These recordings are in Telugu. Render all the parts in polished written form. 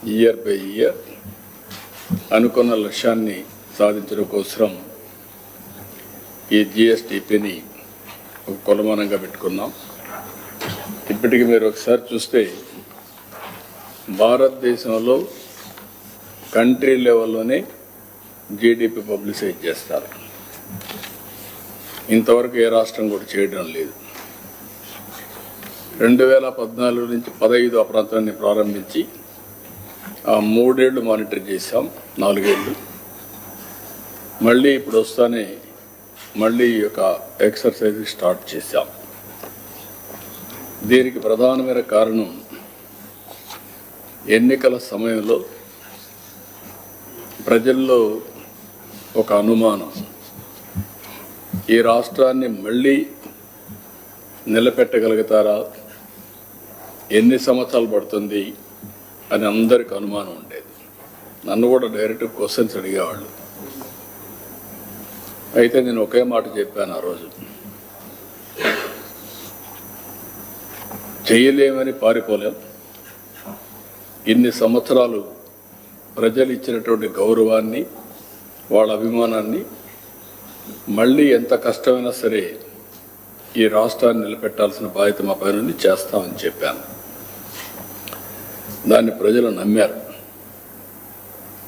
ఇయర్ బై ఇయర్ అనుకున్న లక్ష్యాన్ని సాధించడం కోసం ఈ జిఎస్టిపిని ఒక కొలమానంగా పెట్టుకున్నాం. ఇప్పటికి మీరు ఒకసారి చూస్తే భారతదేశంలో కంట్రీ లెవెల్లోనే జీడిపి పబ్లిసైజ్ చేస్తారు. ఇంతవరకు ఏ రాష్ట్రం కూడా చేయడం లేదు. 2014 నుంచి 15 ఆ ప్రాంతాన్ని ప్రారంభించి ఆ 3 ఏళ్ళు మానిటర్ చేశాం, 4 ఏళ్ళు. మళ్ళీ ఇప్పుడు వస్తానే మళ్ళీ ఈ యొక్క ఎక్సర్సైజ్ స్టార్ట్ చేశాం. దీనికి ప్రధానమైన కారణం ఎన్నికల సమయంలో ప్రజల్లో ఒక అనుమానం, ఈ రాష్ట్రాన్ని మళ్ళీ నిలబెట్టగలుగుతారా, ఎన్ని సంవత్సరాలు పడుతుంది అని అందరికి అనుమానం ఉండేది. నన్ను కూడా డైరెక్ట్ క్వశ్చన్స్ అడిగేవాళ్ళు. అయితే నేను ఒకే మాట చెప్పాను ఆ రోజు, చేయలేమని పారిపోలేం. ఇన్ని సంవత్సరాలు ప్రజలు ఇచ్చినటువంటి గౌరవాన్ని, వాళ్ళ అభిమానాన్ని మళ్ళీ ఎంత కష్టమైనా సరే ఈ రాష్ట్రాన్ని నిలబెట్టాల్సిన బాధ్యత మా పైన చేస్తామని చెప్పాను. దాన్ని ప్రజలు నమ్మారు.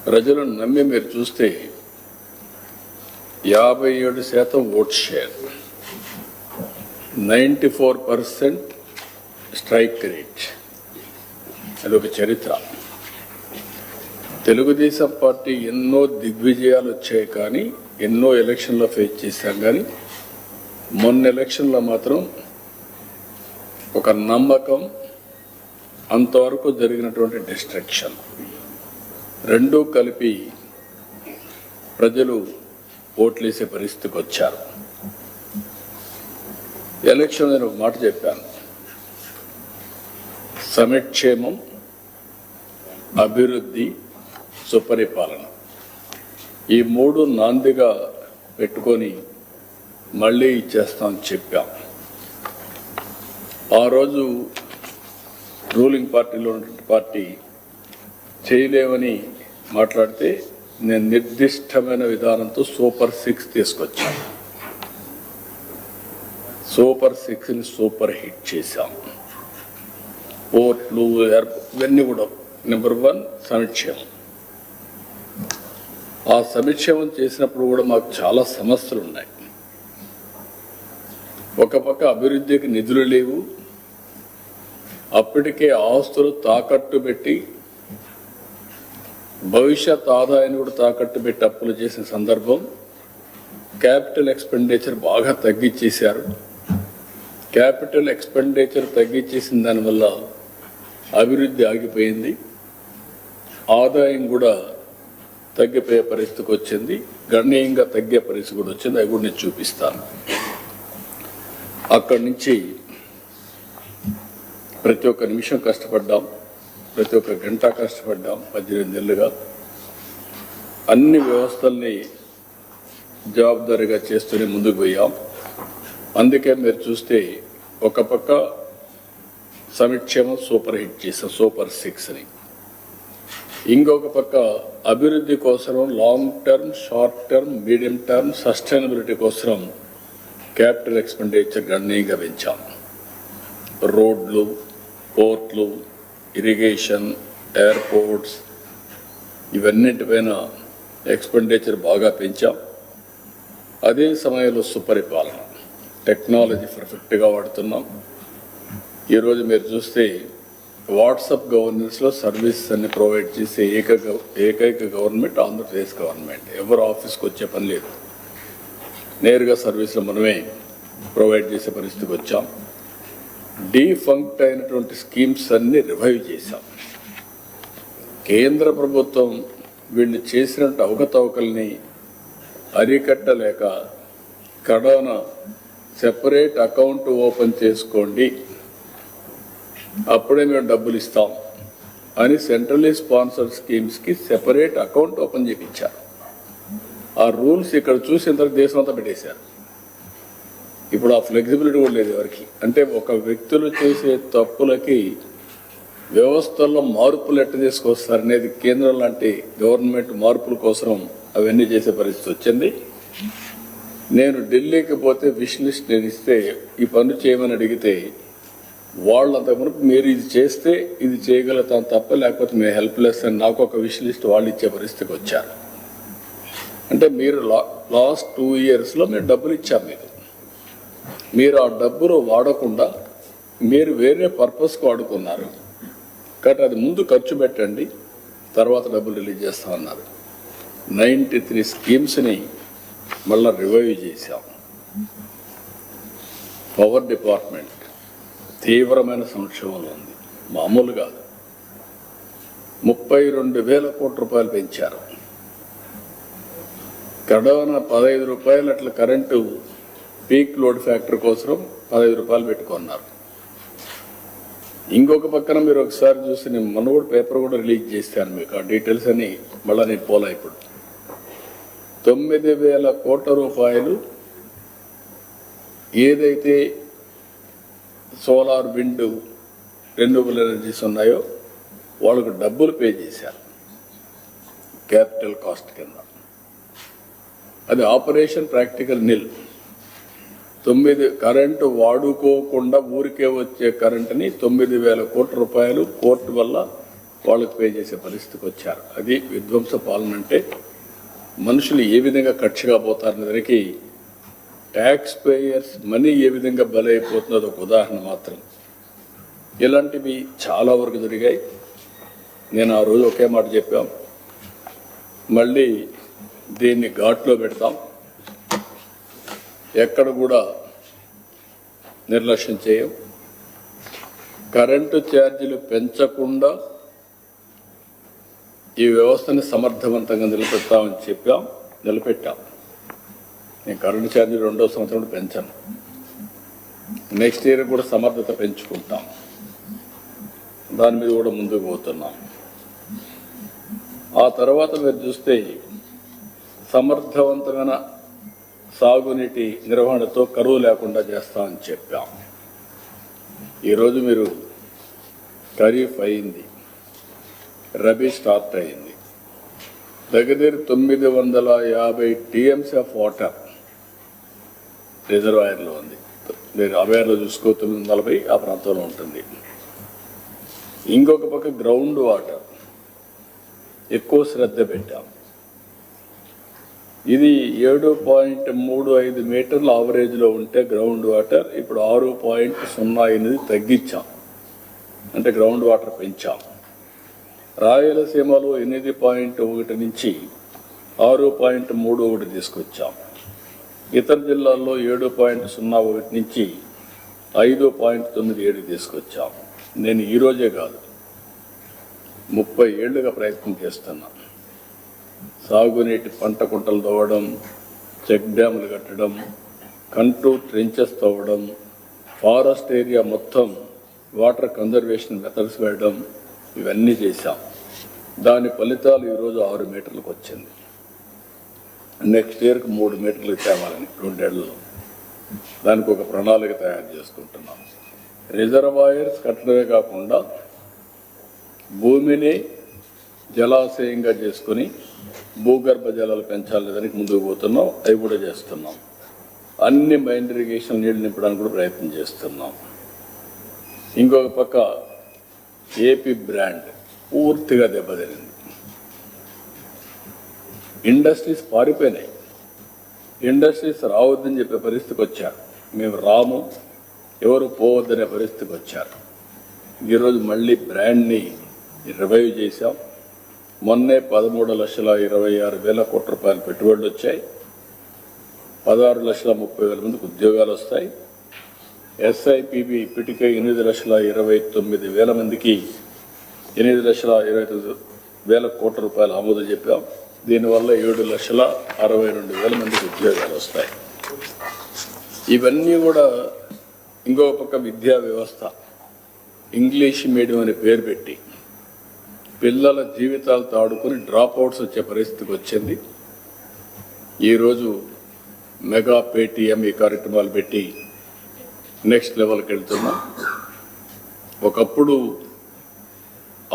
ప్రజలను నమ్మి మీరు చూస్తే 57% ఓట్ షేర్, 94% స్ట్రైక్ రేట్. అదొక చరిత్ర. తెలుగుదేశం పార్టీ ఎన్నో దిగ్విజయాలు వచ్చాయి, కానీ ఎన్నో ఎలక్షన్లో ఫేస్ చేశాం. కానీ మొన్న ఎలక్షన్లో మాత్రం ఒక నమ్మకం, అంతవరకు జరిగినటువంటి డిస్ట్రక్షన్ రెండూ కలిపి ప్రజలు ఓట్లేసే పరిస్థితికి వచ్చారు. ఎలక్షన్ నేను ఒక మాట చెప్పాను, సంక్షేమం, అభివృద్ధి, సుపరిపాలన, ఈ 3 నాందిగా పెట్టుకొని మళ్ళీ ఇచ్చేస్తామని చెప్పాం. ఆ రోజు రూలింగ్ పార్టీలో ఉన్నటువంటి పార్టీ చేయలేమని మాట్లాడితే నేను నిర్దిష్టమైన విధానంతో సూపర్ 6 తీసుకొచ్చాను. సూపర్ 6ని సూపర్ హిట్ చేశాం. పోర్ట్లు, ఇవన్నీ కూడా. నెంబర్ 1 సంక్షేమం. ఆ సంక్షేమం చేసినప్పుడు కూడా మాకు చాలా సమస్యలు ఉన్నాయి. ఒక పక్క అభివృద్ధికి నిధులు లేవు, అప్పటికే ఆస్తులు తాకట్టు పెట్టి భవిష్యత్ ఆదాయాన్ని కూడా తాకట్టు పెట్టి అప్పులు చేసిన సందర్భం. క్యాపిటల్ ఎక్స్పెండిచర్ బాగా తగ్గించేశారు. క్యాపిటల్ ఎక్స్పెండిచర్ తగ్గించేసిన దానివల్ల అభివృద్ధి ఆగిపోయింది, ఆదాయం కూడా తగ్గిపోయే పరిస్థితికి వచ్చింది, గణనీయంగా తగ్గే పరిస్థితి కూడా వచ్చింది. అవి కూడా నేను చూపిస్తాను. అక్కడి నుంచి ప్రతి ఒక్క నిమిషం కష్టపడ్డాం, ప్రతి ఒక్క గంట కష్టపడ్డాం. 18 నెలలుగా అన్ని వ్యవస్థల్ని జవాబుదారీగా చేస్తూనే ముందుకు పోయాం. అందుకే మీరు చూస్తే ఒక పక్క సంక్షేమం సూపర్ హిట్ చేసాం, సూపర్ 6ని. ఇంకొక పక్క అభివృద్ధి కోసం long term, short term, medium term sustainability కోసం క్యాపిటల్ ఎక్స్పెండిచర్ గణనీయంగా పెంచాం. రోడ్లు, పోర్ట్లు, ఇరిగేషన్, ఎయిర్పోర్ట్స్, ఇవన్నిటిపైన ఎక్స్పెండిచర్ బాగా పెంచాం. అదే సమయంలో సుపరిపాలన, టెక్నాలజీ పర్ఫెక్ట్గా వాడుతున్నాం. ఈరోజు మీరు చూస్తే వాట్సాప్ గవర్నెన్స్లో సర్వీసెస్ అన్ని ప్రొవైడ్ చేసే ఏకైక గవర్నమెంట్ ఆంధ్రప్రదేశ్ గవర్నమెంట్. ఎవరు ఆఫీస్కి వచ్చే పని లేదు, నేరుగా సర్వీసులు మనమే ప్రొవైడ్ చేసే పరిస్థితికి వచ్చాం. డీఫంక్ట్ అయినటువంటి స్కీమ్స్ అన్ని రివైవ్ చేశాం. కేంద్ర ప్రభుత్వం వీళ్ళు చేసినట్టు అవకతవకల్ని అరికట్టలేక కడాన సెపరేట్ అకౌంట్ ఓపెన్ చేసుకోండి, అప్పుడే మేము డబ్బులు ఇస్తాం అని సెంట్రల్లీ స్పాన్సర్డ్ స్కీమ్స్కి సెపరేట్ అకౌంట్ ఓపెన్ చేయించారు. ఆ రూల్స్ ఇక్కడ చూసి ఇంతకు దేశం అంతా పెట్టేశారు. ఇప్పుడు ఆ ఫ్లెక్సిబిలిటీ కూడా లేదు ఎవరికి. అంటే ఒక వ్యక్తులు చేసే తప్పులకి వ్యవస్థల్లో మార్పులు ఎట్ట తీసుకొస్తారనేది కేంద్రం లాంటి గవర్నమెంట్ మార్పుల కోసం అవన్నీ చేసే పరిస్థితి వచ్చింది. నేను ఢిల్లీకి పోతే విష్ లిస్ట్ నేను ఇస్తే ఈ పనులు చేయమని అడిగితే వాళ్ళంత మునుపు మీరు ఇది చేస్తే ఇది చేయగలుగుతాం తప్ప లేకపోతే మేము హెల్ప్లెస్ అని నాకు ఒక విష్ లిస్ట్ వాళ్ళు ఇచ్చే పరిస్థితికి వచ్చారు. అంటే మీరు లాస్ట్ 2 yearsలో మేము డబ్బులు ఇచ్చాం మీరు ఆ డబ్బులు వాడకుండా మీరు వేరే పర్పస్కి వాడుకున్నారు కాబట్టి అది ముందు ఖర్చు పెట్టండి తర్వాత డబ్బులు రిలీజ్ చేస్తామన్నారు. 93 స్కీమ్స్ని మళ్ళీ రివైవ్ చేశాం. పవర్ డిపార్ట్మెంట్ తీవ్రమైన సంక్షోభంలో ఉంది, మామూలు కాదు. 32,000 కోట్ల రూపాయలు పెంచారు. కడవన 15 రూపాయలు అట్లా కరెంటు పీక్ లోడ్ ఫ్యాక్టర్ కోసం 15 రూపాయలు పెట్టుకున్నారు. ఇంకొక పక్కన మీరు ఒకసారి చూసి నేను మొన్న కూడా పేపర్ కూడా రిలీజ్ చేశాను మీకు ఆ డీటెయిల్స్ అని మళ్ళీ నేను పోలా. ఇప్పుడు 9,000 కోట్ల రూపాయలు ఏదైతే సోలార్ విండ్ రెన్యూబుల్ ఎనర్జీస్ ఉన్నాయో వాళ్ళకు డబ్బులు పే చేశారు క్యాపిటల్ కాస్ట్ కింద. అది ఆపరేషన్ ప్రాక్టికల్ నిల్. 9 కరెంటు వాడుకోకుండా ఊరికే వచ్చే కరెంటుని 9,000 కోట్ల రూపాయలు కోర్టు వల్ల వాళ్ళకు పే చేసే పరిస్థితికి వచ్చారు. అది విధ్వంస పాలన అంటే. మనుషులు ఏ విధంగా ఖర్చుగా పోతారనే దానికి ట్యాక్స్ పేయర్స్ మనీ ఏ విధంగా బలైపోతుందో ఒక ఉదాహరణ మాత్రం. ఇలాంటివి చాలా వరకు జరిగాయి. నేను ఆ రోజు ఒకే మాట చెప్పాం, మళ్ళీ దీన్ని ఘాట్లో పెడతాం, ఎక్కడ కూడా నిర్లక్ష్యం చేయం, కరెంటు ఛార్జీలు పెంచకుండా ఈ వ్యవస్థని సమర్థవంతంగా నిలబెడతామని చెప్పాం, నిలబెట్టాం. నేను కరెంటు ఛార్జీలు 2వ సంవత్సరం పెంచాను. నెక్స్ట్ ఇయర్ కూడా సమర్థత పెంచుకుంటాం. దాని మీద కూడా ముందుకు పోతున్నాం. ఆ తర్వాత మీరు చూస్తే సమర్థవంతమైన సాగునీటి నిర్వహణతో కరువు లేకుండా చేస్తామని చెప్పాం. ఈరోజు మీరు ఖరీఫ్ అయింది, రబీ స్టార్ట్ అయింది. దగ్గర 950 టీఎంసీ ఆఫ్ వాటర్ రిజర్వాయర్లో ఉంది. మీరు అవేర్లో చూసుకో 940 ఆ ప్రాంతంలో ఉంటుంది. ఇంకొక పక్క గ్రౌండ్ వాటర్ ఎక్కువ శ్రద్ధ పెట్టాం. ఇది 7.35 మీటర్ల ఆవరేజ్లో ఉంటే గ్రౌండ్ వాటర్ ఇప్పుడు 6.08 తగ్గించాం. అంటే గ్రౌండ్ వాటర్ పెంచాం. రాయలసీమలో 8.1 నుంచి 6.31 తీసుకొచ్చాం. ఇతర జిల్లాల్లో 7.01 నుంచి 5.97 తీసుకొచ్చాం. నేను ఈరోజే కాదు 30 ఏళ్లుగా ప్రయత్నం చేస్తున్నా. సాగునీటి పంట కుంటలు తవ్వడం, చెక్ డ్యాములు కట్టడం, కంటూర్ ట్రెంచెస్ తవ్వడం, ఫారెస్ట్ ఏరియా మొత్తం వాటర్ కన్జర్వేషన్ మెథడ్స్ వేయడం, ఇవన్నీ చేశాం. దాని ఫలితాలు ఈరోజు 6 మీటర్లకు వచ్చింది. నెక్స్ట్ ఇయర్కి 3 మీటర్లు తేవాలని 2 ఏళ్లలో దానికి ఒక ప్రణాళిక తయారు చేసుకుంటున్నాం. రిజర్వాయర్స్ కట్టడమే కాకుండా భూమిని జలాశయంగా చేసుకుని భూగర్భ జలాలు పెంచాలి దానికి ముందుకు పోతున్నాం. అవి కూడా చేస్తున్నాం. అన్ని మైన్ ఇరిగేషన్ నీళ్లు నింపడానికి కూడా ప్రయత్నం చేస్తున్నాం. ఇంకొక పక్క ఏపీ బ్రాండ్ పూర్తిగా దెబ్బతిరింది. ఇండస్ట్రీస్ పారిపోయినాయి. ఇండస్ట్రీస్ రావద్దని చెప్పే పరిస్థితికి వచ్చారు. మేము రాము, ఎవరు పోవద్దనే పరిస్థితికి వచ్చారు. ఈరోజు మళ్ళీ బ్రాండ్ని రివైవ్ చేశాం. మొన్నే 13,26,000 కోట్ల రూపాయల పెట్టుబడులు వచ్చాయి. 16,30,000 మందికి ఉద్యోగాలు వస్తాయి. ఎస్ఐపిబి ఇప్పటికే 8,29,000 మందికి 8,29,000 కోట్ల రూపాయలు ఆమోదం చెప్పాం. దీనివల్ల 7,62,000 మందికి ఉద్యోగాలు వస్తాయి. ఇవన్నీ కూడా ఇంకొక పక్క విద్యా వ్యవస్థ ఇంగ్లీష్ మీడియం అనే పేరు పెట్టి పిల్లల జీవితాలతో ఆడుకుని డ్రాప్ అవుట్స్ వచ్చే పరిస్థితికి వచ్చింది. ఈరోజు మెగా పేటీఎం ఈ కార్యక్రమాలు పెట్టి నెక్స్ట్ లెవెల్కి వెళ్తున్నాం. ఒకప్పుడు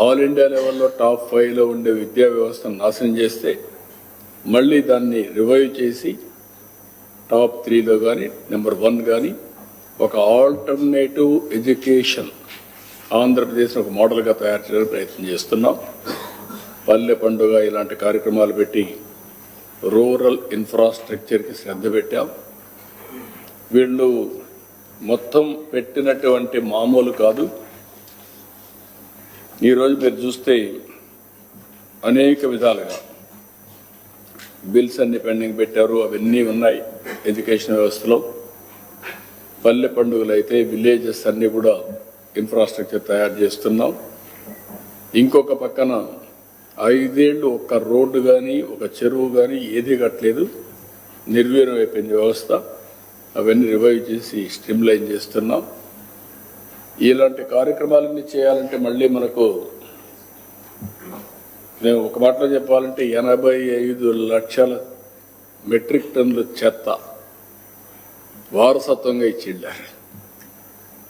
ఆల్ ఇండియా లెవెల్లో టాప్ 5లో ఉండే విద్యా వ్యవస్థను నాశనం చేస్తే మళ్ళీ దాన్ని రివైవ్ చేసి టాప్ 3లో కానీ నెంబర్ 1 కానీ ఒక ఆల్టర్నేటివ్ ఎడ్యుకేషన్ ఆంధ్రప్రదేశ్ను ఒక మోడల్గా తయారు చేయడానికి ప్రయత్నం చేస్తున్నాం. పల్లె పండుగ ఇలాంటి కార్యక్రమాలు పెట్టి రూరల్ ఇన్ఫ్రాస్ట్రక్చర్కి శ్రద్ధ పెట్టాం. వీళ్ళు మొత్తం పెట్టినటువంటి మామూలు కాదు. ఈరోజు మీరు చూస్తే అనేక విధాలుగా బిల్స్ అన్ని పెండింగ్ పెట్టారు. అవన్నీ ఉన్నాయి ఎడ్యుకేషన్ వ్యవస్థలో. పల్లె పండుగలు అయితే విలేజెస్ అన్నీ కూడా ఇన్ఫ్రాస్ట్రక్చర్ తయారు చేస్తున్నాం. ఇంకొక పక్కన 5 ఏళ్ళు ఒక్క రోడ్డు కానీ ఒక చెరువు కానీ ఏది కట్టలేదు, నిర్వీర్యం అయిపోయింది వ్యవస్థ. అవన్నీ రివైవ్ చేసి స్ట్రీమ్లైన్ చేస్తున్నాం. ఇలాంటి కార్యక్రమాలన్నీ చేయాలంటే మళ్ళీ మనకు, నేను ఒక మాటలో చెప్పాలంటే 85 లక్షల మెట్రిక్ టన్నుల చెత్త వారసత్వంగా ఇచ్చిండారు.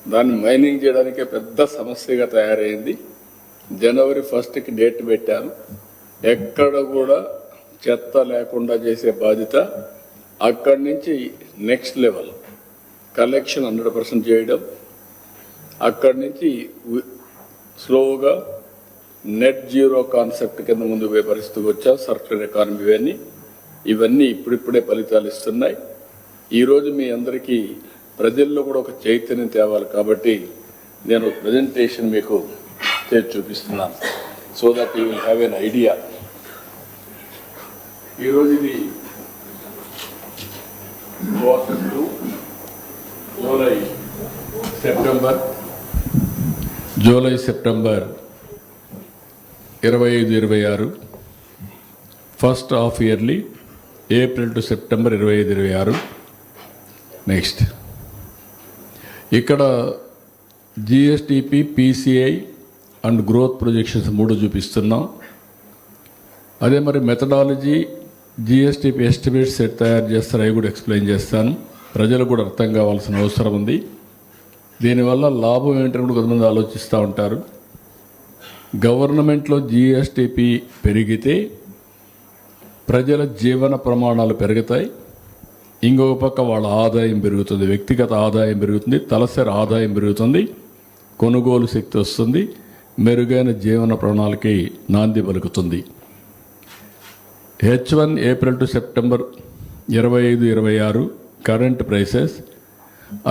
దాన్ని మైనింగ్ చేయడానికే పెద్ద సమస్యగా తయారైంది. జనవరి 1కి డేట్ పెట్టాను. ఎక్కడ కూడా చెత్త లేకుండా చేసే బాధ్యత. అక్కడి నుంచి నెక్స్ట్ లెవెల్ కలెక్షన్ 100% చేయడం. అక్కడి నుంచి స్లోగా నెట్ జీరో కాన్సెప్ట్ కింద ముందుకు పోయే పరిస్థితికి వచ్చా. సర్క్యులర్ ఎకానమీ ఇవన్నీ ఇప్పుడిప్పుడే ఫలితాలు ఇస్తున్నాయి. ఈరోజు మీ అందరికీ ప్రజల్లో కూడా ఒక చైతన్యం తేవాలి కాబట్టి నేను ప్రజెంటేషన్ మీకు చేసి చూపిస్తున్నాను. So that you will have an idea. ఈరోజు ఇది July September 25-26, first half yearly April to September 25-26. Next ఇక్కడ GSDP, PCI and growth projections 3 చూపిస్తున్నాం. అదే మరి మెథడాలజీ, జిఎస్టిపి ఎస్టిమేట్స్ సెట్ తయారు చేస్తారు, అవి కూడా ఎక్స్ప్లెయిన్ చేస్తాను. ప్రజలకు కూడా అర్థం కావాల్సిన అవసరం ఉంది. దీనివల్ల లాభం ఏంటని కూడా కొంతమంది ఆలోచిస్తూ ఉంటారు. గవర్నమెంట్లో జిఎస్టిపి పెరిగితే ప్రజల జీవన ప్రమాణాలు పెరుగుతాయి. ఇంకొక పక్క వాళ్ళ ఆదాయం పెరుగుతుంది, వ్యక్తిగత ఆదాయం పెరుగుతుంది, తలసరి ఆదాయం పెరుగుతుంది, కొనుగోలు శక్తి వస్తుంది, మెరుగైన జీవన ప్రమాణాలకి నాంది పలుకుతుంది. H1 April to September 25-26 current prices,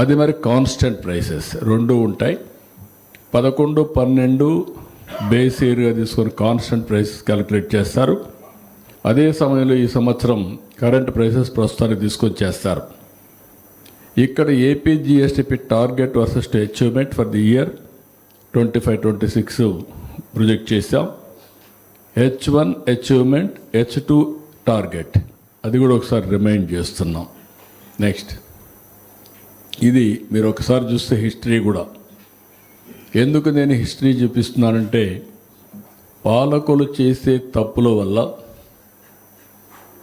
అది మరి కాన్స్టెంట్ ప్రైసెస్ 2 ఉంటాయి. 11, 12 బేస్ ఇయర్గా తీసుకొని కాన్స్టెంట్ ప్రైసెస్ క్యాలిక్యులేట్ చేస్తారు. అదే సమయంలో ఈ సంవత్సరం కరెంట్ ప్రైసెస్ ప్రస్తుతానికి తీసుకొని చేస్తారు. ఇక్కడ AP GSTP target versus achievement for the year 25-26 project చేశాం. H1 అచీవ్మెంట్, H2 టార్గెట్, అది కూడా ఒకసారి రిమైండ్ చేస్తున్నాం. నెక్స్ట్ ఇది మీరు ఒకసారి చూస్తే హిస్టరీ కూడా. ఎందుకు నేను హిస్టరీ చూపిస్తున్నానంటే పాలకులు చేసే తప్పుల వల్ల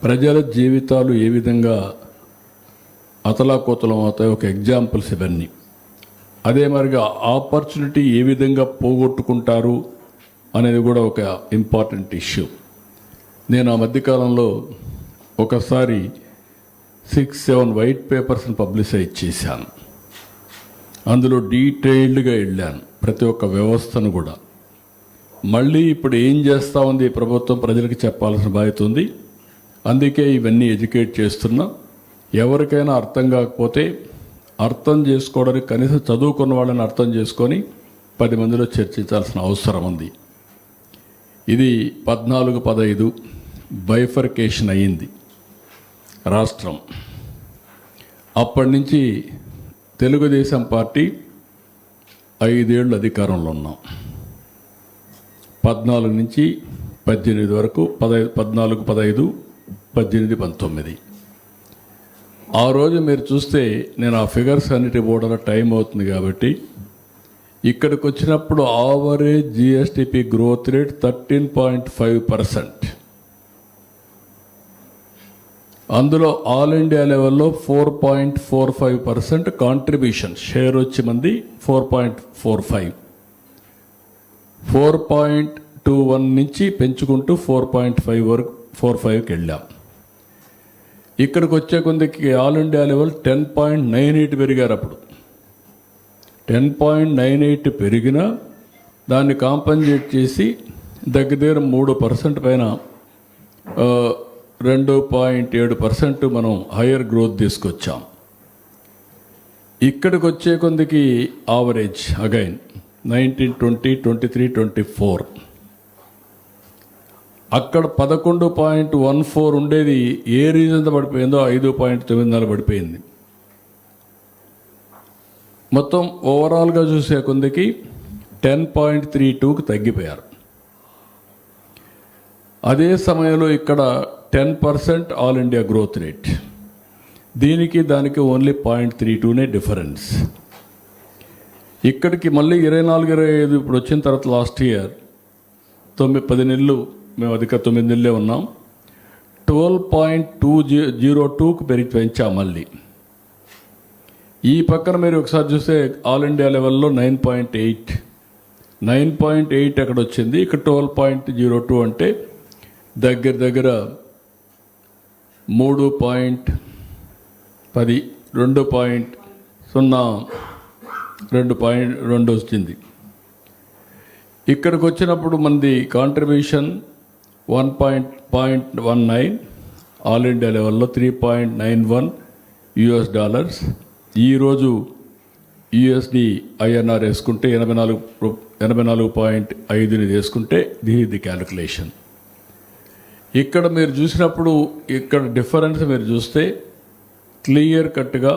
ప్రజల జీవితాలు ఏ విధంగా అతలాకుతలం అవుతాయి, ఒక ఎగ్జాంపుల్స్ ఇవన్నీ. అదే మరిగా ఆపర్చునిటీ ఏ విధంగా పోగొట్టుకుంటారు అనేది కూడా ఒక ఇంపార్టెంట్ ఇష్యూ. నేను ఆ మధ్యకాలంలో ఒకసారి 6-7 వైట్ పేపర్స్ని పబ్లిసైజ్ చేశాను. అందులో డీటెయిల్డ్గా వెళ్ళాను ప్రతి ఒక్క వ్యవస్థను కూడా. మళ్ళీ ఇప్పుడు ఏం చేస్తూ ఉంది ప్రభుత్వం, ప్రజలకు చెప్పాల్సిన బాధ్యత ఉంది. అందుకే ఇవన్నీ ఎడ్యుకేట్ చేస్తున్నా. ఎవరికైనా అర్థం కాకపోతే అర్థం చేసుకోవడానికి కనీసం చదువుకున్న వాళ్ళని అర్థం చేసుకొని 10 మందిలో చర్చించాల్సిన అవసరం ఉంది. ఇది 14-15 బైఫర్కేషన్ అయ్యింది రాష్ట్రం. అప్పటి నుంచి తెలుగుదేశం పార్టీ 5 ఏళ్ళు అధికారంలో ఉన్నాం. 14 నుంచి 18 వరకు, 14, 15, 18, 19. ఆ రోజు మీరు చూస్తే నేను ఆ ఫిగర్స్ అన్నిటి పోవడంలో టైం అవుతుంది కాబట్టి ఇక్కడికి వచ్చినప్పుడు ఆవరేజ్ జిఎస్టిపి గ్రోత్ రేట్ 13.5%. అందులో ఆల్ ఇండియా లెవెల్లో 4.45% కాంట్రిబ్యూషన్ షేర్ వచ్చి మంది 4.45. 4.21 నుంచి పెంచుకుంటూ 4.5 వరకు 4.5కి వెళ్ళాం. ఇక్కడికి వచ్చే కొందికి ఆల్ ఇండియా లెవెల్ 10.98 పెరిగారు. అప్పుడు 10.98 పెరిగినా దాన్ని కాంపన్సేట్ చేసి దగ్గర 3% పైన 2.7% మనం హయ్యర్ గ్రోత్ తీసుకొచ్చాం. ఇక్కడికి వచ్చే కొందికి ఆవరేజ్ అగైన్ 19, 20, 23, 24 అక్కడ 11.14 ఉండేది. ఏ రీజన్తో పడిపోయిందో 5.94 పడిపోయింది. మొత్తం ఓవరాల్గా చూసే కొందికి 10.32కి తగ్గిపోయారు. అదే సమయంలో ఇక్కడ 10% ఆల్ ఇండియా గ్రోత్ రేట్, దీనికి దానికి ఓన్లీ 0.32నే డిఫరెన్స్. ఇక్కడికి మళ్ళీ 24-25 ఇప్పుడు వచ్చిన తర్వాత లాస్ట్ ఇయర్ 10 నెలలు మేము అధిక 9 నెలలే ఉన్నాం. 12.202కి పెంచాం మళ్ళీ. ఈ పక్కన మీరు ఒకసారి చూస్తే ఆల్ ఇండియా లెవెల్లో 9.8 అక్కడ వచ్చింది. ఇక్కడ 12.02 అంటే దగ్గర 3.10 2.2 వచ్చింది. ఇక్కడికి వచ్చినప్పుడు మనది కాంట్రిబ్యూషన్ 1.19, ఆల్ ఇండియా లెవెల్లో 3.91 US డాలర్స్. ఈరోజు USD INR వేసుకుంటే 84.5ని వేసుకుంటే ది క్యాలిక్యులేషన్. ఇక్కడ మీరు చూసినప్పుడు ఇక్కడ డిఫరెన్స్ మీరు చూస్తే క్లియర్ కట్గా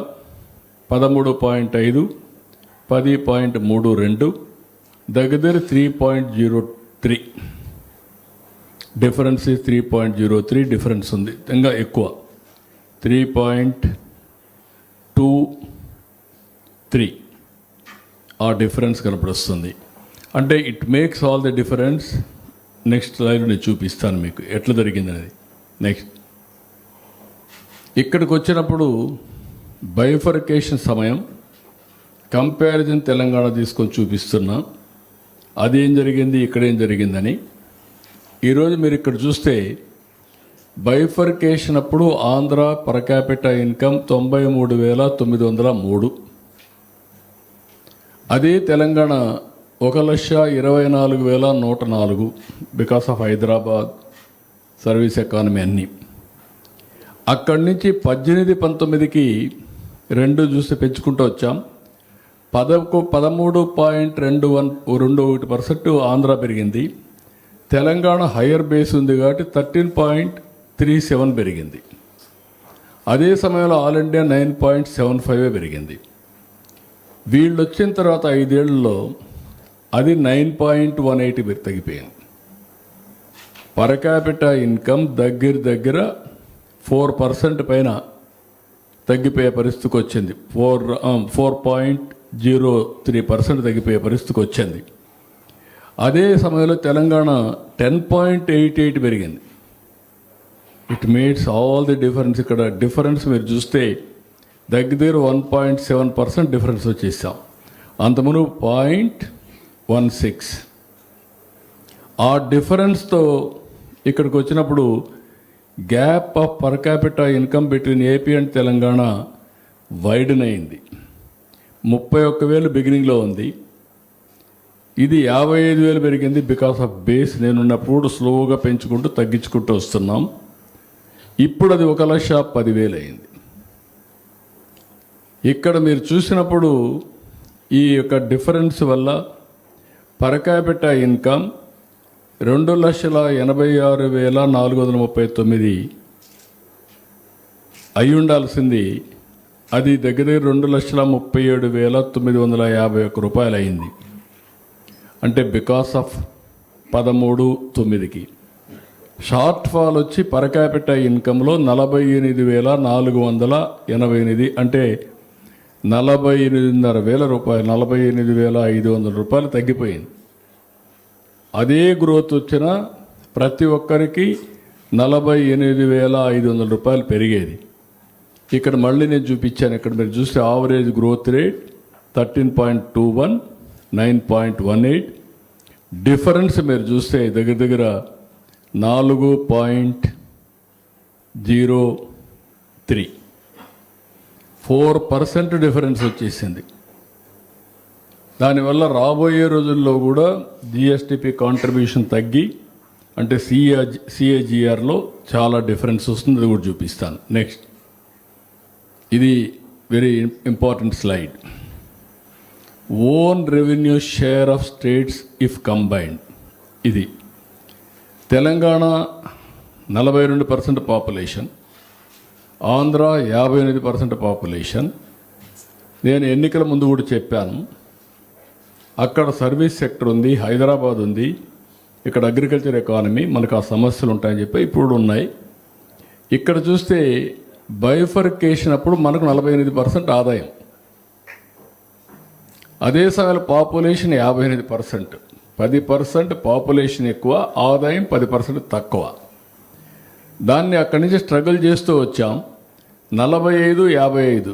13.5, 10.32 దగ్గర 3.03 డిఫరెన్స్. 3.03 డిఫరెన్స్ ఉంది, ఇంకా ఎక్కువ 3.23 ఆ డిఫరెన్స్ కనపడుస్తుంది. అంటే it makes all the difference. Next slide నేను చూపిస్తాను మీకు ఎట్లా జరిగిందనేది. నెక్స్ట్ ఇక్కడికి వచ్చినప్పుడు బైఫర్కేషన్ సమయం కంపారిజన్ తెలంగాణ తీసుకొని చూపిస్తున్నా. అదేం జరిగింది, ఇక్కడేం జరిగిందని. ఈరోజు మీరు ఇక్కడ చూస్తే బైఫర్కేషన్ అప్పుడు ఆంధ్ర పర్ క్యాపిటల్ ఇన్కమ్ 93,903. అదే Telangana 1,24,104 because of Hyderabad service economy అన్నీ. అక్కడి నుంచి 18-19కి 2 చూస్తే పెంచుకుంటూ వచ్చాం. 13.21% ఆంధ్ర పెరిగింది. తెలంగాణ హయ్యర్ బేస్ ఉంది కాబట్టి 13.37 పెరిగింది. అదే సమయంలో ఆల్ ఇండియా 9.75 పెరిగింది. వీళ్ళు వచ్చిన తర్వాత 5 ఏళ్లలో అది 9.18 తగ్గిపోయింది. పర్ క్యాపిటల్ ఇన్కమ్ దగ్గర 4% పైన తగ్గిపోయే పరిస్థితికి వచ్చింది. 4.03% తగ్గిపోయే పరిస్థితికి వచ్చింది. అదే సమయంలో తెలంగాణ 10.88 పెరిగింది. It makes all the difference. ఇక్కడ డిఫరెన్స్ మీరు చూస్తే దగ్గర 1.7% డిఫరెన్స్ వచ్చేసాం. అంతమును 0.16. ఆ డిఫరెన్స్తో ఇక్కడికి వచ్చినప్పుడు gap of per capital income between AP and Telangana వైడన్ అయింది. 31,000 బిగినింగ్లో ఉంది, ఇది 55,000 పెరిగింది. బికాస్ ఆఫ్ బేస్ నేనున్నప్పుడు స్లోగా పెంచుకుంటూ తగ్గించుకుంటూ వస్తున్నాం. ఇప్పుడు అది 1,10,000 అయింది. ఇక్కడ మీరు చూసినప్పుడు ఈ యొక్క డిఫరెన్స్ వల్ల పర్ క్యాపిటల్ ఇన్కమ్ 2,86,439 అయి ఉండాల్సింది. అది దగ్గర 2,37,951 రూపాయలు అయింది. అంటే బికాస్ ఆఫ్ 13.9కి షార్ట్ ఫాల్ వచ్చి పర్ క్యాపిటల్ ఇన్కంలో 48,488, అంటే 48,500 రూపాయలు, 48,500 రూపాయలు తగ్గిపోయింది. అదే గ్రోత్ వచ్చిన ప్రతి ఒక్కరికి 48,500 రూపాయలు పెరిగేది. ఇక్కడ మళ్ళీ నేను చూపించాను. ఇక్కడ మీరు చూస్తే ఆవరేజ్ గ్రోత్ రేట్ 13.21, 9.18, డిఫరెన్స్ మీరు చూస్తే దగ్గర దగ్గర 4.03 4% డిఫరెన్స్ వచ్చేసింది. దానివల్ల రాబోయే రోజుల్లో కూడా జిఎస్టిపి కాంట్రిబ్యూషన్ తగ్గి అంటే సిఏజిఆర్లో చాలా డిఫరెన్స్ వస్తుంది. అది కూడా చూపిస్తాను. నెక్స్ట్, ఇది very important slide. Own revenue share of states if combined. ఇది తెలంగాణ 42% పాపులేషన్, ఆంధ్ర 58% పాపులేషన్. నేను ఎన్నికల ముందు కూడా చెప్పాను, అక్కడ సర్వీస్ సెక్టర్ ఉంది, హైదరాబాద్ ఉంది, ఇక్కడ అగ్రికల్చర్ ఎకానమీ, మనకు ఆ సమస్యలు ఉంటాయని చెప్పి ఇప్పుడు ఉన్నాయి. ఇక్కడ చూస్తే బైఫర్కేషన్ అప్పుడు మనకు 48% ఆదాయం, అదే సమయంలో పాపులేషన్ 58%, 10% పాపులేషన్ ఎక్కువ, ఆదాయం 10% తక్కువ. దాన్ని అక్కడి నుంచి స్ట్రగుల్ చేస్తూ వచ్చాం. 45-55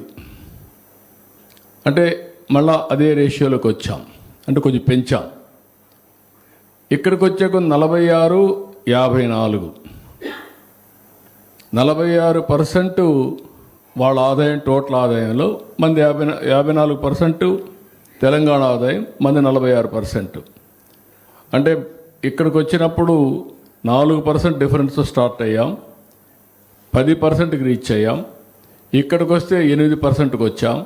అంటే మళ్ళా అదే రేషియోలోకి వచ్చాం, అంటే కొంచెం పెంచాం. ఇక్కడికి వచ్చే కొన్ని 46-54, 46% వాళ్ళ ఆదాయం టోటల్ ఆదాయంలో, మంది 54% తెలంగాణ ఆదాయం, మంది 46%. అంటే ఇక్కడికి వచ్చినప్పుడు 4% డిఫరెన్స్ స్టార్ట్ అయ్యాం, 10%కి రీచ్ అయ్యాం. ఇక్కడికి వస్తే 8%కి వచ్చాం,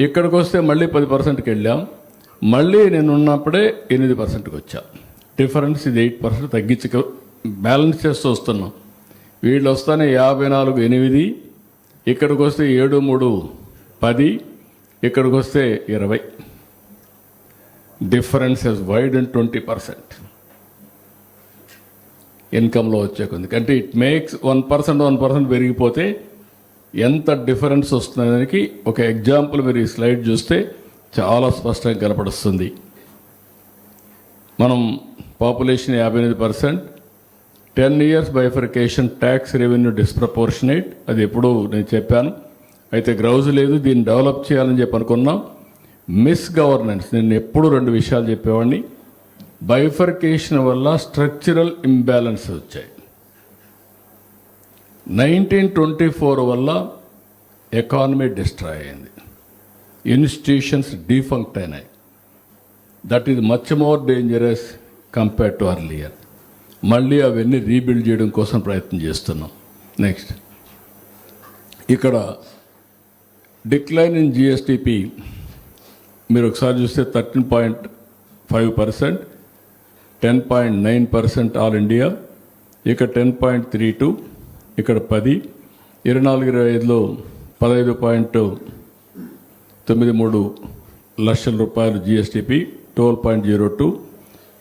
ఇక్కడికి వస్తే మళ్ళీ 10%కి వెళ్ళాం, మళ్ళీ నేను ఉన్నప్పుడే 8%కి వచ్చాం. డిఫరెన్స్ ఇది 8% తగ్గించి బ్యాలెన్స్ చేస్తూ వస్తున్నాం. వీళ్ళు వస్తానే 54-8, ఇక్కడికి వస్తే 7-3-10, ఇక్కడికి వస్తే 20. డిఫరెన్స్ ఇస్ వైడ్ అండ్ 20% ఇన్కంలో వచ్చే కొంది. అంటే ఇట్ మేక్స్ 1% పెరిగిపోతే ఎంత డిఫరెన్స్ వస్తుందానికి ఒక ఎగ్జాంపుల్ మీరు ఈ స్లైడ్ చూస్తే చాలా స్పష్టంగా కనపడుస్తుంది. మనం population 58%, 10 years bifurcation, tax revenue disproportionate, అది ఎప్పుడూ నేను చెప్పాను. అయితే గ్రౌజ్ లేదు, దీన్ని డెవలప్ చేయాలని చెప్పి అనుకున్నాం. మిస్ గవర్నెన్స్, నేను ఎప్పుడు 2 విషయాలు చెప్పేవాడిని. బైఫర్కేషన్ వల్ల స్ట్రక్చరల్ ఇంబ్యాలెన్స్ వచ్చాయి. 1924 వల్ల ఎకానమీ డిస్ట్రాయ్ అయింది, ఇన్స్టిట్యూషన్స్ డీఫంక్ట్ అయినాయి. That is much more dangerous compared to earlier. మళ్ళీ అవన్నీ రీబిల్డ్ చేయడం కోసం ప్రయత్నం చేస్తున్నాం. నెక్స్ట్, ఇక్కడ డిక్లైన్ ఇన్ జిఎస్టిపి మీరు ఒకసారి చూస్తే 13.5%, 10.9% ఆల్ ఇండియా, ఇక్కడ 10.32, ఇక్కడ 10, 24-25లో 15.93 లక్షల రూపాయలు జిఎస్టిపి, 12.02,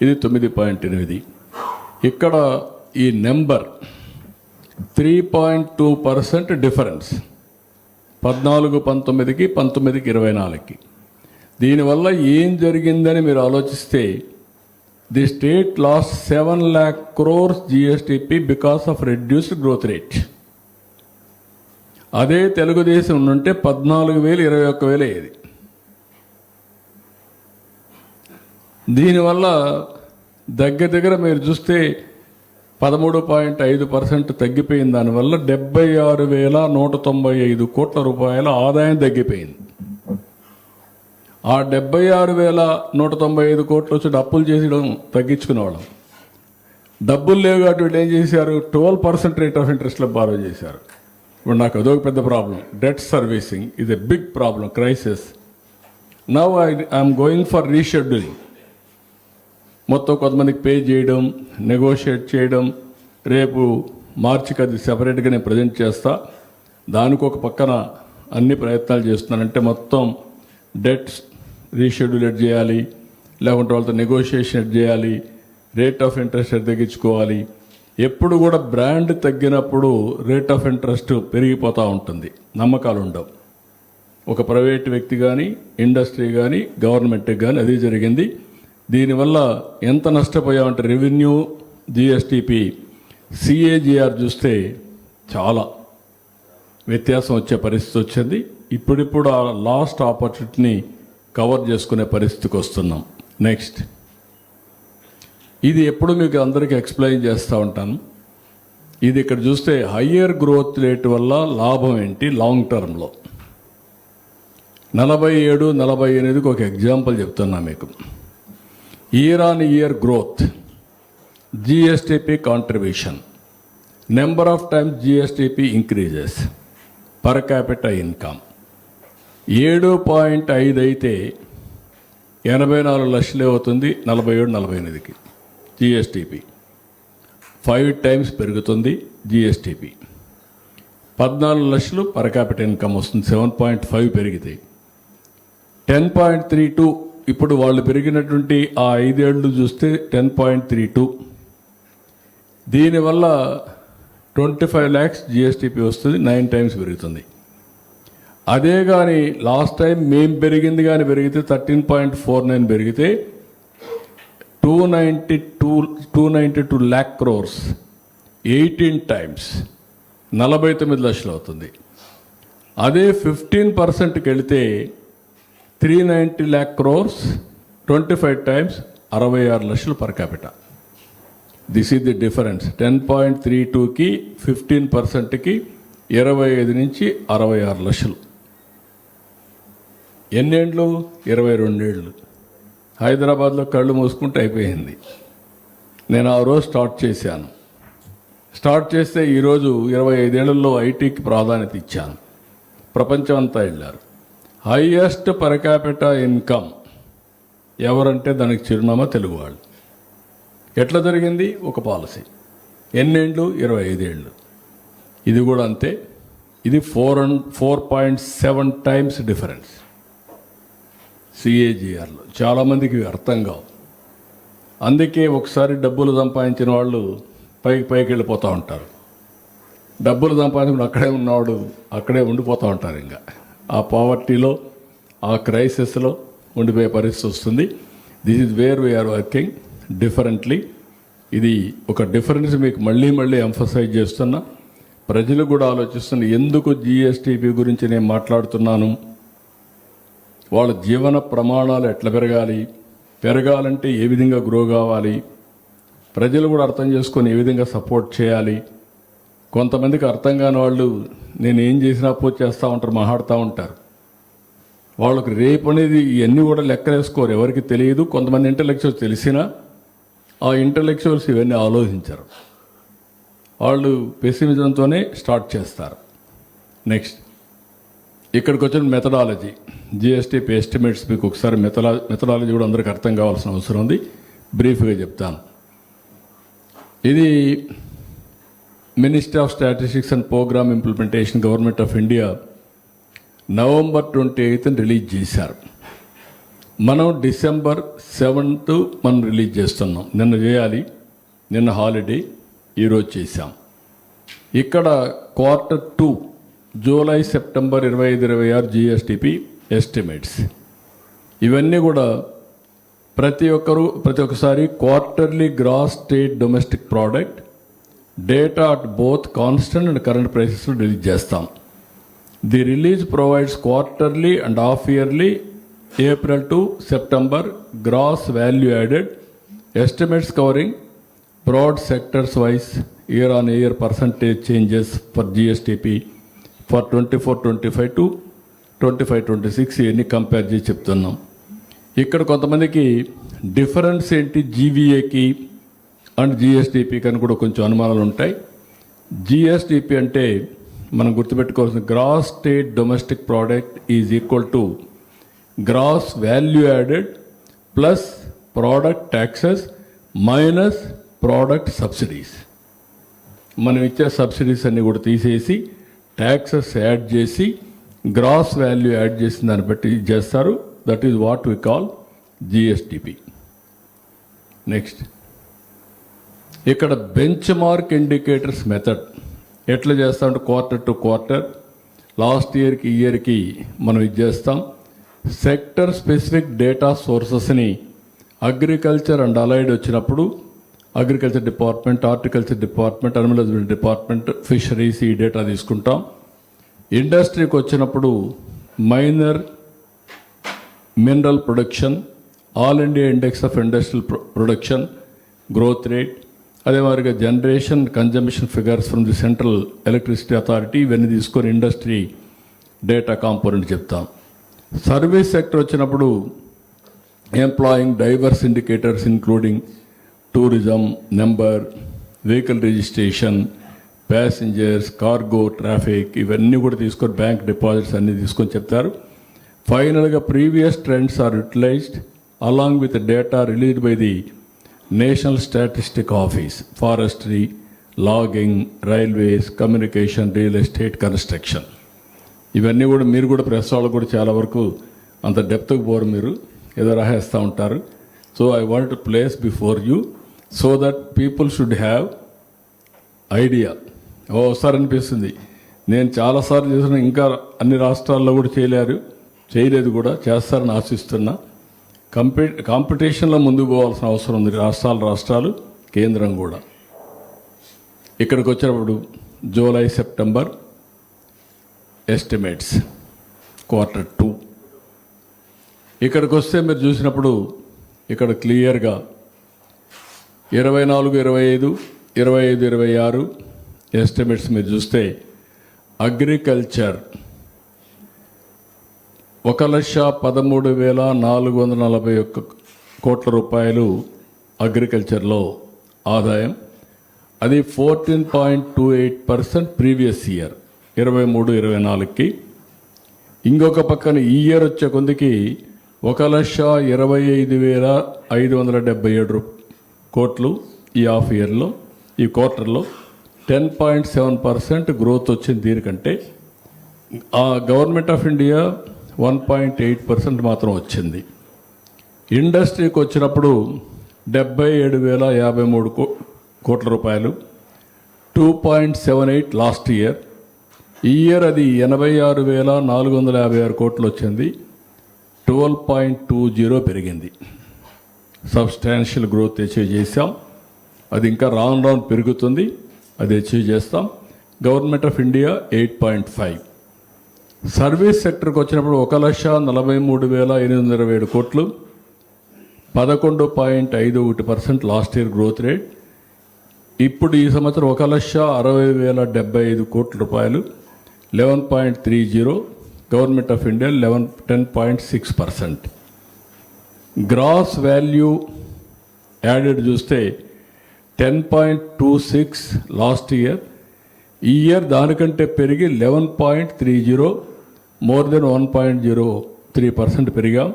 ఇది 9.8. ఇక్కడ ఈ నెంబర్ 3.2% డిఫరెన్స్ 14-19కి, 19కి 24కి. దీనివల్ల ఏం జరిగిందని మీరు ఆలోచిస్తే, the state last 7 lakh crores GSTP because of reduced growth rate. అదే తెలుగుదేశం ఉంటే 14,000, 21,000 అయ్యేది. దీనివల్ల దగ్గర మీరు చూస్తే 13.5% తగ్గిపోయింది. దానివల్ల 76,195 కోట్ల రూపాయల ఆదాయం తగ్గిపోయింది. ఆ 76,195 కోట్లు వచ్చి అప్పులు చేసడం తగ్గించుకునేవాళ్ళం. డబ్బులు లేవు కాబట్టి వీళ్ళు ఏం చేశారు, 12% రేట్ ఆఫ్ ఇంట్రెస్ట్లో బారో చేశారు. ఇప్పుడు నాకు అదొక పెద్ద ప్రాబ్లం. డెట్ సర్వీసింగ్ ఇది a big problem, crisis. Now I'm going for rescheduling. మొత్తం కొంతమందికి పే చేయడం, నెగోషియేట్ చేయడం. రేపు మార్చికి అది సెపరేట్గా నేను ప్రజెంట్ చేస్తా. దానికి ఒక పక్కన అన్ని ప్రయత్నాలు చేస్తున్నానంటే మొత్తం డెట్స్ రీషెడ్యూలేట్ చేయాలి, లేకుంటే వాళ్ళతో నెగోషియేషన్ చేయాలి, రేట్ ఆఫ్ ఇంట్రెస్ట్ తగ్గించుకోవాలి. ఎప్పుడు కూడా బ్రాండ్ తగ్గినప్పుడు రేట్ ఆఫ్ ఇంట్రెస్ట్ పెరిగిపోతూ ఉంటుంది, నమ్మకాలు ఉండవు. ఒక ప్రైవేట్ వ్యక్తి కానీ, ఇండస్ట్రీ కానీ, గవర్నమెంట్కి కానీ అదే జరిగింది. దీనివల్ల ఎంత నష్టపోయామంటే రెవెన్యూ, జిఎస్టిపి, సిఏజిఆర్ చూస్తే చాలా వ్యత్యాసం వచ్చే పరిస్థితి వచ్చింది. ఇప్పుడిప్పుడు ఆ లాస్ట్ ఆపర్చునిటీని కవర్ చేసుకునే పరిస్థితికి వస్తున్నాం. నెక్స్ట్, ఇది ఎప్పుడు మీకు అందరికీ ఎక్స్ప్లెయిన్ చేస్తూ ఉంటాను. ఇది ఇక్కడ చూస్తే హయ్యర్ గ్రోత్ రేట్ వల్ల లాభం ఏంటి లాంగ్ టర్మ్లో. 47, 48కి ఒక ఎగ్జాంపుల్ చెప్తున్నా మీకు. Year on year growth, GSTP contribution, number of times GSTP increases, per capital income 7.5 అయితే 84 లక్షలే అవుతుంది 47, 48కి జిఎస్టిపి. 5 టైమ్స్ పెరుగుతుంది జిఎస్టిపి. 14 లక్షలు పర్ క్యాపిటల్ ఇన్కమ్ వస్తుంది, 7.5 పెరిగితే. 10.32 ఇప్పుడు వాళ్ళు పెరిగినటువంటి ఆ 5 ఏళ్ళు చూస్తే 10.32. దీనివల్ల 25 lakhs జిఎస్టిపి వస్తుంది, 9 టైమ్స్ పెరుగుతుంది. అదే కానీ లాస్ట్ టైం మేము పెరిగింది కానీ పెరిగితే 13.49 పెరిగితే 292 lakh crores 18 టైమ్స్ 49 లక్షలు అవుతుంది. అదే 15%కి వెళితే 390 lakh crores 25 టైమ్స్ 66 లక్షలు per capital. This is the difference. 10.32కి 15%కి 25 నుంచి 66 లక్షలు. ఎన్నేళ్ళు? 22 ఏళ్ళు. హైదరాబాద్లో కళ్ళు మూసుకుంటే అయిపోయింది. నేను ఆ రోజు స్టార్ట్ చేశాను. స్టార్ట్ చేస్తే ఈరోజు 25 ఏళ్లలో ఐటీకి ప్రాధాన్యత ఇచ్చాను. ప్రపంచం అంతా వెళ్ళారు. హైయెస్ట్ పర్ క్యాపిటల్ ఇన్కమ్ ఎవరంటే దానికి చిరునామా తెలుగు వాళ్ళు. ఎట్లా జరిగింది? ఒక పాలసీ. ఎన్నేళ్ళు? 25 ఏళ్ళు. ఇది కూడా అంతే. ఇది 4.7 టైమ్స్ డిఫరెన్స్ సిఏజిఆర్లో. చాలామందికి అర్థం కావు. అందుకే ఒకసారి డబ్బులు సంపాదించిన వాళ్ళు పైకి వెళ్ళిపోతూ ఉంటారు. డబ్బులు సంపాదించిన అక్కడే ఉన్నవాడు అక్కడే ఉండిపోతూ ఉంటారు. ఇంకా ఆ పావర్టీలో, ఆ క్రైసిస్లో ఉండిపోయే పరిస్థితి వస్తుంది. This is where we are working differently. ఇది ఒక డిఫరెన్స్ మీకు మళ్ళీ ఎంఫసైజ్ చేస్తున్నా. ప్రజలు కూడా ఆలోచిస్తున్న ఎందుకు జిఎస్టిపి గురించి నేను మాట్లాడుతున్నాను. వాళ్ళ జీవన ప్రమాణాలు ఎట్లా పెరగాలంటే ఏ విధంగా గ్రో కావాలి, ప్రజలు కూడా అర్థం చేసుకొని ఏ విధంగా సపోర్ట్ చేయాలి. కొంతమందికి అర్థం కాని వాళ్ళు నేను ఏం చేసినా అపోజ్ చేస్తూ ఉంటారు, మాట్లాడుతూ ఉంటారు. వాళ్ళకి రేపు అనేది ఇవన్నీ కూడా లెక్కలేసుకోరు, ఎవరికి తెలియదు. కొంతమంది ఇంటలెక్చువల్స్ తెలిసినా ఆ ఇంటలెక్చువల్స్ ఇవన్నీ ఆలోచించరు. వాళ్ళు పెసిమిజంతోనే స్టార్ట్ చేస్తారు. నెక్స్ట్ ఇక్కడికి వచ్చిన మెథడాలజీ, జిఎస్టిపి ఎస్టిమేట్స్. మీకు ఒకసారి మెథడాలజీ కూడా అందరికీ అర్థం కావాల్సిన అవసరం ఉంది. బ్రీఫ్గా చెప్తాను. ఇది ministry of statistics and programme implementation, government of India November 28th release చేశారు. మనం December 7th మనం రిలీజ్ చేస్తున్నాం. నిన్న చేయాలి, నిన్న హాలిడే, ఈరోజు చేశాం. ఇక్కడ Q2 July, September 25-26 GSTP estimates. ఇవన్నీ కూడా ప్రతి ఒక్కసారి quarterly gross state domestic product data at both constant and current ప్రైసెస్లో రిలీజ్ చేస్తాం. The release provides quarterly and half yearly April to September gross value added estimates covering broad sectors wise year on year percentage changes for GSTP for 24-25 to 25-26 ఇవన్నీ కంపేర్ చేసి చెప్తున్నాం. ఇక్కడ కొంతమందికి డిఫరెన్స్ ఏంటి జీవీఏకి అండ్ జిఎస్టిపికి అని కూడా కొంచెం అనుమానాలు ఉంటాయి. జిఎస్టిపి అంటే మనం గుర్తుపెట్టుకోవాల్సిన gross state domestic product is equal to gross value added plus product taxes minus product subsidies. మనం ఇచ్చే సబ్సిడీస్ అన్నీ కూడా తీసేసి ట్యాక్సెస్ యాడ్ చేసి గ్రాస్ వాల్యూ యాడ్ చేసిన దాన్ని బట్టి చేస్తారు. That is what we call GSTP. Next ఇక్కడ బెంచ్ మార్క్ ఇండికేటర్స్ మెథడ్ ఎట్లా చేస్తామంటే క్వార్టర్ టు క్వార్టర్, లాస్ట్ ఇయర్కి మనం ఇది చేస్తాం. సెక్టర్ స్పెసిఫిక్ డేటా సోర్సెస్ని అగ్రికల్చర్ అండ్ అలైడ్ వచ్చినప్పుడు agriculture department, horticulture department, animal husbandry department, fisheries ఈ డేటా తీసుకుంటాం. ఇండస్ట్రీకి వచ్చినప్పుడు minor mineral production, all India index of industrial production, growth rate, అదే మాదిరిగా generation consumption figures from the central electricity authority, ఇవన్నీ తీసుకొని ఇండస్ట్రీ డేటా కాంపోనెంట్ చెప్తాం. సర్వీస్ సెక్టర్ వచ్చినప్పుడు employing diverse indicators including tourism, number, vehicle registration, passengers, cargo, traffic, ఇవన్నీ కూడా తీసుకొని బ్యాంక్ డిపాజిట్స్ అన్నీ తీసుకొని చెప్తారు. ఫైనల్గా previous trends are utilized along with data released by the national statistic office, forestry, logging, railways, communication, real estate, construction. ఇవన్నీ కూడా మీరు కూడా ప్రెస్ వాళ్ళు కూడా చాలా వరకు అంత డెప్త్కి పోరు, మీరు ఏదో రాసేస్తూ ఉంటారు. So I want to place before you so that people should have idea. ఓసారి అనిపిస్తుంది, నేను చాలాసార్లు చేసిన, ఇంకా అన్ని రాష్ట్రాల్లో కూడా చేయలేదు కూడా, చేస్తారని ఆశిస్తున్నా. కాంపిటీషన్లో ముందుకు పోవాల్సిన అవసరం ఉంది రాష్ట్రాలు, కేంద్రం కూడా. ఇక్కడికి వచ్చినప్పుడు జూలై, సెప్టెంబర్ ఎస్టిమేట్స్ Q2. ఇక్కడికి వస్తే మీరు చూసినప్పుడు ఇక్కడ క్లియర్గా 24, 25, 26 ఎస్టిమేట్స్ మీరు చూస్తే అగ్రికల్చర్ 1,13,441 కోట్ల రూపాయలు అగ్రికల్చర్లో ఆదాయం. అది 14.28% ప్రీవియస్ ఇయర్ 23-24కి. ఇంకొక పక్కన ఈ ఇయర్ వచ్చే కొందికి 1,25,577 కోట్లు ఈ హాఫ్ ఇయర్లో, ఈ క్వార్టర్లో 10.7% గ్రోత్ వచ్చింది. దీనికంటే ఆ గవర్నమెంట్ ఆఫ్ ఇండియా 1.8% మాత్రం వచ్చింది. ఇండస్ట్రీకి వచ్చినప్పుడు 77,053 కోట్ల రూపాయలు, 2.78 లాస్ట్ ఇయర్. ఈ ఇయర్ అది 86,456 కోట్లు వచ్చింది, 12.20 పెరిగింది. సబ్స్టాన్షియల్ గ్రోత్ అచీవ్ చేశాం. అది ఇంకా రాను పెరుగుతుంది, అది అచీవ్ చేస్తాం. Government of India 8.5. సర్వీస్ సెక్టర్కి వచ్చినప్పుడు 1,43,827 కోట్లు, 11.51% లాస్ట్ ఇయర్ గ్రోత్ రేట్. ఇప్పుడు ఈ సంవత్సరం 1,60,075 కోట్ల రూపాయలు, 11.30. Government of India 10.6%. Gross value added చూస్తే 10.26 లాస్ట్ ఇయర్. ఈ ఇయర్ దానికంటే పెరిగి 11.30, మోర్ దెన్ 1.03% పెరిగాం.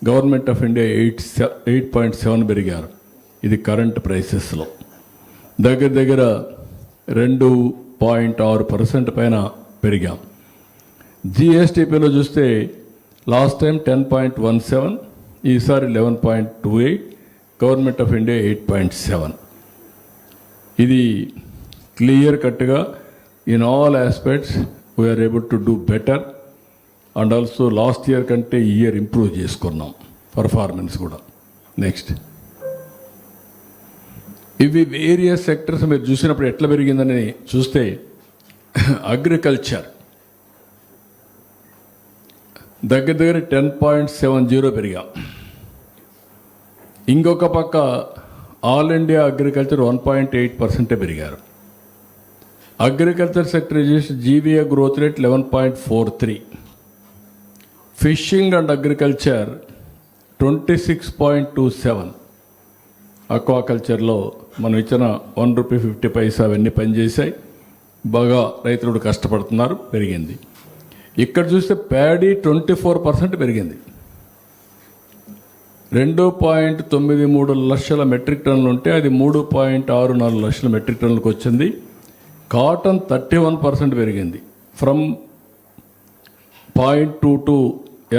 గవర్నమెంట్ ఆఫ్ ఇండియా 8.7 పెరిగారు. ఇది కరెంట్ ప్రైసెస్లో. దగ్గర 2.6% పైన పెరిగాం. జిఎస్టిపిలో చూస్తే లాస్ట్ టైం 10.17, ఈసారి 11.28. Government of India 8.7. ఇది క్లియర్ కట్గా in all aspects we are able to do better. And also last year కంటే ఈ ఇయర్ ఇంప్రూవ్ చేసుకున్నాం పర్ఫార్మెన్స్ కూడా. నెక్స్ట్, ఇవి వేరియస్ సెక్టర్స్ మీరు చూసినప్పుడు ఎట్లా పెరిగిందని చూస్తే అగ్రికల్చర్ దగ్గర 10.70 పెరిగాం. ఇంకొక పక్క ఆల్ ఇండియా అగ్రికల్చర్ 1.8% పెరిగారు. అగ్రికల్చర్ సెక్టర్ చేసి GVA growth rate 11.43. Fishing and agriculture 26.27. అక్వాకల్చర్లో మనం ఇచ్చిన ₹1.50 అవన్నీ పనిచేశాయి. బాగా రైతులు కష్టపడుతున్నారు, పెరిగింది. ఇక్కడ చూస్తే ప్యాడీ 24% పెరిగింది. 2.93 లక్షల మెట్రిక్ టన్నులు ఉంటే అది 3.64 లక్షల మెట్రిక్ టన్నులకు వచ్చింది. కాటన్ 31% పెరిగింది, ఫ్రమ్ 0.22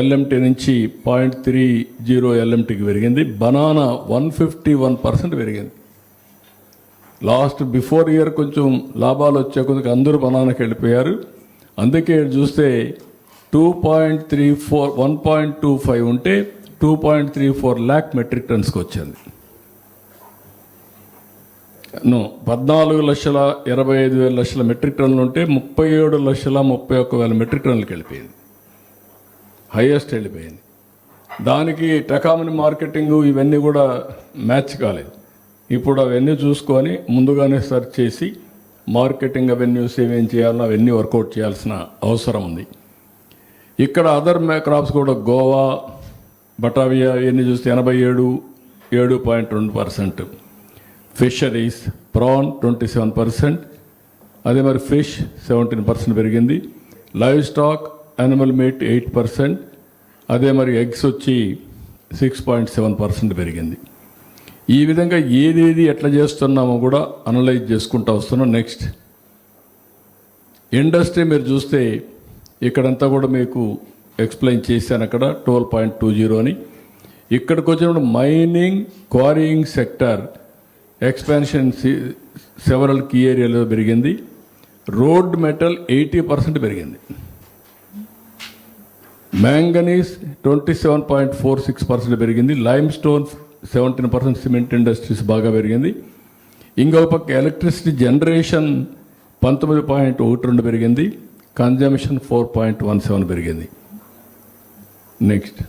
LMT నుంచి 0.30 LMTకి పెరిగింది. బనానా 151% పెరిగింది. బిఫోర్ ఇయర్ కొంచెం లాభాలు వచ్చే కొద్దిగా అందరూ బనానాకి వెళ్ళిపోయారు. అందుకే చూస్తే 2.34 1.25 ఉంటే 2.34 lakh మెట్రిక్ టన్స్కి వచ్చింది. 14,25,000 మెట్రిక్ టన్నులు ఉంటే 37,31,000 మెట్రిక్ టన్నులకి వెళ్ళిపోయింది, హైయెస్ట్ వెళ్ళిపోయింది. దానికి టెకామని మార్కెటింగ్ ఇవన్నీ కూడా మ్యాచ్ కాలేదు. ఇప్పుడు అవన్నీ చూసుకొని ముందుగానే సెర్చ్ చేసి మార్కెటింగ్ అవెన్యూస్ ఏమేం చేయాలో అవన్నీ వర్కౌట్ చేయాల్సిన అవసరం ఉంది. ఇక్కడ అదర్ క్రాప్స్ కూడా గోవా, బటావియా ఇవన్నీ చూస్తే 87.2%. ఫిషరీస్ ప్రాన్ 27%, అదే మరి ఫిష్ 17% పెరిగింది. లైవ్ స్టాక్ యానిమల్ మీట్ 8%, అదే మరి ఎగ్స్ వచ్చి 6.7% పెరిగింది. ఈ విధంగా ఏదేది ఎట్లా చేస్తున్నామో కూడా అనలైజ్ చేసుకుంటూ వస్తున్నాం. నెక్స్ట్ ఇండస్ట్రీ మీరు చూస్తే ఇక్కడంతా కూడా మీకు ఎక్స్ప్లెయిన్ చేశాను. అక్కడ 12.20 అని. ఇక్కడికి వచ్చినప్పుడు mining, quarrying sector expansion several key ఏరియాలో పెరిగింది. రోడ్ మెటల్ 80% పెరిగింది. మ్యాంగనీస్ 27.46% పెరిగింది. లైమ్ స్టోన్ 17%, సిమెంట్ ఇండస్ట్రీస్ బాగా పెరిగింది. ఇంకో పక్క ఎలక్ట్రిసిటీ జనరేషన్ 19.12 పెరిగింది. కన్జంప్షన్ 4.17 పెరిగింది. నెక్స్ట్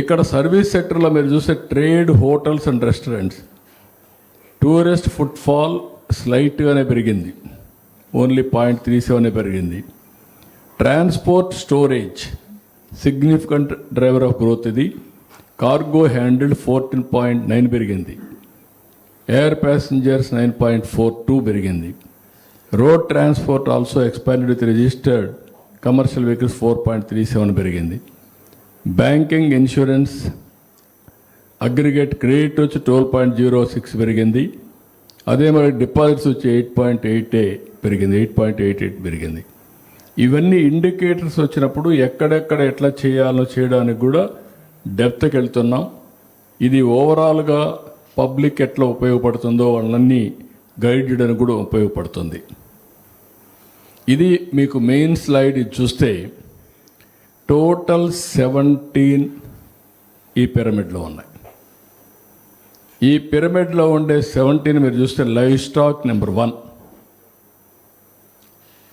ఇక్కడ సర్వీస్ సెక్టర్లో మీరు చూస్తే trade, hotels and restaurants, tourist footfall స్లైట్గానే పెరిగింది, ఓన్లీ 0.37 పెరిగింది. Transport storage significant driver of growth ఇది. కార్గో హ్యాండిల్డ్ 14.9 పెరిగింది. ఎయిర్ ప్యాసింజర్స్ 9.42 పెరిగింది. Road transport also expanded with registered commercial vehicles 4.37 పెరిగింది. బ్యాంకింగ్, ఇన్సూరెన్స్, అగ్రిగేట్ క్రెడిట్ వచ్చి 12.06 పెరిగింది. అదే మరి డిపాజిట్స్ వచ్చి 8.88 పెరిగింది. 8.88 పెరిగింది. ఇవన్నీ ఇండికేటర్స్ వచ్చినప్పుడు ఎక్కడెక్కడ ఎట్లా చేయాలో చేయడానికి కూడా డెప్త్కి వెళ్తున్నాం. ఇది ఓవరాల్గా పబ్లిక్ ఎట్లా ఉపయోగపడుతుందో వాళ్ళన్నీ గైడ్ చేయడానికి కూడా ఉపయోగపడుతుంది. ఇది మీకు మెయిన్ స్లైడ్. ఇది చూస్తే టోటల్ 17 ఈ పిరమిడ్లో ఉన్నాయి. ఈ పిరమిడ్లో ఉండే 17 మీరు చూస్తే లైవ్ స్టాక్ నెంబర్ 1.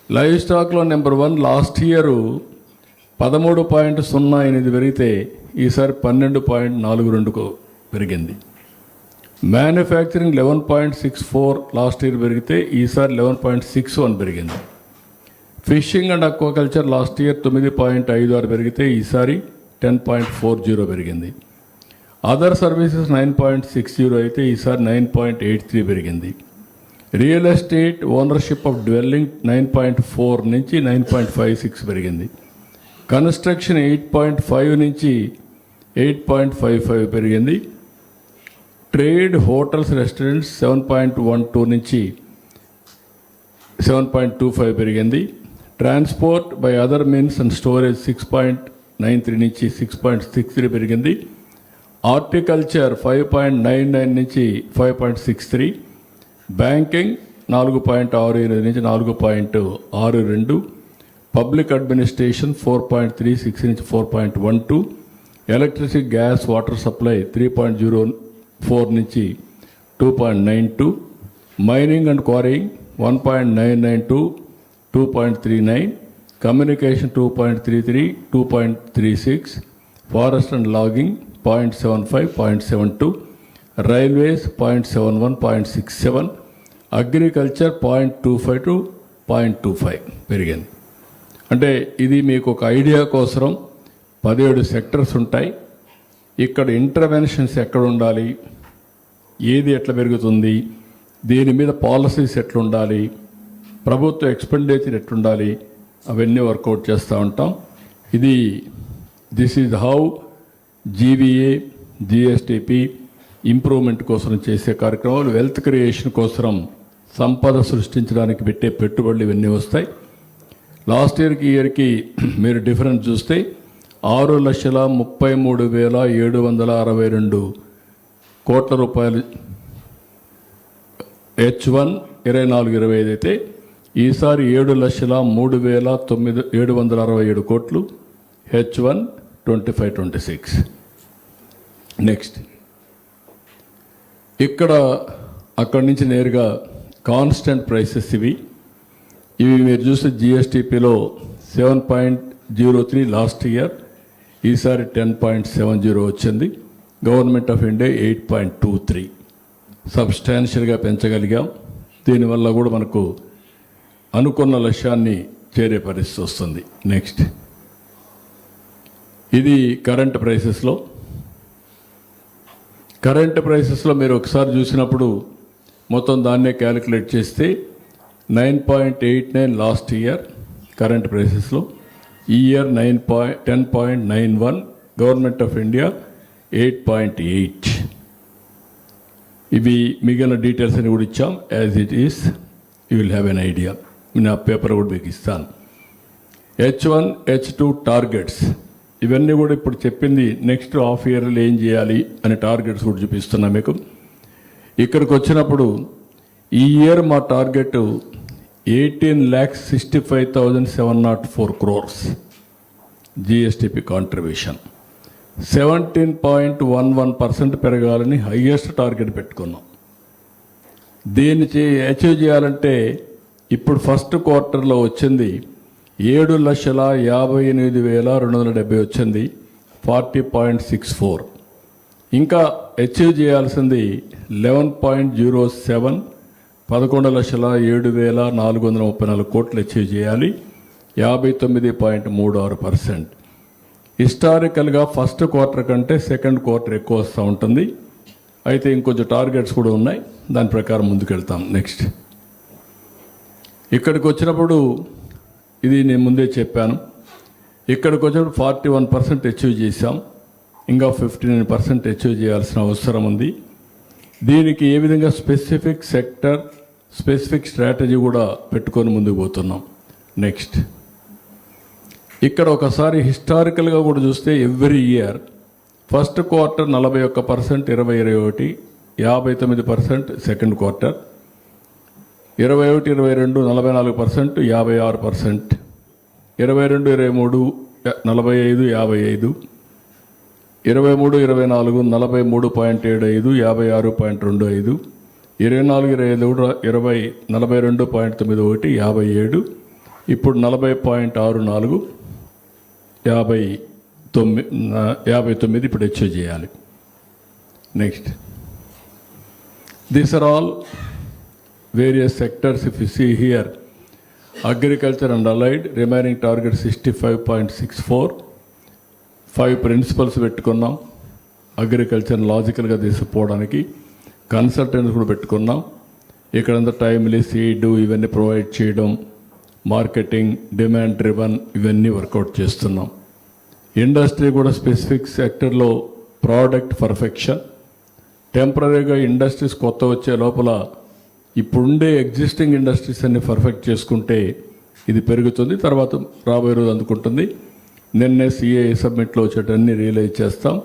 లైవ్ స్టాక్లో నెంబర్ 1 లాస్ట్ ఇయర్ 13.08 పెరిగితే ఈసారి 12.42 పెరిగింది. మ్యానుఫ్యాక్చరింగ్ 11.64 లాస్ట్ ఇయర్ పెరిగితే ఈసారి 11.61 పెరిగింది. Fishing and aquaculture last year 9.56 పెరిగితే ఈసారి 10.40 పెరిగింది. అదర్ సర్వీసెస్ 9.60 అయితే ఈసారి 9.83 పెరిగింది. Real estate ownership of dwelling 9.4 నుంచి 9.56 పెరిగింది. కన్స్ట్రక్షన్ 8.5 నుంచి 8.55 పెరిగింది. ట్రేడ్, హోటల్స్, రెస్టారెంట్స్ 7.12 నుంచి 7.25 పెరిగింది. Transport by other means and storage 6.93 నుంచి 6.63 పెరిగింది. హార్టికల్చర్ 5.99 నుంచి 5.63. బ్యాంకింగ్ 4.68 నుంచి 4.62. పబ్లిక్ అడ్మినిస్ట్రేషన్ 4.36 నుంచి 4.12. ఎలక్ట్రిసిటీ, గ్యాస్, వాటర్ సప్లై 3.04 నుంచి 2.92. Mining and quarrying 1.99 to 2.39. Communication 2.33, 2.36. Forest and logging 0.75, 0.72. Railways 0.71, 0.67. Agriculture 0.25 to 0.25 పెరిగింది. అంటే ఇది మీకు ఒక ఐడియా కోసం 17 సెక్టర్స్ ఉంటాయి. ఇక్కడ ఇంటర్వెన్షన్స్ ఎక్కడ ఉండాలి, ఏది ఎట్లా పెరుగుతుంది, దీని మీద పాలసీస్ ఎట్లుండాలి, ప్రభుత్వ ఎక్స్పెండిచర్ ఎట్లుండాలి, అవన్నీ వర్కౌట్ చేస్తూ ఉంటాం. This is how GVA, GSTP improvement కోసం చేసే కార్యక్రమాలు, వెల్త్ క్రియేషన్ కోసం సంపద సృష్టించడానికి పెట్టే పెట్టుబడులు ఇవన్నీ వస్తాయి. లాస్ట్ ఇయర్కి మీరు డిఫరెన్స్ చూస్తే 6,33,762 కోట్ల రూపాయలు H1 24-25 అయితే ఈసారి 7,03,767 కోట్లు H1 25-26. నెక్స్ట్ ఇక్కడ అక్కడి నుంచి నేరుగా కాన్స్టెంట్ ప్రైసెస్ ఇవి మీరు చూస్తే జిఎస్టిపిలో 7.03 లాస్ట్ ఇయర్, ఈసారి 10.70 వచ్చింది. Government of India 8.23. సబ్స్టాన్షియల్గా పెంచగలిగాం. దీనివల్ల కూడా మనకు అనుకున్న లక్ష్యాన్ని చేరే పరిస్థితి వస్తుంది. నెక్స్ట్, ఇది కరెంట్ ప్రైసెస్లో మీరు ఒకసారి చూసినప్పుడు మొత్తం దాన్నే క్యాలిక్యులేట్ చేస్తే 9.89 లాస్ట్ ఇయర్ కరెంట్ ప్రైసెస్లో, ఈ ఇయర్ 10.91, గవర్నమెంట్ ఆఫ్ ఇండియా 8.8. ఇవి మిగిలిన డీటెయిల్స్ అని కూడా ఇచ్చాం. As it is you will have an idea. నా పేపర్ కూడా మీకు ఇస్తాను. H1, H2 టార్గెట్స్ ఇవన్నీ కూడా ఇప్పుడు చెప్పింది. నెక్స్ట్ హాఫ్ ఇయర్లో ఏం చేయాలి అనే టార్గెట్స్ కూడా చూపిస్తున్నా మీకు. ఇక్కడికి వచ్చినప్పుడు ఈ ఇయర్ మా టార్గెట్ 18,65,704 crores జిఎస్టిపి కాంట్రిబ్యూషన్. 17.11% పెరగాలని హయ్యెస్ట్ టార్గెట్ పెట్టుకున్నాం. దీన్ని అచీవ్ చేయాలంటే ఇప్పుడు ఫస్ట్ క్వార్టర్లో వచ్చింది 7,58,270 వచ్చింది, 40.64. ఇంకా అచీవ్ చేయాల్సింది 11.07, 11,07,434 కోట్లు అచీవ్ చేయాలి, 59.36%. హిస్టారికల్గా ఫస్ట్ క్వార్టర్ కంటే సెకండ్ క్వార్టర్ ఎక్కువ వస్తూ ఉంటుంది. అయితే ఇంకొంచెం టార్గెట్స్ కూడా ఉన్నాయి, దాని ప్రకారం ముందుకెళ్తాం. నెక్స్ట్, ఇక్కడికి వచ్చినప్పుడు ఇది నేను ముందే చెప్పాను. ఇక్కడికి వచ్చినప్పుడు 41% అచీవ్ చేశాం. ఇంకా 59% అచీవ్ చేయాల్సిన అవసరం ఉంది. దీనికి ఏ విధంగా స్పెసిఫిక్ సెక్టర్, స్పెసిఫిక్ స్ట్రాటజీ కూడా పెట్టుకొని ముందుకు పోతున్నాం. నెక్స్ట్, ఇక్కడ ఒకసారి హిస్టారికల్గా కూడా చూస్తే every year first quarter 41%, 2021 59%, second quarter 21, 22 44%, 56%, 22, 23 45, 55, 23, 24 43.75, 56.25, 24, 25 42.91, 57, ఇప్పుడు 40.64, 59 ఇప్పుడు అచీవ్ చేయాలి. Next, these are all various sectors. If you see here, agriculture and allied remaining target 65.64. 5 principles పెట్టుకున్నాం. అగ్రికల్చర్ లాజికల్గా తీసుకుపోవడానికి కన్సల్టెంట్స్ కూడా పెట్టుకున్నాం. ఇక్కడంతా టైమ్లీ సీడ్ ఇవన్నీ ప్రొవైడ్ చేయడం, మార్కెటింగ్, డిమాండ్ డ్రివన్ ఇవన్నీ వర్కౌట్ చేస్తున్నాం. ఇండస్ట్రీ కూడా స్పెసిఫిక్ సెక్టర్లో ప్రోడక్ట్ పర్ఫెక్షన్. టెంపరీగా ఇండస్ట్రీస్ కొత్త వచ్చే లోపల ఇప్పుడుండే ఎగ్జిస్టింగ్ ఇండస్ట్రీస్ అన్ని పర్ఫెక్ట్ చేసుకుంటే ఇది పెరుగుతుంది, తర్వాత రాబోయే రోజు అందుకుంటుంది. నిన్నే సిఏ సబ్మిట్లో వచ్చేటన్నీ రియలైజ్ చేస్తాం.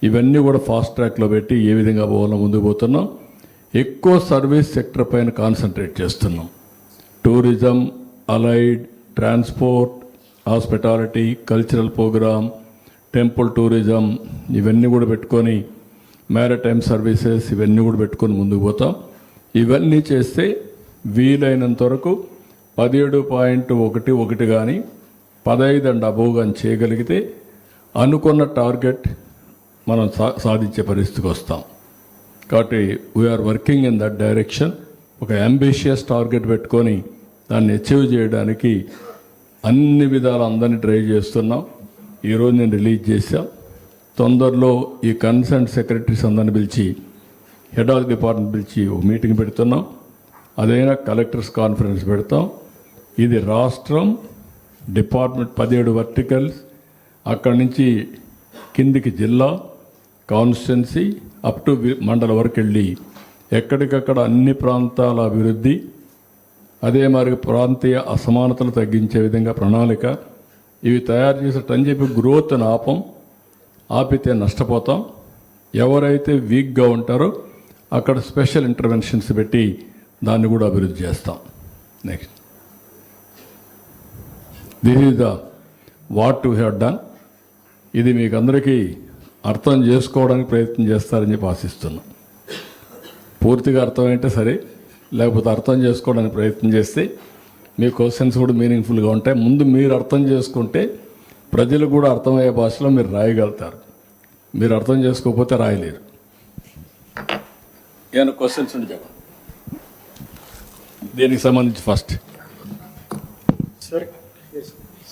ఇవన్నీ కూడా ఫాస్ట్ ట్రాక్లో పెట్టి ఏ విధంగా పోవాలో ముందుకు పోతున్నాం. ఎక్కువ సర్వీస్ సెక్టర్ పైన కాన్సన్ట్రేట్ చేస్తున్నాం. Tourism, allied, transport, hospitality, cultural programme, temple tourism ఇవన్నీ కూడా పెట్టుకొని, మ్యారిటైమ్ సర్వీసెస్ ఇవన్నీ కూడా పెట్టుకొని ముందుకు పోతాం. ఇవన్నీ చేస్తే వీలైనంత వరకు 17.11 కానీ 15 అండ్ అబోవ్ కానీ చేయగలిగితే అనుకున్న టార్గెట్ మనం సాధించే పరిస్థితికి వస్తాం. కాబట్టి we are working in that direction. ఒక అంబిషియస్ టార్గెట్ పెట్టుకొని దాన్ని అచీవ్ చేయడానికి అన్ని విధాలు అందరినీ ట్రై చేస్తున్నాం. ఈరోజు నేను రిలీజ్ చేశాం. తొందరలో ఈ కన్సర్న్ సెక్రటరీస్ అందరిని పిలిచి, హెడ్ ఆఫ్ ది డిపార్ట్మెంట్ పిలిచి ఒక మీటింగ్ పెడుతున్నాం. అదైనా కలెక్టర్స్ కాన్ఫరెన్స్ పెడతాం. ఇది రాష్ట్రం, డిపార్ట్మెంట్ 17 వర్టికల్స్, అక్కడి నుంచి కిందికి జిల్లా, కాన్స్టిట్యున్సీ అప్ టు మండల వరకు వెళ్ళి ఎక్కడికక్కడ అన్ని ప్రాంతాల అభివృద్ధి, అదే మరి ప్రాంతీయ అసమానతలు తగ్గించే విధంగా ప్రణాళిక ఇవి తయారు చేసేటని చెప్పి గ్రోత్ని ఆపితే నష్టపోతాం. ఎవరైతే వీక్గా ఉంటారో అక్కడ స్పెషల్ ఇంటర్వెన్షన్స్ పెట్టి దాన్ని కూడా అభివృద్ధి చేస్తాం. Next, this is the what to have done. ఇది మీకు అందరికీ అర్థం చేసుకోవడానికి ప్రయత్నం చేస్తారని చెప్పి ఆశిస్తున్నాం. పూర్తిగా అర్థమైతే సరే, లేకపోతే అర్థం చేసుకోవడానికి ప్రయత్నం చేస్తే మీ క్వశ్చన్స్ కూడా మీనింగ్ఫుల్గా ఉంటాయి. ముందు మీరు అర్థం చేసుకుంటే ప్రజలు కూడా అర్థమయ్యే భాషలో మీరు రాయగలుగుతారు. మీరు అర్థం చేసుకోకపోతే రాయలేరు. ఏమైనా క్వశ్చన్స్ ఉంటే చెప్పండి. దీనికి సంబంధించి first sir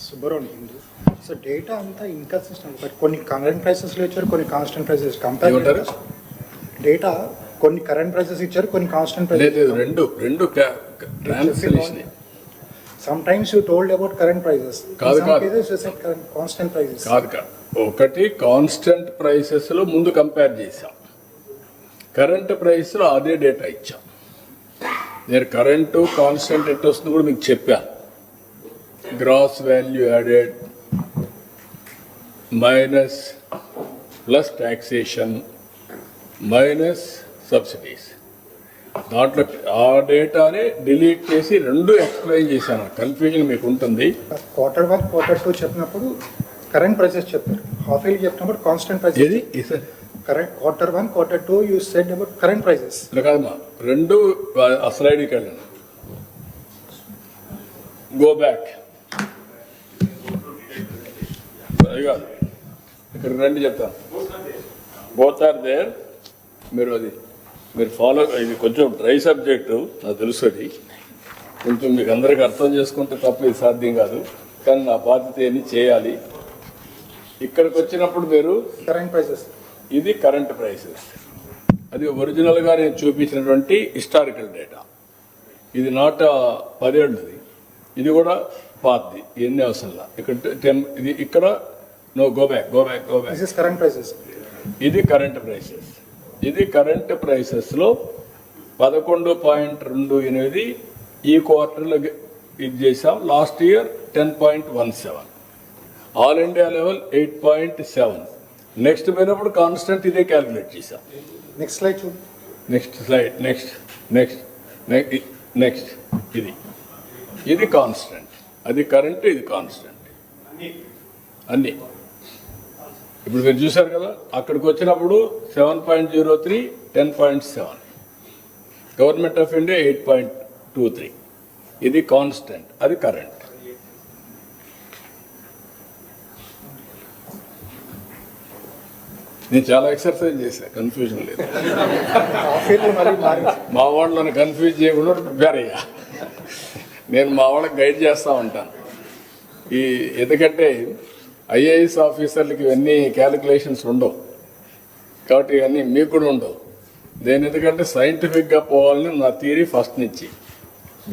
Subbarao Hindu sir data అంతా ఇన్కన్సిస్టెంట్. కొన్ని కరెంట్ ప్రైసెస్లో ఇచ్చారు, కొన్ని కాన్స్టెంట్ ప్రైసెస్. కంపేర్ డేటా కొన్ని కరెంట్ ప్రైసెస్ ఇచ్చారు, కొన్ని కాన్స్టెంట్ ప్రైసెస్. రెండు translation. Some times you told about current prices, constant prices. కాదు, ఒకటి కాన్స్టెంట్ ప్రైసెస్ లో ముందు కంపేర్ చేసాం, కరెంట్ ప్రైస్ లో అదే డేటా ఇచ్చాం. నేను కరెంటు కాన్స్టెంట్ ఎట్ వస్తుంది కూడా మీకు చెప్పాను. Gross value added minus plus taxation minus subsidies. దాంట్లో ఆ డేటాని డిలీట్ చేసి రెండు ఎక్స్ప్లెయిన్ చేశాను. కన్ఫ్యూజన్ మీకు ఉంటుంది. Q1 Q2 చెప్పినప్పుడు కరెంట్ ప్రైసెస్ చెప్పారు, హాఫ్ ఇయర్లీ చెప్పినప్పుడు కాన్స్టెంట్ ప్రైసెస్. ఏది current Q1 Q2 you said about current prices. కాదమ్మా, రెండు ఆ స్లైడ్కి వెళ్ళండి. Go back. అది కాదు, ఇక్కడ రండి చెప్తాను. Both are there. మీరు ఫాలో. ఇది కొంచెం డ్రై సబ్జెక్టు, నాకు తెలుసు. అది కొంచెం మీకు అందరికి అర్థం చేసుకుంటే తప్ప ఇది సాధ్యం కాదు, కానీ నా బాధ్యత ఏమి చేయాలి. ఇక్కడికి వచ్చినప్పుడు మీరు కరెంట్ ప్రైసెస్, ఇది కరెంట్ ప్రైసెస్, అది ఒరిజినల్గా నేను చూపించినటువంటి హిస్టారికల్ డేటా. ఇది నాట 10 ఏళ్ళది, ఇది కూడా పాతది. ఎన్ని అవసరంలా. ఇది ఇక్కడ no go back. Current prices. ఇది కరెంట్ ప్రైసెస్. ఇది కరెంట్ ప్రైసెస్లో 11.28 ఈ క్వార్టర్లో ఇది చేసాం. Last year 10.17. All India level 8.7. Next పోయినప్పుడు కాన్స్టెంట్ ఇదే క్యాలిక్యులేట్ చేసాం. నెక్స్ట్ స్లైడ్ చూడు. Next slide. నెక్స్ట్ ఇది కాన్స్టెంట్, అది కరెంట్, ఇది కాన్స్టెంట్ అన్నీ. ఇప్పుడు మీరు చూశారు కదా, అక్కడికి వచ్చినప్పుడు 7.03, 10.7. Government of India 8.23. ఇది కాన్స్టెంట్, అది కరెంట్. నేను చాలా ఎక్సర్సైజ్ చేశా, కన్ఫ్యూజన్ లేదు. మా వాళ్ళని కన్ఫ్యూజ్ చేయకుండా ప్రిపేర్ అయ్యా. నేను మా వాళ్ళకి గైడ్ చేస్తూ ఉంటాను. ఎందుకంటే ఐఏఎస్ ఆఫీసర్లకి ఇవన్నీ క్యాలిక్యులేషన్స్ ఉండవు, కాబట్టి ఇవన్నీ మీకు కూడా ఉండవు. ఎందుకంటే సైంటిఫిక్గా పోవాలని నా థియరీ ఫస్ట్ నుంచి.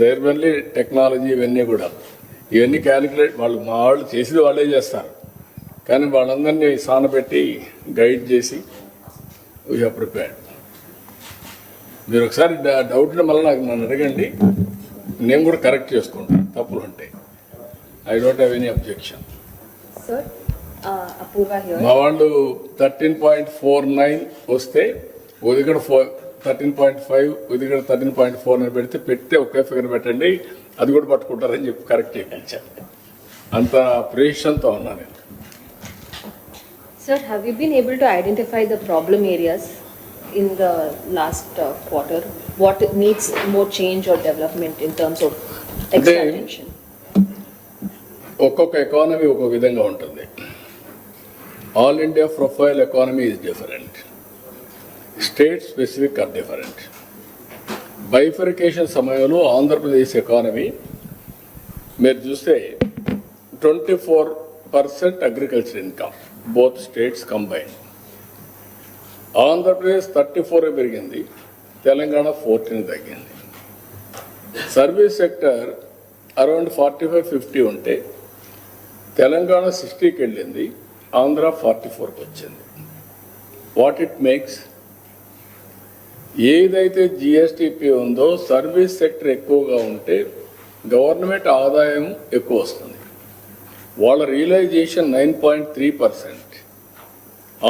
దైర్మల్లి టెక్నాలజీ ఇవన్నీ క్యాలిక్యులేట్ మా వాళ్ళు చేసేది వాళ్ళే చేస్తారు, కానీ వాళ్ళందరినీ సానబెట్టి గైడ్ చేసి వీ హ్యావ్ ప్రిపేర్డ్. మీరు ఒకసారి డౌట్ని మళ్ళీ నన్ను అడగండి, నేను కూడా కరెక్ట్ చేసుకుంటాను తప్పులు ఉంటే. I don't have any objection. మా వాళ్ళు 13.49 వస్తే ఉదిగడ 13.5, ఉదిగడ 13.4 పెడితే ఒకే ఫిగర్ పెట్టండి, అది కూడా పట్టుకుంటారని చెప్పి కరెక్ట్ చేయించాను. అంత ప్రెసిషన్తో ఉన్నా నేను. Sir, have you been able to identify the problem areas in the last quarter? What needs more change or development in terms of expansion? ఒక్కొక్క ఎకానమీ ఒక్కొక్క విధంగా ఉంటుంది. All India profile economy is different, state specific are different. Bifurcation సమయంలో ఆంధ్రప్రదేశ్ ఎకానమీ మీరు చూస్తే 24% agriculture income, both states combined. Andhra Pradesh 34 పెరిగింది, తెలంగాణ 14 తగ్గింది. సర్వీస్ సెక్టర్ అరౌండ్ 45-50 ఉంటే తెలంగాణ 60కి వెళ్ళింది, ఆంధ్ర 44కి వచ్చింది. వాట్ ఇట్ మేక్స్, ఏదైతే జిఎస్టిపి ఉందో సర్వీస్ సెక్టర్ ఎక్కువగా ఉంటే గవర్నమెంట్ ఆదాయం ఎక్కువ వస్తుంది. వాళ్ళ రియలైజేషన్ 9.3%,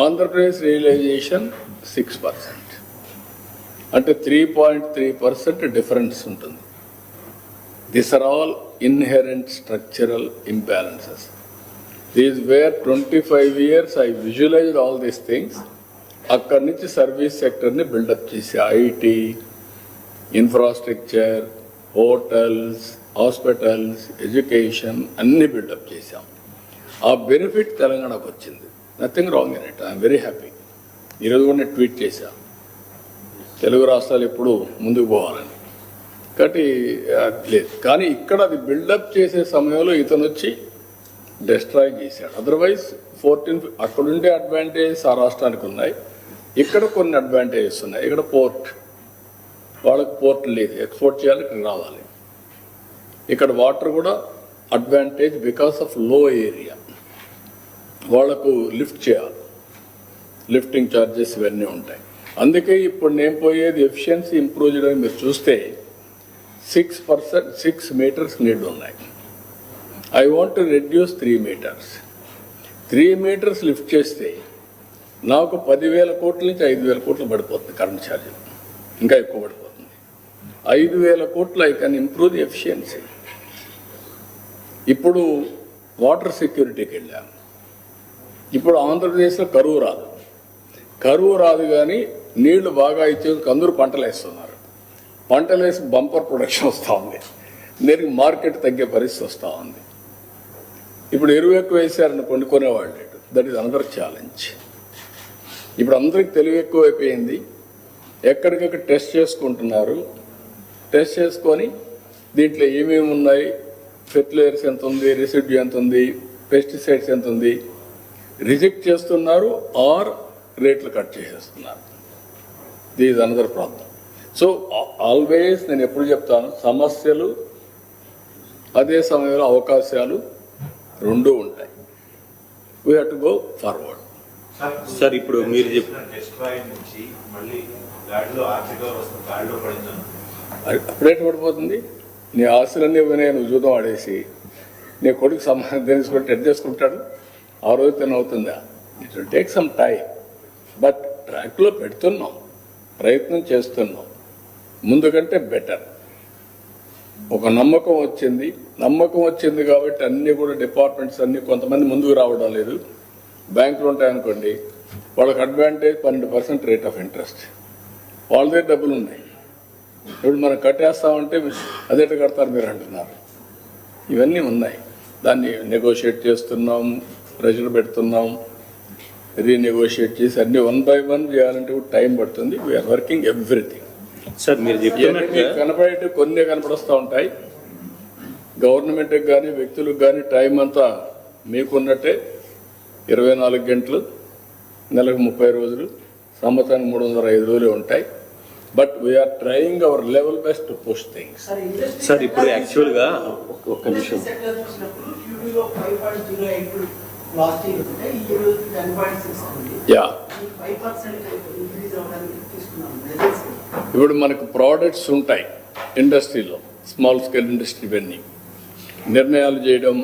ఆంధ్రప్రదేశ్ రియలైజేషన్ 6%, అంటే 3.3% డిఫరెన్స్ ఉంటుంది. These are all inherent structural imbalances. These were 25 years I visualized all these things. అక్కడి నుంచి సర్వీస్ సెక్టర్ని బిల్డప్ చేసి IT, infrastructure, hotels, hospitals, education అన్నీ బిల్డప్ చేశాం. ఆ బెనిఫిట్ తెలంగాణకు వచ్చింది. Nothing wrong in it. I'm very happy. ఈరోజు కూడా నేను ట్వీట్ చేశాను, తెలుగు రాష్ట్రాలు ఎప్పుడు ముందుకు పోవాలని. కాబట్టి అది లేదు. కానీ ఇక్కడ అది బిల్డప్ చేసే సమయంలో ఇతను వచ్చి డిస్ట్రాయ్ చేశాడు. అదర్వైజ్ 14 అక్కడుండే అడ్వాంటేజెస్ ఆ రాష్ట్రానికి ఉన్నాయి, ఇక్కడ కొన్ని అడ్వాంటేజెస్ ఉన్నాయి. ఇక్కడ పోర్ట్, వాళ్ళకి పోర్ట్ లేదు, ఎక్స్పోర్ట్ చేయాలి, ఇక్కడ రావాలి. ఇక్కడ వాటర్ కూడా అడ్వాంటేజ్ బికాస్ ఆఫ్ లో ఏరియా, వాళ్లకు లిఫ్ట్ చేయాలి, లిఫ్టింగ్ ఛార్జెస్ ఇవన్నీ ఉంటాయి. అందుకే ఇప్పుడు నేను పోయేది ఎఫిషియన్సీ ఇంప్రూవ్ చేయడానికి మీరు చూస్తే 6 meters నీడ్ ఉన్నాయి. I want to reduce 3 meters. 3 meters lift చేస్తే నాకు 10,000 కోట్ల నుంచి 5,000 కోట్లు పడిపోతుంది కరెంట్ ఛార్జీలు, ఇంకా ఎక్కువ పడిపోతుంది. 5,000 కోట్లు I can improve the efficiency. ఇప్పుడు వాటర్ సెక్యూరిటీకి వెళ్ళాము. ఇప్పుడు ఆంధ్రప్రదేశ్లో కరువు రాదు కానీ నీళ్లు బాగా ఇచ్చేందుకు అందరూ పంటలు వేస్తున్నారు. పంటలు వేసి బంపర్ ప్రొడక్షన్ వస్తూ ఉంది, దీనికి మార్కెట్ తగ్గే పరిస్థితి వస్తూ ఉంది. ఇప్పుడు ఎరువు ఎక్కువ వేసారనుకోండి, కొనేవాళ్ళు లేడు. That is another challenge. ఇప్పుడు అందరికి తెలివి ఎక్కువైపోయింది, ఎక్కడికక్కడ టెస్ట్ చేసుకుంటున్నారు. టెస్ట్ చేసుకొని దీంట్లో ఏమేమి ఉన్నాయి, ఫెర్టిలైజర్స్ ఎంత ఉంది, రెసిడ్యూ ఎంత ఉంది, పెస్టిసైడ్స్ ఎంత ఉంది, రిజెక్ట్ చేస్తున్నారు ఆర్ రేట్లు కట్ చేసేస్తున్నారు. This is another problem. So always నేను ఎప్పుడు చెప్తాను, సమస్యలు అదే సమయంలో అవకాశాలు రెండూ ఉంటాయి. We have to go forward. Sir ఇప్పుడు మీరు చెప్పిన అప్పుడేట పడిపోతుంది. నీ ఆస్తులన్నీ వినయ నువ్వు జూదం ఆడేసి నీ కొడుకు సమాధానం తెలుసుకుంటే ఎడ్ చేసుకుంటాడు. ఆ రోజు తను అవుతుందా? It will take some time. But ట్రాక్లో పెడుతున్నాం, ప్రయత్నం చేస్తున్నాం. ముందు కంటే బెటర్. ఒక నమ్మకం వచ్చింది కాబట్టి అన్నీ కూడా డిపార్ట్మెంట్స్ అన్నీ కొంతమంది ముందుకు రావడం లేదు. బ్యాంకులు ఉంటాయనుకోండి, వాళ్ళకి అడ్వాంటేజ్ 12% రేట్ ఆఫ్ ఇంట్రెస్ట్, వాళ్ళ దగ్గర డబ్బులు ఉన్నాయి. ఇప్పుడు మనం కట్టేస్తామంటే అదేట కడతారు మీరు అంటున్నారు. ఇవన్నీ ఉన్నాయి. దాన్ని నెగోషియేట్ చేస్తున్నాం, ప్రెషర్ పెడుతున్నాం, రీనెగోషియేట్ చేసి అన్ని 1 by 1 చేయాలంటే టైం పడుతుంది. We are working everything. సార్ మీరు చెప్తున్నట్టు కనపడేటి కొన్ని కనపడుస్తూ ఉంటాయి. గవర్నమెంట్కి కానీ వ్యక్తులకు కానీ టైం అంతా మీకున్నట్టే 24 గంటలు, నెలకు 30 రోజులు, సంవత్సరానికి 305 రోజులు ఉంటాయి. But we are trying our level best to push things. Sir ఇప్పుడు యాక్చువల్గా ఒక్క నిమిషం, యా ఇప్పుడు మనకు ప్రోడక్ట్స్ ఉంటాయి ఇండస్ట్రీలో, స్మాల్ స్కేల్ ఇండస్ట్రీ, ఇవన్నీ నిర్ణయాలు చేయడం,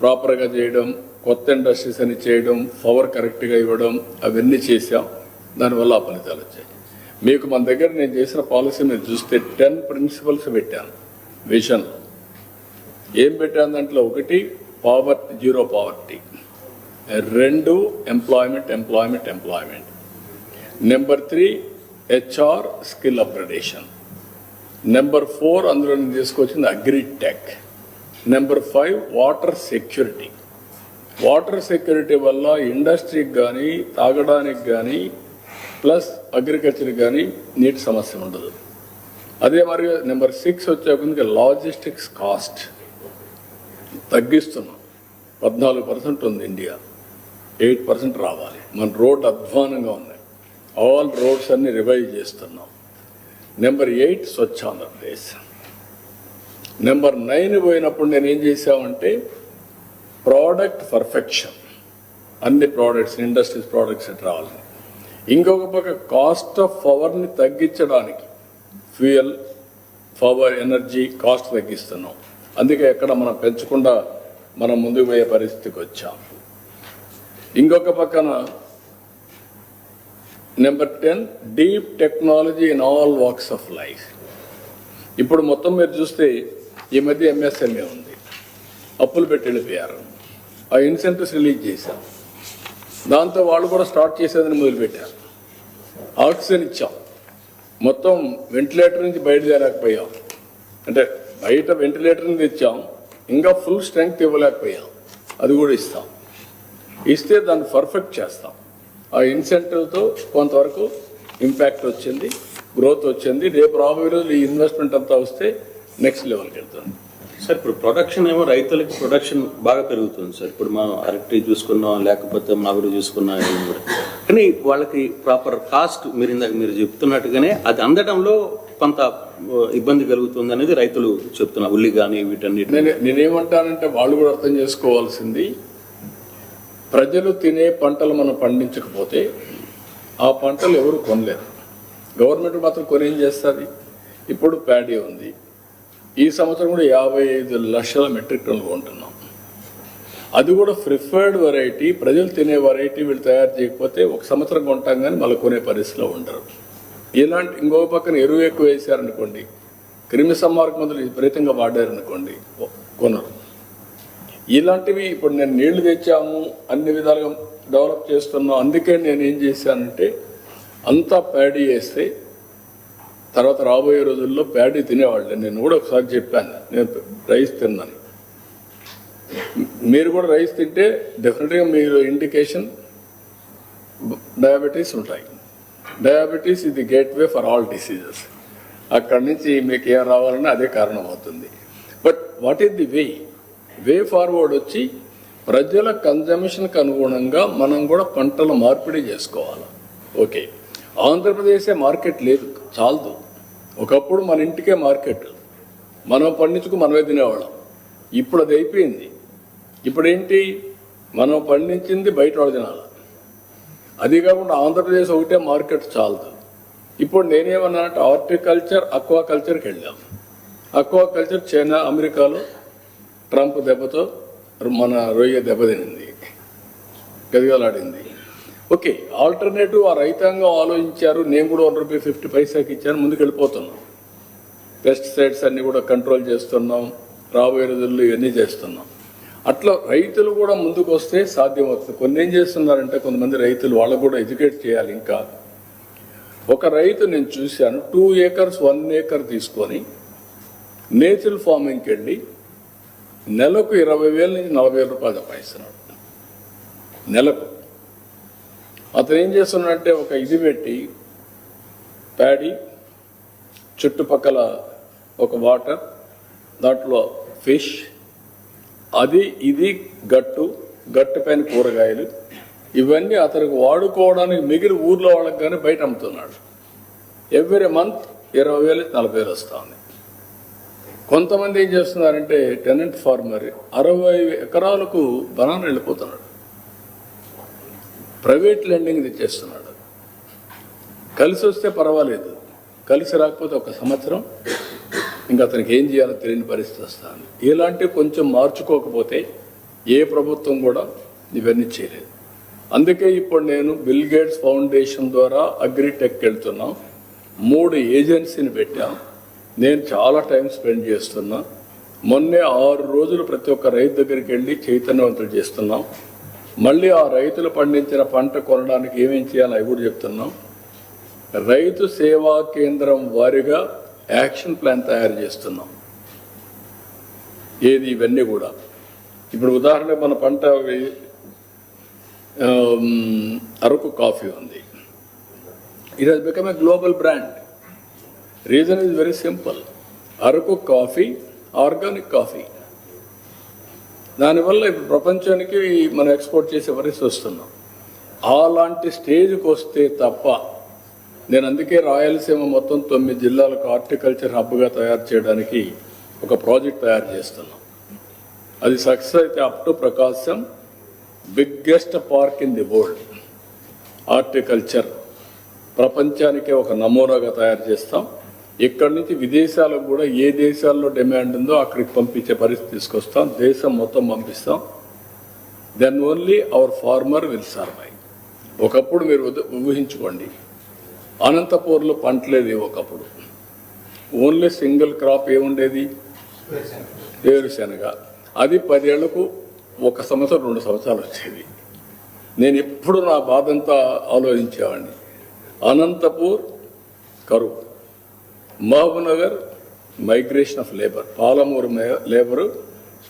ప్రాపర్గా చేయడం, కొత్త ఇండస్ట్రీస్ అని చేయడం, పవర్ కరెక్ట్గా ఇవ్వడం, అవన్నీ చేసాం. దానివల్ల ఆ ఫలితాలు వచ్చాయి. మీకు మన దగ్గర నేను చేసిన పాలసీ మీరు చూస్తే 10 ప్రిన్సిపల్స్ పెట్టాను విజన్లో. ఏం పెట్టాను దాంట్లో? 1 poverty, 0 poverty. 2 employment. Number 3 HR skill upgradation. Number 4 అందులో నేను తీసుకొచ్చింది agritech. Number 5 water security. Water security వల్ల ఇండస్ట్రీకి కానీ తాగడానికి కానీ ప్లస్ అగ్రికల్చర్కి కానీ నీటి సమస్య ఉండదు. అదే మరి నెంబర్ 6 వచ్చేకొందుకు లాజిస్టిక్స్ కాస్ట్ తగ్గిస్తున్నాం. 14% ఉంది ఇండియా, 8% రావాలి. మన రోడ్ అధ్వానంగా ఉన్నాయి. ఆల్ రోడ్స్ అన్ని రివైవ్ చేస్తున్నాం. నెంబర్ 8 స్వచ్ఛ ఆంధ్రప్రదేశ్. నెంబర్ 9 పోయినప్పుడు నేను ఏం చేశామంటే ప్రోడక్ట్ పర్ఫెక్షన్. అన్ని ప్రోడక్ట్స్, ఇండస్ట్రీస్ ప్రోడక్ట్స్ రావాలి. ఇంకొక పక్క కాస్ట్ ఆఫ్ పవర్ని తగ్గించడానికి ఫ్యూయల్, పవర్, ఎనర్జీ కాస్ట్ తగ్గిస్తున్నాం. అందుకే ఎక్కడ మనం పెంచకుండా మనం ముందుకు పోయే పరిస్థితికి వచ్చాం. ఇంకొక పక్కన number 10 deep technology in all walks of life. ఇప్పుడు మొత్తం మీరు చూస్తే ఈ మధ్య MSME ఉంది, అప్పులు పెట్టి వెళ్ళిపోయారు. ఆ ఇన్సెంటివ్స్ రిలీజ్ చేశాం. దాంతో వాళ్ళు కూడా స్టార్ట్ చేసేదని మొదలుపెట్టారు. ఆక్సిజన్ ఇచ్చాం. మొత్తం వెంటిలేటర్ నుంచి బయటదేరకపోయాం. అంటే బయట వెంటిలేటర్ నుంచి ఇచ్చాం, ఇంకా ఫుల్ స్ట్రెంగ్త్ ఇవ్వలేకపోయాం. అది కూడా ఇస్తాం. ఇస్తే దాన్ని పర్ఫెక్ట్ చేస్తాం. ఆ ఇన్సెంటివ్తో కొంతవరకు ఇంపాక్ట్ వచ్చింది, గ్రోత్ వచ్చింది. రేపు రాబోయే రోజులు ఈ ఇన్వెస్ట్మెంట్ అంతా వస్తే నెక్స్ట్ లెవెల్కి వెళ్తుంది. సార్ ఇప్పుడు ప్రొడక్షన్ ఏమో రైతులకి ప్రొడక్షన్ బాగా పెరుగుతుంది సార్. ఇప్పుడు మనం అరటి చూసుకున్నాం, లేకపోతే మామిడి చూసుకున్నాం, ఏం కూడా. కానీ వాళ్ళకి ప్రాపర్ కాస్ట్ మీరు చెప్తున్నట్టుగానే అది అందడంలో కొంత ఇబ్బంది కలుగుతుంది అనేది రైతులు చెప్తున్నారు. ఉల్లి కానీ వీటన్నిటి నేనేమంటానంటే వాళ్ళు కూడా అర్థం చేసుకోవాల్సింది, ప్రజలు తినే పంటలు మనం పండించకపోతే ఆ పంటలు ఎవరు కొనలేరు. గవర్నమెంట్ మాత్రం కొనేం చేస్తుంది? ఇప్పుడు ప్యాడీ ఉంది, ఈ సంవత్సరం కూడా 55 లక్షల మెట్రిక్ టన్నులు కొంటున్నాం. అది కూడా ప్రిఫర్డ్ వెరైటీ, ప్రజలు తినే వెరైటీ వీళ్ళు తయారు చేయకపోతే ఒక సంవత్సరం కొంటాం కానీ మళ్ళీ కొనే పరిస్థితిలో ఉండరు. ఇలాంటి ఇంకొక పక్కన ఎరువు ఎక్కువ వేసారనుకోండి, క్రిమి సంహారక మందులు విపరీతంగా వాడారనుకోండి, కొనరు. ఇలాంటివి ఇప్పుడు నేను నీళ్లు తెచ్చాము, అన్ని విధాలుగా డెవలప్ చేస్తున్నాం. అందుకే నేను ఏం చేశానంటే అంతా ప్యాడీ వేస్తే తర్వాత రాబోయే రోజుల్లో ప్యాడీ తినేవాళ్ళు. నేను కూడా ఒకసారి చెప్పాను, నేను రైస్ తిన్నాను. మీరు కూడా రైస్ తింటే డెఫినెట్గా మీరు ఇండికేషన్ డయాబెటీస్ ఉంటాయి. డయాబెటీస్ ఇది గేట్వే ఫర్ ఆల్ డిసీజెస్. అక్కడి నుంచి మీకు ఏం రావాలన్నా అదే కారణం అవుతుంది. But what is the way forward వచ్చి ప్రజల కన్జంప్షన్కి అనుగుణంగా మనం కూడా పంటల మార్పిడి చేసుకోవాలి. ఓకే, ఆంధ్రప్రదేశే మార్కెట్ లేదు, చాలదు. ఒకప్పుడు మన ఇంటికే మార్కెట్, మనం పండించుకు మనమే తినేవాళ్ళం. ఇప్పుడు అది అయిపోయింది. ఇప్పుడు ఏంటి, మనం పండించింది బయట వాళ్ళు తినాలి. అది కాకుండా ఆంధ్రప్రదేశ్ ఒకటే మార్కెట్ చాలదు. ఇప్పుడు నేనేమన్నానంటే హార్టికల్చర్, అక్వాకల్చర్కి వెళ్ళాం. అక్వాకల్చర్ చైనా, అమెరికాలో ట్రంప్ దెబ్బతో మన రొయ్య దెబ్బతినింది, గదిగలాడింది. ఓకే, ఆల్టర్నేటివ్ ఆ రైతాంగం ఆలోచించారు. నేను కూడా ₹1.50 ఇచ్చాను, ముందుకు వెళ్ళిపోతున్నాం. పెస్టిసైడ్స్ అన్నీ కూడా కంట్రోల్ చేస్తున్నాం, రాబోయే రోజుల్లో ఇవన్నీ చేస్తున్నాం. అట్లా రైతులు కూడా ముందుకు వస్తే సాధ్యమవుతుంది. కొన్ని ఏం చేస్తున్నారంటే కొంతమంది రైతులు వాళ్ళకు కూడా ఎడ్యుకేట్ చేయాలి. ఇంకా ఒక రైతు నేను చూశాను, 2 acres 1 acre తీసుకొని నేచురల్ ఫార్మింగ్కి వెళ్ళి నెలకు 20,000 నుంచి 40,000 రూపాయలు సంపాదిస్తున్నాడు నెలకు. అతను ఏం చేస్తున్నాడంటే ఒక ఇది పెట్టి ప్యాడీ, చుట్టుపక్కల ఒక వాటర్, దాంట్లో ఫిష్, అది ఇది గట్టు పైన కూరగాయలు, ఇవన్నీ అతనికి వాడుకోవడానికి మిగిలి ఊర్లో వాళ్ళకి కానీ బయట అమ్ముతున్నాడు. ఎవ్రీ మంత్ 20,000 నుంచి 40,000 వస్తుంది. కొంతమంది ఏం చేస్తున్నారంటే టెనెంట్ ఫార్మర్ 60 ఎకరాలకు బనానా వెళ్ళిపోతున్నాడు, ప్రైవేట్ లెండింగ్ తెచ్చేస్తున్నాడు. కలిసి వస్తే పర్వాలేదు, కలిసి రాకపోతే ఒక సంవత్సరం ఇంకా అతనికి ఏం చేయాలో తెలియని పరిస్థితి వస్తుంది. ఇలాంటివి కొంచెం మార్చుకోకపోతే ఏ ప్రభుత్వం కూడా ఇవన్నీ చేయలేదు. అందుకే ఇప్పుడు నేను బిల్ గేట్స్ ఫౌండేషన్ ద్వారా అగ్రిటెక్ వెళ్తున్నాం. 3 ఏజెన్సీని పెట్టాం. నేను చాలా టైం స్పెండ్ చేస్తున్నా. మొన్నే 6 రోజులు ప్రతి ఒక్క రైతు దగ్గరికి వెళ్ళి చైతన్యవంతులు చేస్తున్నాం. మళ్ళీ ఆ రైతులు పండించిన పంట కొనడానికి ఏమేం చేయాలో అవి కూడా చెప్తున్నాం. రైతు సేవా కేంద్రం వారిగా యాక్షన్ ప్లాన్ తయారు చేస్తున్నాం. ఇవన్నీ కూడా ఇప్పుడు ఉదాహరణ మన పంట అరకు కాఫీ ఉంది. It has become a global brand. Reason is very simple. Araku coffee organic coffee. దానివల్ల ఇప్పుడు ప్రపంచానికి మనం ఎక్స్పోర్ట్ చేసే పరిస్థితి వస్తున్నాం. అలాంటి స్టేజ్కి వస్తే తప్ప నేను అందుకే రాయలసీమ మొత్తం 9 జిల్లాలకు హార్టికల్చర్ హబ్గా తయారు చేయడానికి ఒక ప్రాజెక్ట్ తయారు చేస్తున్నాం. అది సక్సెస్ అయితే up to Prakasam biggest park in the world. Horticulture ప్రపంచానికే ఒక నమూనాగా తయారు చేస్తాం. ఇక్కడి నుంచి విదేశాలకు కూడా ఏ దేశాల్లో డిమాండ్ ఉందో అక్కడికి పంపించే పరిస్థితి తీసుకొస్తాం. దేశం మొత్తం పంపిస్తాం. Then only our farmer will survive. ఒకప్పుడు మీరు ఊహించుకోండి, అనంతపూర్లో పంటలేదు. ఒకప్పుడు ఓన్లీ సింగిల్ క్రాప్ ఏముండేది, వేరుశెనగ. అది 10 ఏళ్లకు 1 సంవత్సరం 2 సంవత్సరాలు వచ్చేది. నేను ఎప్పుడు నా బాధంతా ఆలోచించేవాడిని. అనంతపూర్ కరువు, Mahabubnagar migration of labour, Palamuru labour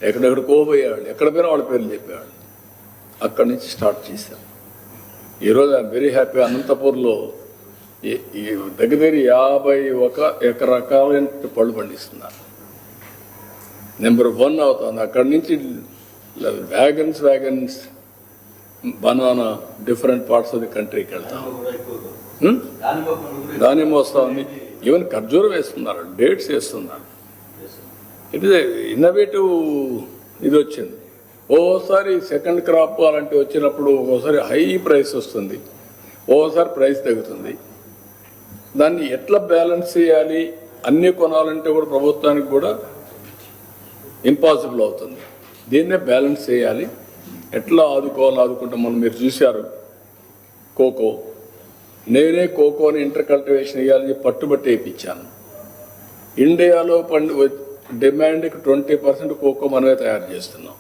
ఎక్కడెక్కడికో పోయేవాళ్ళు, ఎక్కడ పోయినా వాళ్ళ పేర్లు చెప్పేవాళ్ళు. అక్కడి నుంచి స్టార్ట్ చేశాం. ఈరోజు ఐఎమ్ వెరీ హ్యాపీ. అనంతపూర్లో ఈ దగ్గర 51 రకాలైన పళ్ళు పండిస్తున్నారు. నెంబర్ 1 అవుతుంది. అక్కడి నుంచి wagons banana different parts of the కంట్రీకి వెళ్తాం. దానిమ్మ వస్తూ ఉంది. ఈవెన్ ఖర్జూరం వేస్తున్నారు, డేట్స్ వేస్తున్నారు. It is innovative. ఇది వచ్చింది. ఓసారి సెకండ్ క్రాప్ అలాంటివి వచ్చినప్పుడు ఓసారి హై ప్రైస్ వస్తుంది, ఓసారి ప్రైస్ తగ్గుతుంది. దాన్ని ఎట్లా బ్యాలెన్స్ చేయాలి, అన్నీ కొనాలంటే కూడా ప్రభుత్వానికి కూడా ఇంపాసిబుల్ అవుతుంది. దీన్నే బ్యాలెన్స్ చేయాలి. ఎట్లా ఆదుకుంటాం. మనం మీరు చూశారు కోకో. నేనే కోకోని ఇంటర్ కల్టివేషన్ వేయాలని పట్టుబట్టి వేయించాను. ఇండియాలో డిమాండ్కి 20% కోకో మనమే తయారు చేస్తున్నాం.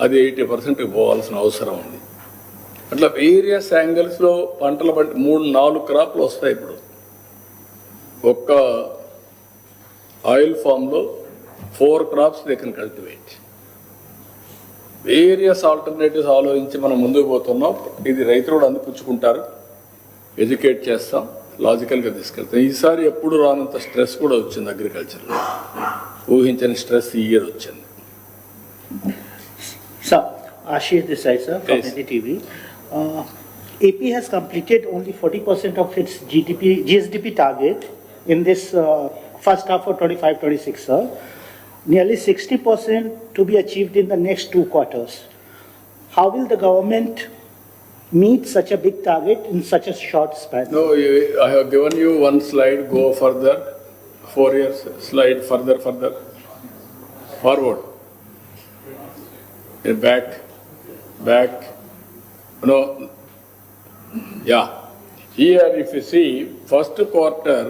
అది 80% పోవాల్సిన అవసరం ఉంది. అట్లా వేరియస్ యాంగిల్స్లో పంటలు 3-4 క్రాప్లు వస్తాయి. ఇప్పుడు ఒక్క ఆయిల్ ఫామ్లో 4 crops they can cultivate. Various alternatives ఆలోచించి మనం ముందుకు పోతున్నాం. ఇది రైతులు కూడా అందిపుచ్చుకుంటారు. ఎడ్యుకేట్ చేస్తాం, లాజికల్గా తీసుకెళ్తాం. ఈసారి ఎప్పుడు రానంత స్ట్రెస్ కూడా వచ్చింది అగ్రికల్చర్లో. ఊహించని స్ట్రెస్ ఈ ఇయర్ వచ్చింది. Sir, Ashish Desai, sir, from Yes. NDTV. AP has completed only 40% of its GSDP target in this first half of 25-26, sir. Nearly 60% to be achieved in the next 2 quarters. How will the government meet such a big target in such a short span? No, I have given you one slide. Go further. 4 years. Slide further. Forward. Back. No. Yeah. Here, if you see, first quarter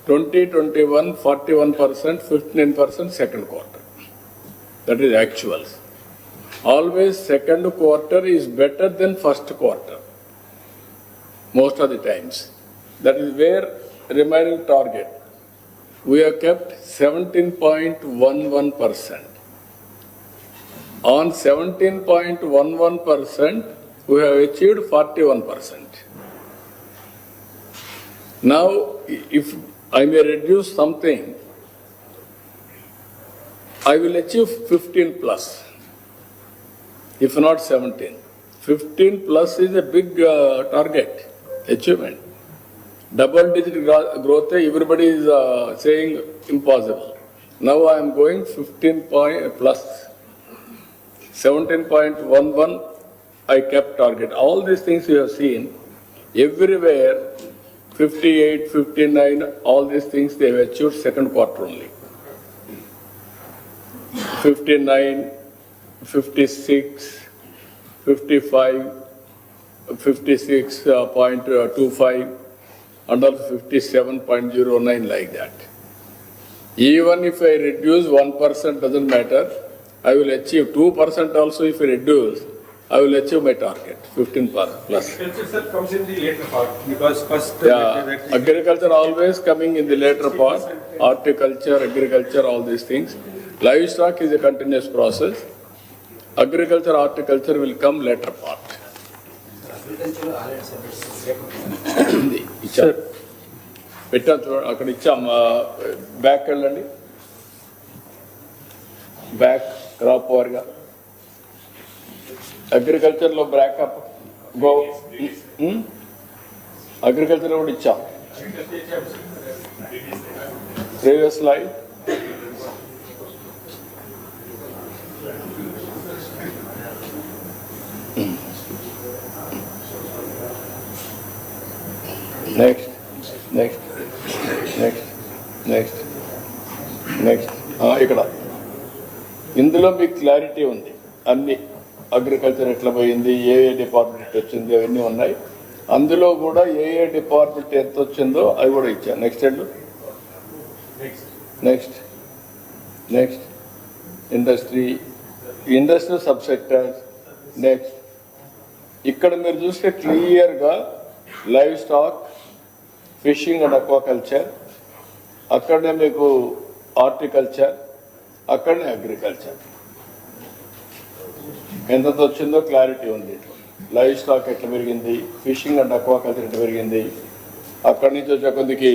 2021, 41%, 15%, second quarter. That is actuals. Always second quarter is better than first quarter. Most of the times. That is where remaining target. We have kept 17.11%. On 17.11%, we have achieved 41%. Now, if I may reduce something, I will achieve 15 plus, if not 17. 15 plus is a big target, achievement. Double-digit growth, everybody is saying impossible. Now I am going 15 plus. 17.11, I kept target. All these things you have seen, everywhere, 58, 59, all these things they have achieved second quarter only. 59, 56, 55, 56.25, and also 57.09 like that. Even if I reduce 1%, doesn't matter. I will achieve 2% also. If I reduce, I will achieve my target, 15 plus. Agriculture comes in the later part because first. Yeah, agriculture always coming in the later part. Horticulture, agriculture, all these things. Livestock is a continuous process. Agriculture, horticulture will come later part. పెట్టాం చూడండి, అక్కడ ఇచ్చాం. బ్యాక్ వెళ్ళండి. బ్యాక్ క్రాప్ ఓవర్గా అగ్రికల్చర్లో బ్యాకప్ గో. అగ్రికల్చర్లో కూడా ఇచ్చాం. Previous slide. Next next next next next ఇక్కడ ఇందులో మీకు క్లారిటీ ఉంది. అన్ని అగ్రికల్చర్ ఎట్లా పోయింది, ఏ డిపార్ట్మెంట్ వచ్చింది, అవన్నీ ఉన్నాయి. అందులో కూడా ఏ డిపార్ట్మెంట్ ఎంత వచ్చిందో అవి కూడా ఇచ్చాను. నెక్స్ట్ అండి. Next next industry sub sectors. Next ఇక్కడ మీరు చూస్తే క్లియర్గా live stock, fishing and aquaculture, అక్కడనే మీకు హార్టికల్చర్, అక్కడనే అగ్రికల్చర్. ఎంత వచ్చిందో క్లారిటీ ఉంది. లైవ్ స్టాక్ ఎట్లా పెరిగింది, ఫిషింగ్ అండ్ అక్వాకల్చర్ ఎట్లా పెరిగింది, అక్కడి నుంచి వచ్చే కొద్దికి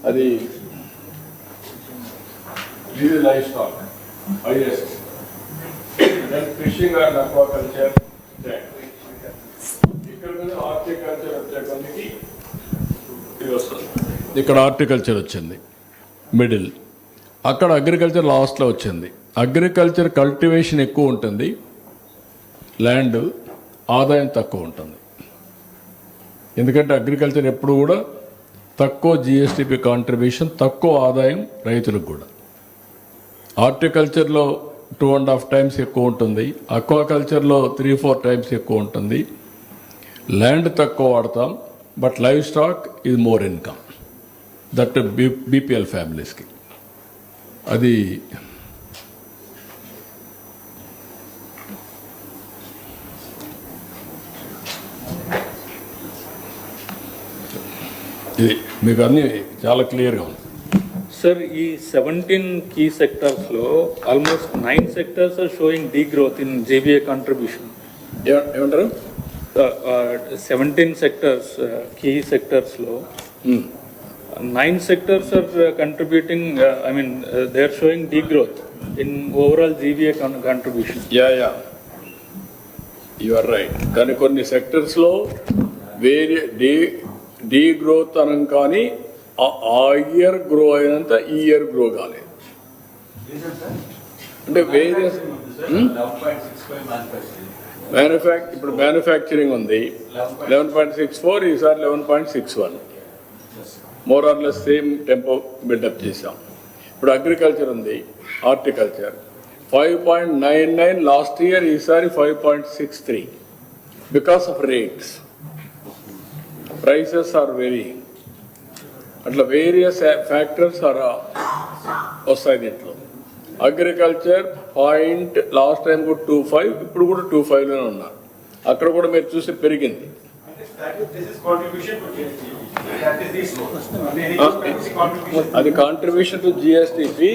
అది ఇది live stock highest, fishing and aquaculture, ఇక్కడ హార్టికల్చర్ వచ్చే కొద్దికి ఇది వస్తుంది. ఇక్కడ హార్టికల్చర్ వచ్చింది మిడిల్, అక్కడ అగ్రికల్చర్ లాస్ట్లో వచ్చింది. అగ్రికల్చర్ కల్టివేషన్ ఎక్కువ ఉంటుంది, ల్యాండ్ ఆదాయం తక్కువ ఉంటుంది. ఎందుకంటే అగ్రికల్చర్ ఎప్పుడు కూడా తక్కువ జిఎస్టిపి కాంట్రిబ్యూషన్, తక్కువ ఆదాయం రైతులకు కూడా. హార్టికల్చర్లో 2.5 times ఎక్కువ ఉంటుంది, అక్వాకల్చర్లో 3-4 times ఎక్కువ ఉంటుంది. ల్యాండ్ తక్కువ వాడతాం, బట్ లైవ్ స్టాక్ ఇది మోర్ ఇన్కమ్, దట్ బీపీఎల్ ఫ్యామిలీస్కి. అది ఇది మీకు అన్నీ చాలా క్లియర్గా ఉంది. Sir, ఈ 17 key sectors లో almost 9 sectors are showing degrowth in JVA contribution. ఏమంటారు? 17 sectors, key sectors లో 9 sectors are contributing, they are showing degrowth in overall GVA contribution. Yeah you are right. కానీ కొన్ని సెక్టర్స్లో డీ గ్రోత్ అనం, కానీ ఆ ఇయర్ గ్రో అయినంత ఈ ఇయర్ గ్రో కాలేదు. అంటే వేరియస్ ఇప్పుడు మ్యానుఫ్యాక్చరింగ్ ఉంది 11.64, ఈసారి 11.61, more or less same tempo build up చేసాం. ఇప్పుడు అగ్రికల్చర్ ఉంది, హార్టికల్చర్ 5.99 లాస్ట్ ఇయర్, ఈసారి 5.63 because of rates, prices are varying. అట్లా వేరియస్ ఫ్యాక్టర్స్ వస్తాయి దీంట్లో. అగ్రికల్చర్ పాయింట్ లాస్ట్ టైం కూడా 2.5, ఇప్పుడు కూడా 2.5లోనే ఉన్నారు. అక్కడ కూడా మీరు చూసి పెరిగింది. అది కాంట్రిబ్యూషన్ టు జిఎస్టిపి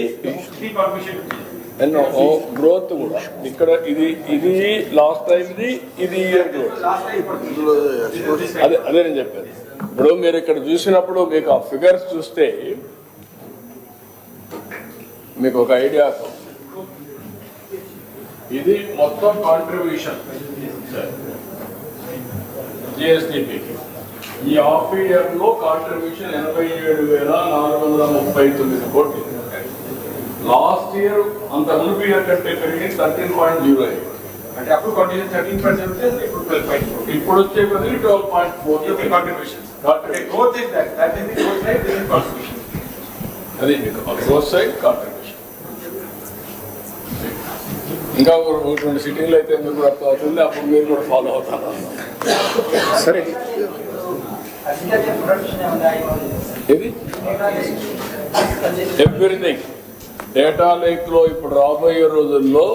గ్రోత్ కూడా. ఇక్కడ ఇది లాస్ట్ టైం, ఇది ఇయర్ గ్రోత్. అదే నేను చెప్పాను. ఇప్పుడు మీరు ఇక్కడ చూసినప్పుడు మీకు ఆ ఫిగర్స్ చూస్తే మీకు ఒక ఐడియా. ఇది మొత్తం కాంట్రిబ్యూషన్ జిఎస్టిపికి. ఈ హాఫ్ ఇయర్ లో కాంట్రిబ్యూషన్ 87,439 కోట్లు. లాస్ట్ ఇయర్ అంత మునుపు ఇయర్ కంటే పెరిగి 13.08. అంటే అప్పుడు కంటిన్యూ 13% ఉంటే ఇప్పుడు 12.4. ఇప్పుడు వచ్చే కొద్దిగా 12.4 contribution. Growth is that is the growth side, this is contribution. అది మీకు గ్రోత్ సైడ్ కాంట్రిబ్యూషన్. ఇంకా ఒక 2 సిటీలు అయితే మీకు కూడా అర్థం అవుతుంది, అప్పుడు మీరు కూడా ఫాలో అవుతారు. సరే, ఇది ఎవ్రీథింగ్ డేటా లేక్లో ఇప్పుడు రాబోయే రోజుల్లో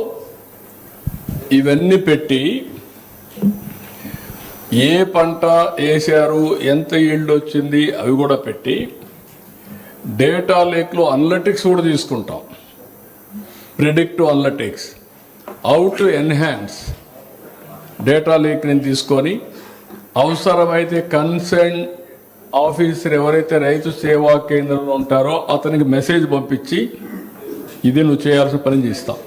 ఇవన్నీ పెట్టి ఏ పంట వేసారు, ఎంత ఈల్డ్ వచ్చింది, అవి కూడా పెట్టి డేటా లేక్లో అనలిటిక్స్ కూడా తీసుకుంటాం. Predictive analytics, how to enhance data లేక్ని తీసుకొని అవసరమైతే కన్సర్న్ ఆఫీసర్ ఎవరైతే రైతు సేవా కేంద్రంలో ఉంటారో అతనికి మెసేజ్ పంపించి ఇది నువ్వు చేయాల్సిన పని చేస్తాం.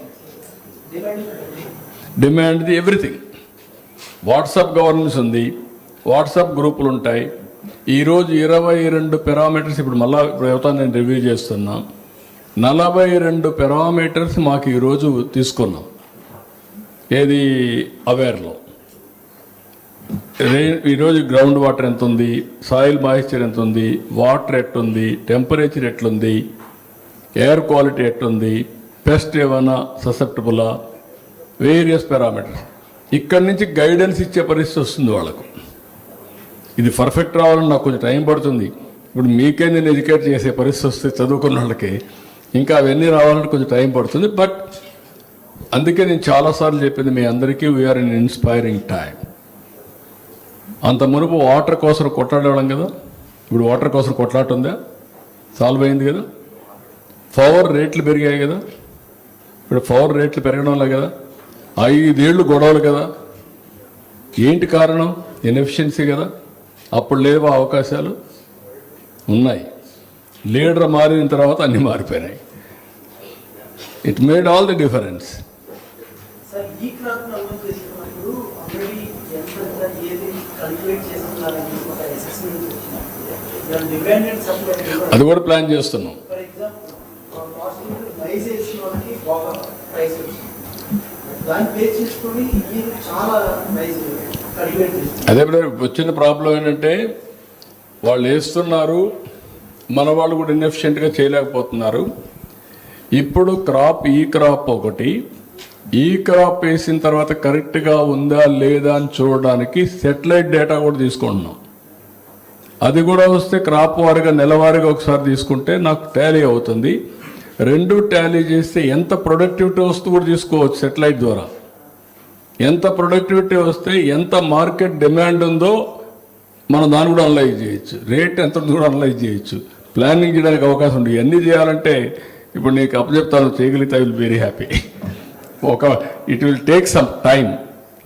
డిమాండ్ది ఎవ్రీథింగ్. వాట్సాప్ గవర్నెన్స్ ఉంది, వాట్సాప్ గ్రూపులు ఉంటాయి. ఈరోజు 22 పారామీటర్స్, ఇప్పుడు అవుతాను నేను రివ్యూ చేస్తున్నా, 42 పారామీటర్స్ మాకు ఈరోజు తీసుకున్నాం. ఏది అవేర్లో ఈరోజు గ్రౌండ్ వాటర్ ఎంత ఉంది, సాయిల్ మాయిశ్చర్ ఎంత ఉంది, వాటర్ ఎట్లుంది, టెంపరేచర్ ఎట్లుంది, ఎయిర్ క్వాలిటీ ఎట్లుంది, పెస్ట్ ఏమైనా ససెప్టబులా, వేరియస్ పారామీటర్స్. ఇక్కడి నుంచి గైడెన్స్ ఇచ్చే పరిస్థితి వస్తుంది వాళ్ళకు. ఇది పర్ఫెక్ట్ రావాలని నాకు కొంచెం టైం పడుతుంది. ఇప్పుడు మీకే నేను ఎడ్యుకేట్ చేసే పరిస్థితి వస్తే చదువుకున్న వాళ్ళకి ఇంకా అవన్నీ రావాలంటే కొంచెం టైం పడుతుంది. బట్ అందుకే నేను చాలాసార్లు చెప్పింది మీ అందరికీ, వీఆర్ ఇన్ ఇన్స్పైరింగ్ టైం. అంత మునుపు వాటర్ కోసం కొట్లాడేవాళ్ళం కదా, ఇప్పుడు వాటర్ కోసం కొట్లాట ఉందా, సాల్వ్ అయింది కదా. పవర్ రేట్లు పెరిగాయి కదా, ఇప్పుడు పవర్ రేట్లు పెరగడంలే కదా. 5 ఏళ్ళు గొడవలు కదా. ఏంటి కారణం? ఇన్ఎఫిషియన్సీ కదా. అప్పుడు లేవా అవకాశాలు? ఉన్నాయి. లీడర్ మారిన తర్వాత అన్నీ మారిపోయినాయి. It made all the difference. Sir ఈ క్రాప్ అమలు చేస్తున్నప్పుడు ఆల్రెడీ ఎంత ఏది కల్టివేట్ చేస్తున్నారని ఒక అసెస్మెంట్ వచ్చినప్పుడు డిమాండ్ అండ్ సప్లై అది కూడా ప్లాన్ చేస్తున్నాం. ఫర్ ఎగ్జాంపుల్ లాస్ట్ రైస్ వేసిన వాళ్ళకి బాగా ప్రైస్ వచ్చింది, దాన్ని పే చేసుకొని మీరు చాలా రైస్ కల్టివేట్ చేస్తున్నారు. అదే వచ్చిన ప్రాబ్లం ఏంటంటే వాళ్ళు వేస్తున్నారు, మన వాళ్ళు కూడా ఇన్ఎఫిషియెంట్గా చేయలేకపోతున్నారు. ఇప్పుడు ఈ క్రాప్ ఒకటి, ఈ క్రాప్ వేసిన తర్వాత కరెక్ట్గా ఉందా లేదా అని చూడడానికి సెటిలైట్ డేటా కూడా తీసుకుంటున్నాం. అది కూడా వస్తే క్రాప్ వారిగా నెలవారీగా ఒకసారి తీసుకుంటే నాకు టాలీ అవుతుంది. 2 టాలీ చేస్తే ఎంత ప్రొడక్టివిటీ వస్తూ కూడా తీసుకోవచ్చు సెటిలైట్ ద్వారా. ఎంత ప్రొడక్టివిటీ వస్తే ఎంత మార్కెట్ డిమాండ్ ఉందో మనం దాన్ని కూడా అనలైజ్ చేయొచ్చు. రేట్ ఎంత ఉందో కూడా అనలైజ్ చేయొచ్చు. ప్లానింగ్ చేయడానికి అవకాశం ఉంది. ఇవన్నీ చేయాలంటే ఇప్పుడు నీకు అప్పచెప్తాను, చేయగలిగితే I will very happy. It will take some time.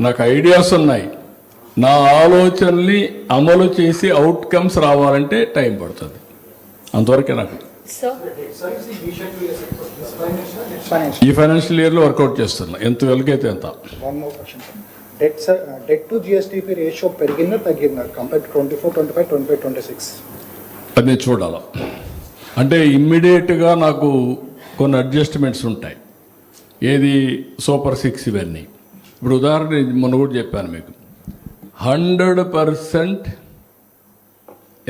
నాకు ఐడియాస్ ఉన్నాయి. నా ఆలోచనల్ని అమలు చేసి అవుట్కమ్స్ రావాలంటే టైం పడుతుంది. అంతవరకే నాకు Sir, ఈ ఫైనాన్షియల్ ఇయర్లో వర్కౌట్ చేస్తున్నా. ఎంత వెలుగైతే ఎంత. One more question sir. Debt to GSDP ratio పెరిగిందా తగ్గిందా కంపేర్ 24, 25, 25, 26? అది నేను చూడాలా. అంటే ఇమ్మీడియట్గా నాకు కొన్ని అడ్జస్ట్మెంట్స్ ఉంటాయి. ఏది సూపర్ 6 ఇవన్నీ. ఇప్పుడు ఉదాహరణ మొన్న కూడా చెప్పాను మీకు, 100%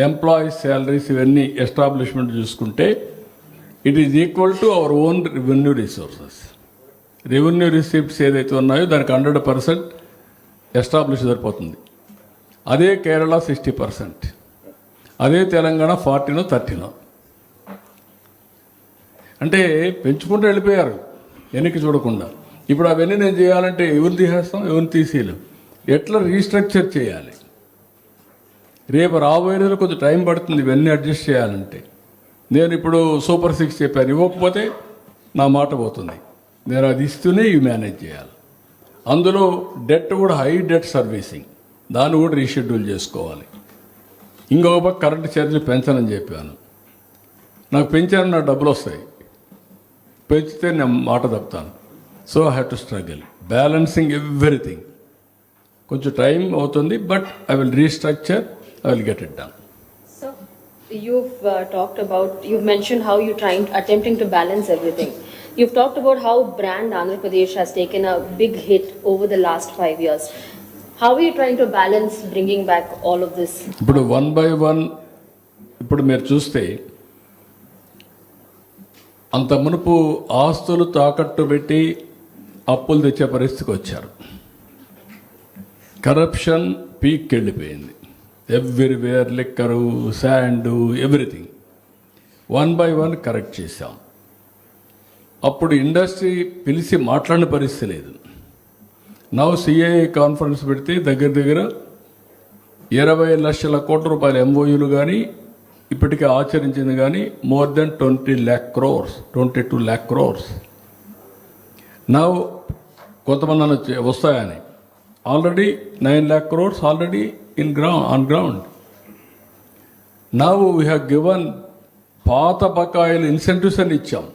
ఎంప్లాయీస్ శాలరీస్ ఇవన్నీ ఎస్టాబ్లిష్మెంట్ చూసుకుంటే it is equal to our own revenue resources. Revenue receipts ఏదైతే ఉన్నాయో దానికి 100% ఎస్టాబ్లిష్ సరిపోతుంది. అదే కేరళ 60%, అదే తెలంగాణ 40నో 30నో. అంటే పెంచుకుంటూ వెళ్ళిపోయారు వెనక్కి చూడకుండా. ఇప్పుడు అవన్నీ నేను చేయాలంటే ఎవరిని తీసేస్తాం, ఎవరిని తీసేయలేం. ఎట్లా రీస్ట్రక్చర్ చేయాలి? రేపు రాబోయే రోజులు కొంచెం టైం పడుతుంది ఇవన్నీ అడ్జస్ట్ చేయాలంటే. నేను ఇప్పుడు సూపర్ 6 చెప్పాను, ఇవ్వకపోతే నా మాట పోతుంది. నేను అది ఇస్తూనే ఇవి మేనేజ్ చేయాలి. అందులో డెట్ కూడా హై డెట్ సర్వీసింగ్, దాన్ని కూడా రీషెడ్యూల్ చేసుకోవాలి. ఇంకొక పక్క కరెంట్ ఛార్జీలు పెంచాలని చెప్పాను. నాకు పెంచాను, నాకు డబ్బులు వస్తాయి. పెంచితే నేను మాట తప్పుతాను. So I have to struggle balancing everything. కొంచెం టైం అవుతుంది, but I will restructure, I will get it done. so you've mentioned how you're attempting to balance everything. You've talked about how brand Andhra Pradesh has taken a big hit over the last 5 years. How are you trying to balance bringing back all of this? ఇప్పుడు 1 by 1 ఇప్పుడు మీరు చూస్తే అంత మునుపు ఆస్తులు తాకట్టు పెట్టి అప్పులు తెచ్చే పరిస్థితికి వచ్చారు. కరప్షన్ పీక్ వెళ్ళిపోయింది. Everywhere liquor, sand, everything 1 by 1 correct చేశాం. అప్పుడు ఇండస్ట్రీ పిలిచి మాట్లాడిన పరిస్థితి లేదు. నౌ సిఐఏ కాన్ఫరెన్స్ పెడితే దగ్గర దగ్గర 20 లక్షల కోట్ల రూపాయల ఎంఓయూలు కానీ ఇప్పటికే ఆచరించింది కానీ more than 20 lakh crores, 22 lakh crores. నా కొంతమంది అనొచ్చు వస్తాయని. Already 9 lakh crores already on ground. Now we have given పాత బకాయిలు ఇన్సెంటివ్స్ అని ఇచ్చాం,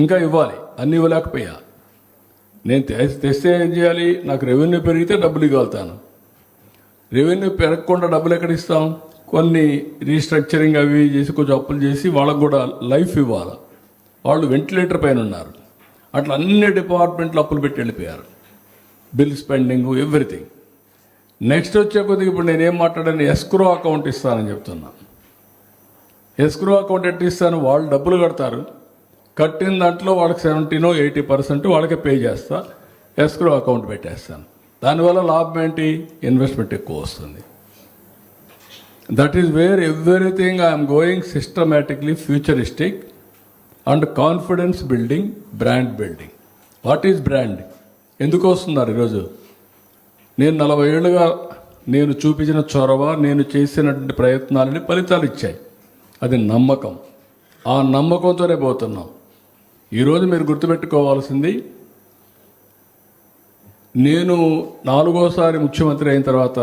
ఇంకా ఇవ్వాలి. అన్నీ ఇవ్వలేకపోయా. నేను తెస్తే ఏం చేయాలి? నాకు రెవెన్యూ పెరిగితే డబ్బులు ఇవ్వగలుగుతాను. రెవెన్యూ పెరగకుండా డబ్బులు ఎక్కడ ఇస్తాం? కొన్ని రీస్ట్రక్చరింగ్ అవి చేసి కొంచెం అప్పులు చేసి వాళ్ళకు కూడా లైఫ్ ఇవ్వాలి. వాళ్ళు వెంటిలేటర్ పైన ఉన్నారు. అట్లా అన్ని డిపార్ట్మెంట్లు అప్పులు పెట్టి వెళ్ళిపోయారు. Bill spending everything. నెక్స్ట్ వచ్చే కొద్దిగా ఇప్పుడు నేనేం మాట్లాడాను, ఎస్క్రో అకౌంట్ ఇస్తానని చెప్తున్నా. ఎస్క్రో అకౌంట్ ఎట్లా ఇస్తాను? వాళ్ళు డబ్బులు కడతారు, కట్టిన దాంట్లో వాళ్ళకి 70 or 80% వాళ్ళకే పే చేస్తా, ఎస్క్రో అకౌంట్ పెట్టేస్తాను. దానివల్ల లాభం ఏంటి? ఇన్వెస్ట్మెంట్ ఎక్కువ వస్తుంది. That is where everything I'm going systematically futuristic and confidence building, brand building. What is brand? ఎందుకు వస్తున్నారు ఈరోజు? నేను 40 ఏళ్ళుగా నేను చూపించిన చొరవ, నేను చేసినటువంటి ప్రయత్నాలని ఫలితాలు ఇచ్చాయి. అది నమ్మకం. ఆ నమ్మకంతోనే పోతున్నాం. ఈరోజు మీరు గుర్తుపెట్టుకోవాల్సింది నేను 4వసారి ముఖ్యమంత్రి అయిన తర్వాత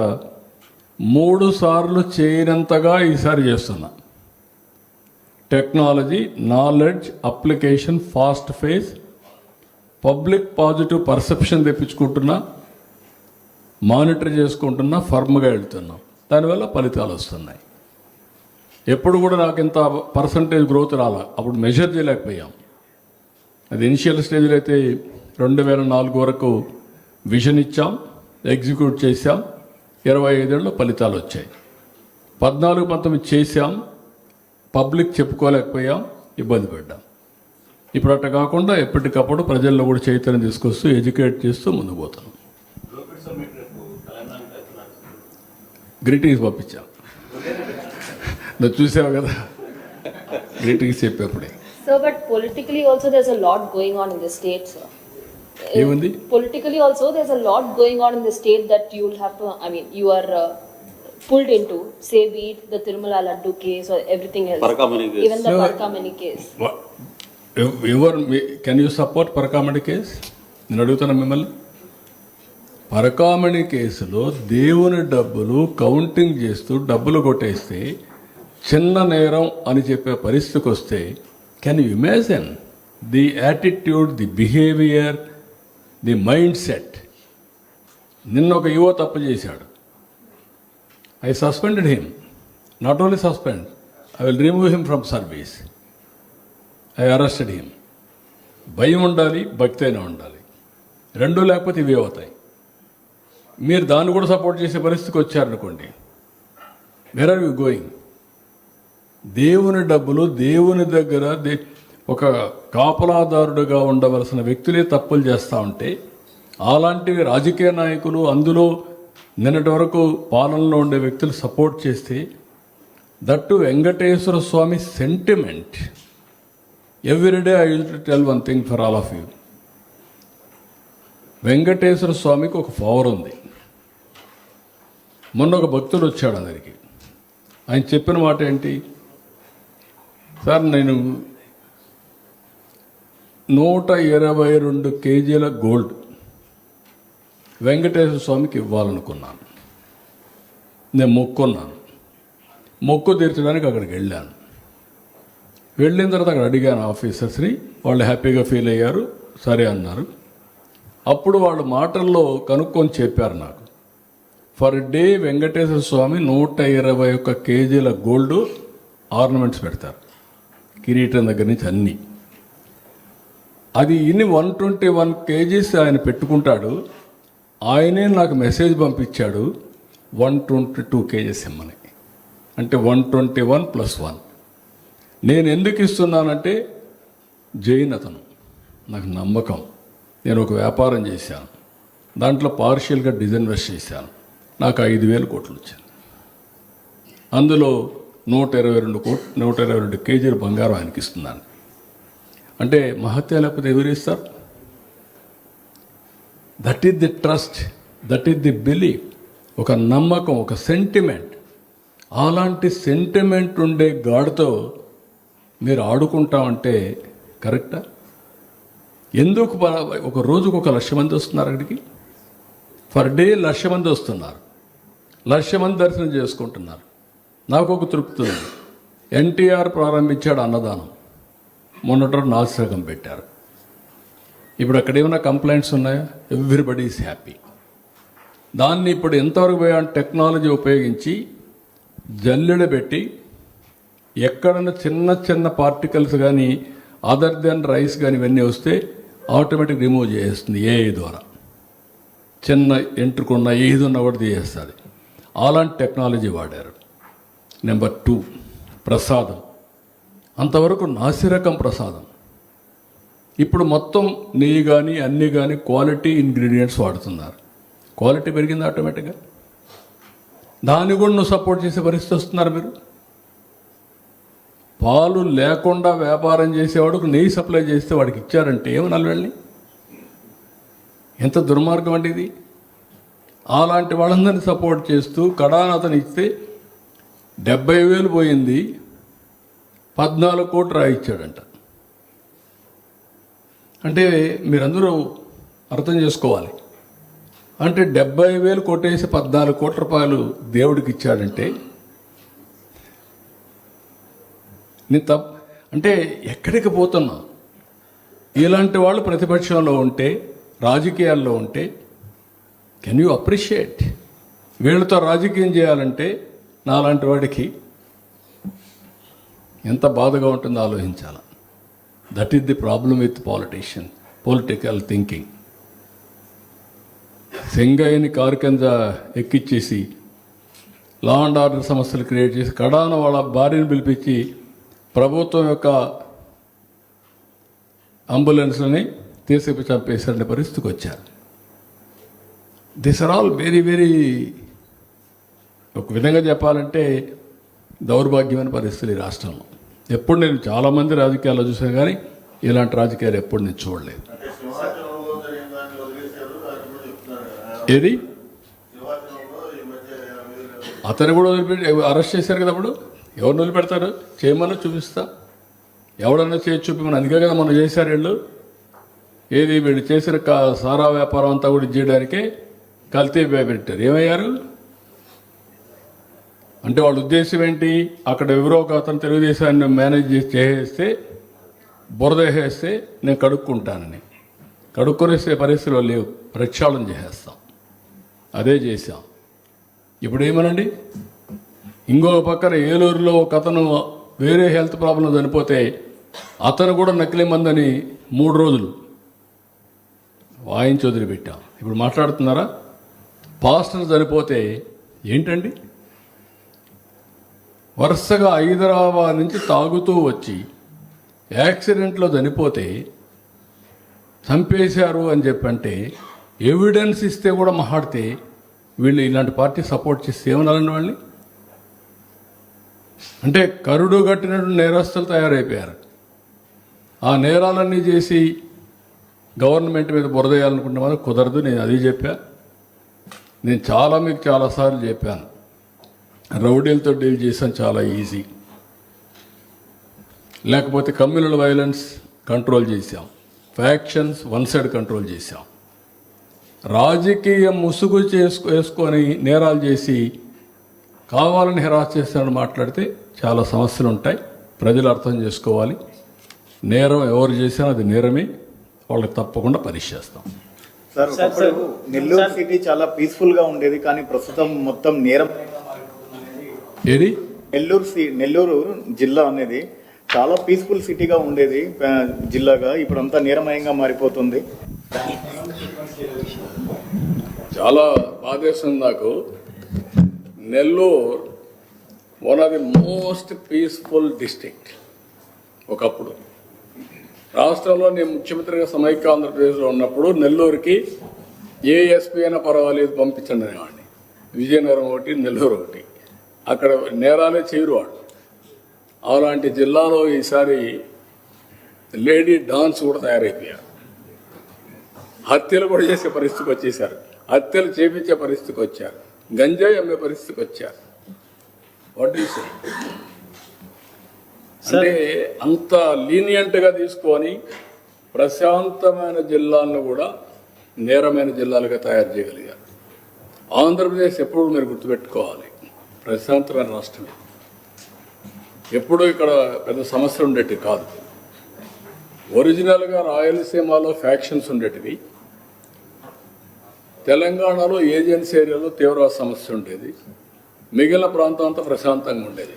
3 సార్లు చేయనంతగా ఈసారి చేస్తున్నా. Technology, knowledge, application, fast phase, public positive perception తెప్పించుకుంటున్నా, మానిటర్ చేసుకుంటున్నా, ఫర్మ్గా వెళ్తున్నాం. దానివల్ల ఫలితాలు వస్తున్నాయి. ఎప్పుడు కూడా నాకు ఇంత పర్సంటేజ్ గ్రోత్ రాలా, అప్పుడు మెజర్ చేయలేకపోయాం. అది ఇనిషియల్ స్టేజ్లో అయితే 2004 వరకు విజన్ ఇచ్చాం, ఎగ్జిక్యూట్ చేశాం, 25 ఏళ్ళలో ఫలితాలు వచ్చాయి. 14-19 చేశాం, పబ్లిక్ చెప్పుకోలేకపోయాం, ఇబ్బంది పడ్డాం. ఇప్పుడు అట్ట కాకుండా ఎప్పటికప్పుడు ప్రజల్లో కూడా చైతన్యం తీసుకొస్తూ ఎడ్యుకేట్ చేస్తూ ముందుకు పోతున్నాం. గ్రీటింగ్స్ పంపించాం, నువ్వు చూసావు కదా greetings చెప్పేప్పుడే. Sir, but politically also there's a lot going on in the state, sir. ఏముంది? Politically also there's a lot going on in the state that you'll have to, I mean, you are pulled into, say be it the Tirumala Laddu case or everything else. Parakamani case. Even the Parakamani case. Can you support Parakamani case? నేను అడుగుతున్నా మిమ్మల్ని. పరకామణి కేసులో దేవుని డబ్బులు కౌంటింగ్ చేస్తూ డబ్బులు కొట్టేస్తే చిన్న నేరం అని చెప్పే పరిస్థితికి వస్తే can you imagine the attitude, the behaviour, the mind set. నిన్న ఒక యువ తప్పు చేశాడు. I suspended him. Not only suspend, I will remove him from service. I arrested him. భయం ఉండాలి, భక్తి అయినా ఉండాలి. రెండూ లేకపోతే ఇవే అవుతాయి. మీరు దాన్ని కూడా సపోర్ట్ చేసే పరిస్థితికి వచ్చారనుకోండి, వేర్ ఆర్ యూ గోయింగ్? దేవుని డబ్బులు దేవుని దగ్గర ఒక కాపలాదారుడుగా ఉండవలసిన వ్యక్తులే తప్పులు చేస్తూ ఉంటే, అలాంటివి రాజకీయ నాయకులు, అందులో నిన్నటి వరకు పాలనలో ఉండే వ్యక్తులు సపోర్ట్ చేస్తే, that Venkateswara Swami sentiment. Every day I use to tell one thing for all of you. Venkateswara స్వామికి ఒక పవర్ ఉంది. మొన్న ఒక భక్తుడు వచ్చాడు అందరికి. ఆయన చెప్పిన మాట ఏంటి? సార్, నేను 122 కేజీల గోల్డ్ వెంకటేశ్వర స్వామికి ఇవ్వాలనుకున్నాను. నేను మొక్కున్నాను. మొక్కు తీర్చడానికి అక్కడికి వెళ్ళాను. వెళ్ళిన తర్వాత అక్కడ అడిగాను ఆఫీసర్స్ని. వాళ్ళు హ్యాపీగా ఫీల్ అయ్యారు, సరే అన్నారు. అప్పుడు వాళ్ళు మాటల్లో కనుక్కొని చెప్పారు నాకు, ఫర్ డే వెంకటేశ్వర స్వామి 121 కేజీల గోల్డ్ ఆర్నమెంట్స్ పెడతారు, కిరీటం దగ్గర నుంచి అన్నీ. అది ఇన్ని 121 కేజీస్ ఆయన పెట్టుకుంటాడు. ఆయనే నాకు మెసేజ్ పంపించాడు 122 కేజీస్ ఇమ్మని. అంటే 121 + 1. నేను ఎందుకు ఇస్తున్నానంటే, జైన్ అతను, నాకు నమ్మకం. నేను ఒక వ్యాపారం చేశాను, దాంట్లో పార్షియల్గా డిజిన్వెస్ట్ చేశాను, నాకు 5,000 కోట్లు వచ్చింది. అందులో 122 కేజీల బంగారం ఆయనకి ఇస్తున్నాను. అంటే మహత్య లేకపోతే ఎవరు ఇస్తారు? That is the trust, that is the belief. ఒక నమ్మకం, ఒక సెంటిమెంట్. అలాంటి సెంటిమెంట్ ఉండే గాడితో మీరు ఆడుకుంటామంటే కరెక్టా? ఎందుకు ఒక రోజుకు 1,00,000 మంది వస్తున్నారు అక్కడికి? పర్ డే 1,00,000 మంది వస్తున్నారు, 1,00,000 మంది దర్శనం చేసుకుంటున్నారు. నాకు ఒక తృప్తి ఉంది. ఎన్టీఆర్ ప్రారంభించాడు అన్నదానం, మొన్నటి నాసిరకం పెట్టారు. ఇప్పుడు అక్కడ ఏమైనా కంప్లైంట్స్ ఉన్నాయా? Everybody is happy. దాన్ని ఇప్పుడు ఎంతవరకు పోయాను? టెక్నాలజీ ఉపయోగించి జల్లెడ పెట్టి ఎక్కడన్నా చిన్న చిన్న పార్టికల్స్ కానీ అదర్ దెన్ రైస్ కానీ ఇవన్నీ వస్తే ఆటోమేటిక్ రిమూవ్ చేస్తుంది ఏఐ ద్వారా. చిన్న ఎంట్రుకున్న ఏది ఉన్నా కూడా తీసేస్తుంది. అలాంటి టెక్నాలజీ వాడారు. నెంబర్ 2, ప్రసాదం. అంతవరకు నాసిరకం ప్రసాదం. ఇప్పుడు మొత్తం నెయ్యి కానీ అన్నీ కానీ క్వాలిటీ ఇంగ్రీడియంట్స్ వాడుతున్నారు. క్వాలిటీ పెరిగింది ఆటోమేటిక్గా. దాన్ని కూడా నువ్వు సపోర్ట్ చేసే పరిస్థితి వస్తున్నారు మీరు. పాలు లేకుండా వ్యాపారం చేసేవాడుకు నెయ్యి సప్లై చేస్తే వాడికి ఇచ్చారంటే ఏమనాలి వెళ్ళి? ఎంత దుర్మార్గం అండి ఇది. అలాంటి వాళ్ళందరినీ సపోర్ట్ చేస్తూ కడాన అతను ఇస్తే 70,000 పోయింది, 14 కోట్లు రాయిచ్చాడంట. అంటే మీరందరూ అర్థం చేసుకోవాలి, అంటే 70,000 కొట్టేసి 14 కోట్ల రూపాయలు దేవుడికి ఇచ్చాడంటే నేను అంటే ఎక్కడికి పోతున్నా? ఇలాంటి వాళ్ళు ప్రతిపక్షంలో ఉంటే, రాజకీయాల్లో ఉంటే కెన్ యూ అప్రిషియేట్? వీళ్ళతో రాజకీయం చేయాలంటే నాలాంటి వాడికి ఎంత బాధగా ఉంటుందో ఆలోచించాలి. That is the problem with politician, political thinking. సెంగయ్యని కారు కింద ఎక్కిచ్చేసి లా అండ్ ఆర్డర్ సమస్యలు క్రియేట్ చేసి కడాన వాళ్ళ భార్యను పిలిపించి ప్రభుత్వం యొక్క అంబులెన్స్లని తీసుకు చంపేసే పరిస్థితికి వచ్చారు. This are all very very, ఒక విధంగా చెప్పాలంటే దౌర్భాగ్యమైన పరిస్థితులు ఈ రాష్ట్రంలో. ఎప్పుడు నేను చాలామంది రాజకీయాల్లో చూసాను కానీ ఇలాంటి రాజకీయాలు ఎప్పుడు నేను చూడలేదు. ఏది అతను కూడా వదిలిపెట్టి అరెస్ట్ చేశారు కదా, అప్పుడు ఎవరిని వదిలిపెడతారు? చేయమని చూపిస్తా, ఎవడన్నా చేసి చూపిమని. అందుకే కదా మనం చేశారు వీళ్ళు. ఏది వీళ్ళు చేసిన సారా వ్యాపారం అంతా కూడా చేయడానికే కల్తీ పెట్టారు. ఏమయ్యారు అంటే వాళ్ళ ఉద్దేశం ఏంటి? అక్కడ ఎవరో ఒక అతను తెలుగుదేశాన్ని మేనేజ్ చేసేస్తే, బురద వేసేస్తే నేను కడుక్కుంటానని. కడుక్కునేసే పరిస్థితులు లేవు, ప్రక్షాళన చేసేస్తాం. అదే చేశాం. ఇప్పుడు ఏమనండి, ఇంకొక పక్కన ఏలూరులో ఒక అతను వేరే హెల్త్ ప్రాబ్లం చనిపోతే అతను కూడా నకిలీ మందని 3 రోజులు వాయించి వదిలిపెట్టాం. ఇప్పుడు మాట్లాడుతున్నారా? పాస్టర్ చనిపోతే ఏంటండి, వరుసగా హైదరాబాద్ నుంచి తాగుతూ వచ్చి యాక్సిడెంట్లో చనిపోతే చంపేశారు అని చెప్పంటే ఎవిడెన్స్ ఇస్తే కూడా మాట్లాడితే వీళ్ళు ఇలాంటి పార్టీ సపోర్ట్ చేస్తే ఏమనాలండి వాళ్ళని? అంటే కరుడు కట్టినట్టు నేరస్తులు తయారైపోయారు. ఆ నేరాలన్నీ చేసి గవర్నమెంట్ మీద బురదేయాలనుకుంటే మాత్రం కుదరదు. నేను అది చెప్పా. నేను మీకు చాలాసార్లు చెప్పాను, రౌడీలతో డీల్ చేసాను చాలా ఈజీ. లేకపోతే కమ్యూనల్ వైలెన్స్ కంట్రోల్ చేశాం, ఫ్యాక్షన్స్ వన్ సైడ్ కంట్రోల్ చేశాం. రాజకీయ ముసుగు వేసుకొని నేరాలు చేసి కావాలని హెరాస్ చేస్తానని మాట్లాడితే చాలా సమస్యలు ఉంటాయి. ప్రజలు అర్థం చేసుకోవాలి. నేరం ఎవరు చేసినా అది నేరమే, వాళ్ళకి తప్పకుండా పరీక్ష చేస్తాం. సార్, ఒకప్పుడు నెల్లూరు సిటీ చాలా పీస్ఫుల్ గా ఉండేది, కానీ ప్రస్తుతం మొత్తం నేరం. ఏది నెల్లూరు జిల్లా అనేది చాలా పీస్ఫుల్ సిటీగా ఉండేది జిల్లాగా, ఇప్పుడు అంతా నేరమయంగా మారిపోతుంది. చాలా బాధేస్తుంది నాకు. Nellore one of the most peaceful district. ఒకప్పుడు రాష్ట్రంలో నేను ముఖ్యమంత్రిగా సమైక్య ఆంధ్రప్రదేశ్లో ఉన్నప్పుడు నెల్లూరుకి ఏ ఎస్పీ అయినా పర్వాలేదు పంపించండి అనేవాడిని. విజయనగరం ఒకటి, నెల్లూరు ఒకటి. అక్కడ నేరాలే చేయరు వాడు. అలాంటి జిల్లాలో ఈసారి లేడీ డాన్స్ కూడా తయారైపోయారు. హత్యలు కూడా చేసే పరిస్థితికి వచ్చేసారు. హత్యలు చేపించే పరిస్థితికి వచ్చారు. గంజాయి అమ్మే పరిస్థితికి వచ్చారు. What you say? అంటే అంత లీనియంట్గా తీసుకొని ప్రశాంతమైన జిల్లాలను కూడా నేరమైన జిల్లాలుగా తయారు చేయగలిగారు. ఆంధ్రప్రదేశ్ ఎప్పుడు మీరు గుర్తుపెట్టుకోవాలి, ప్రశాంతమైన రాష్ట్రమే. ఎప్పుడూ ఇక్కడ పెద్ద సమస్యలు ఉండేటివి కాదు. ఒరిజినల్గా రాయలసీమలో ఫ్యాక్షన్స్ ఉండేటివి, తెలంగాణలో ఏజెన్సీ ఏరియాలో తీవ్ర సమస్య ఉండేది, మిగిలిన ప్రాంతం అంతా ప్రశాంతంగా ఉండేది.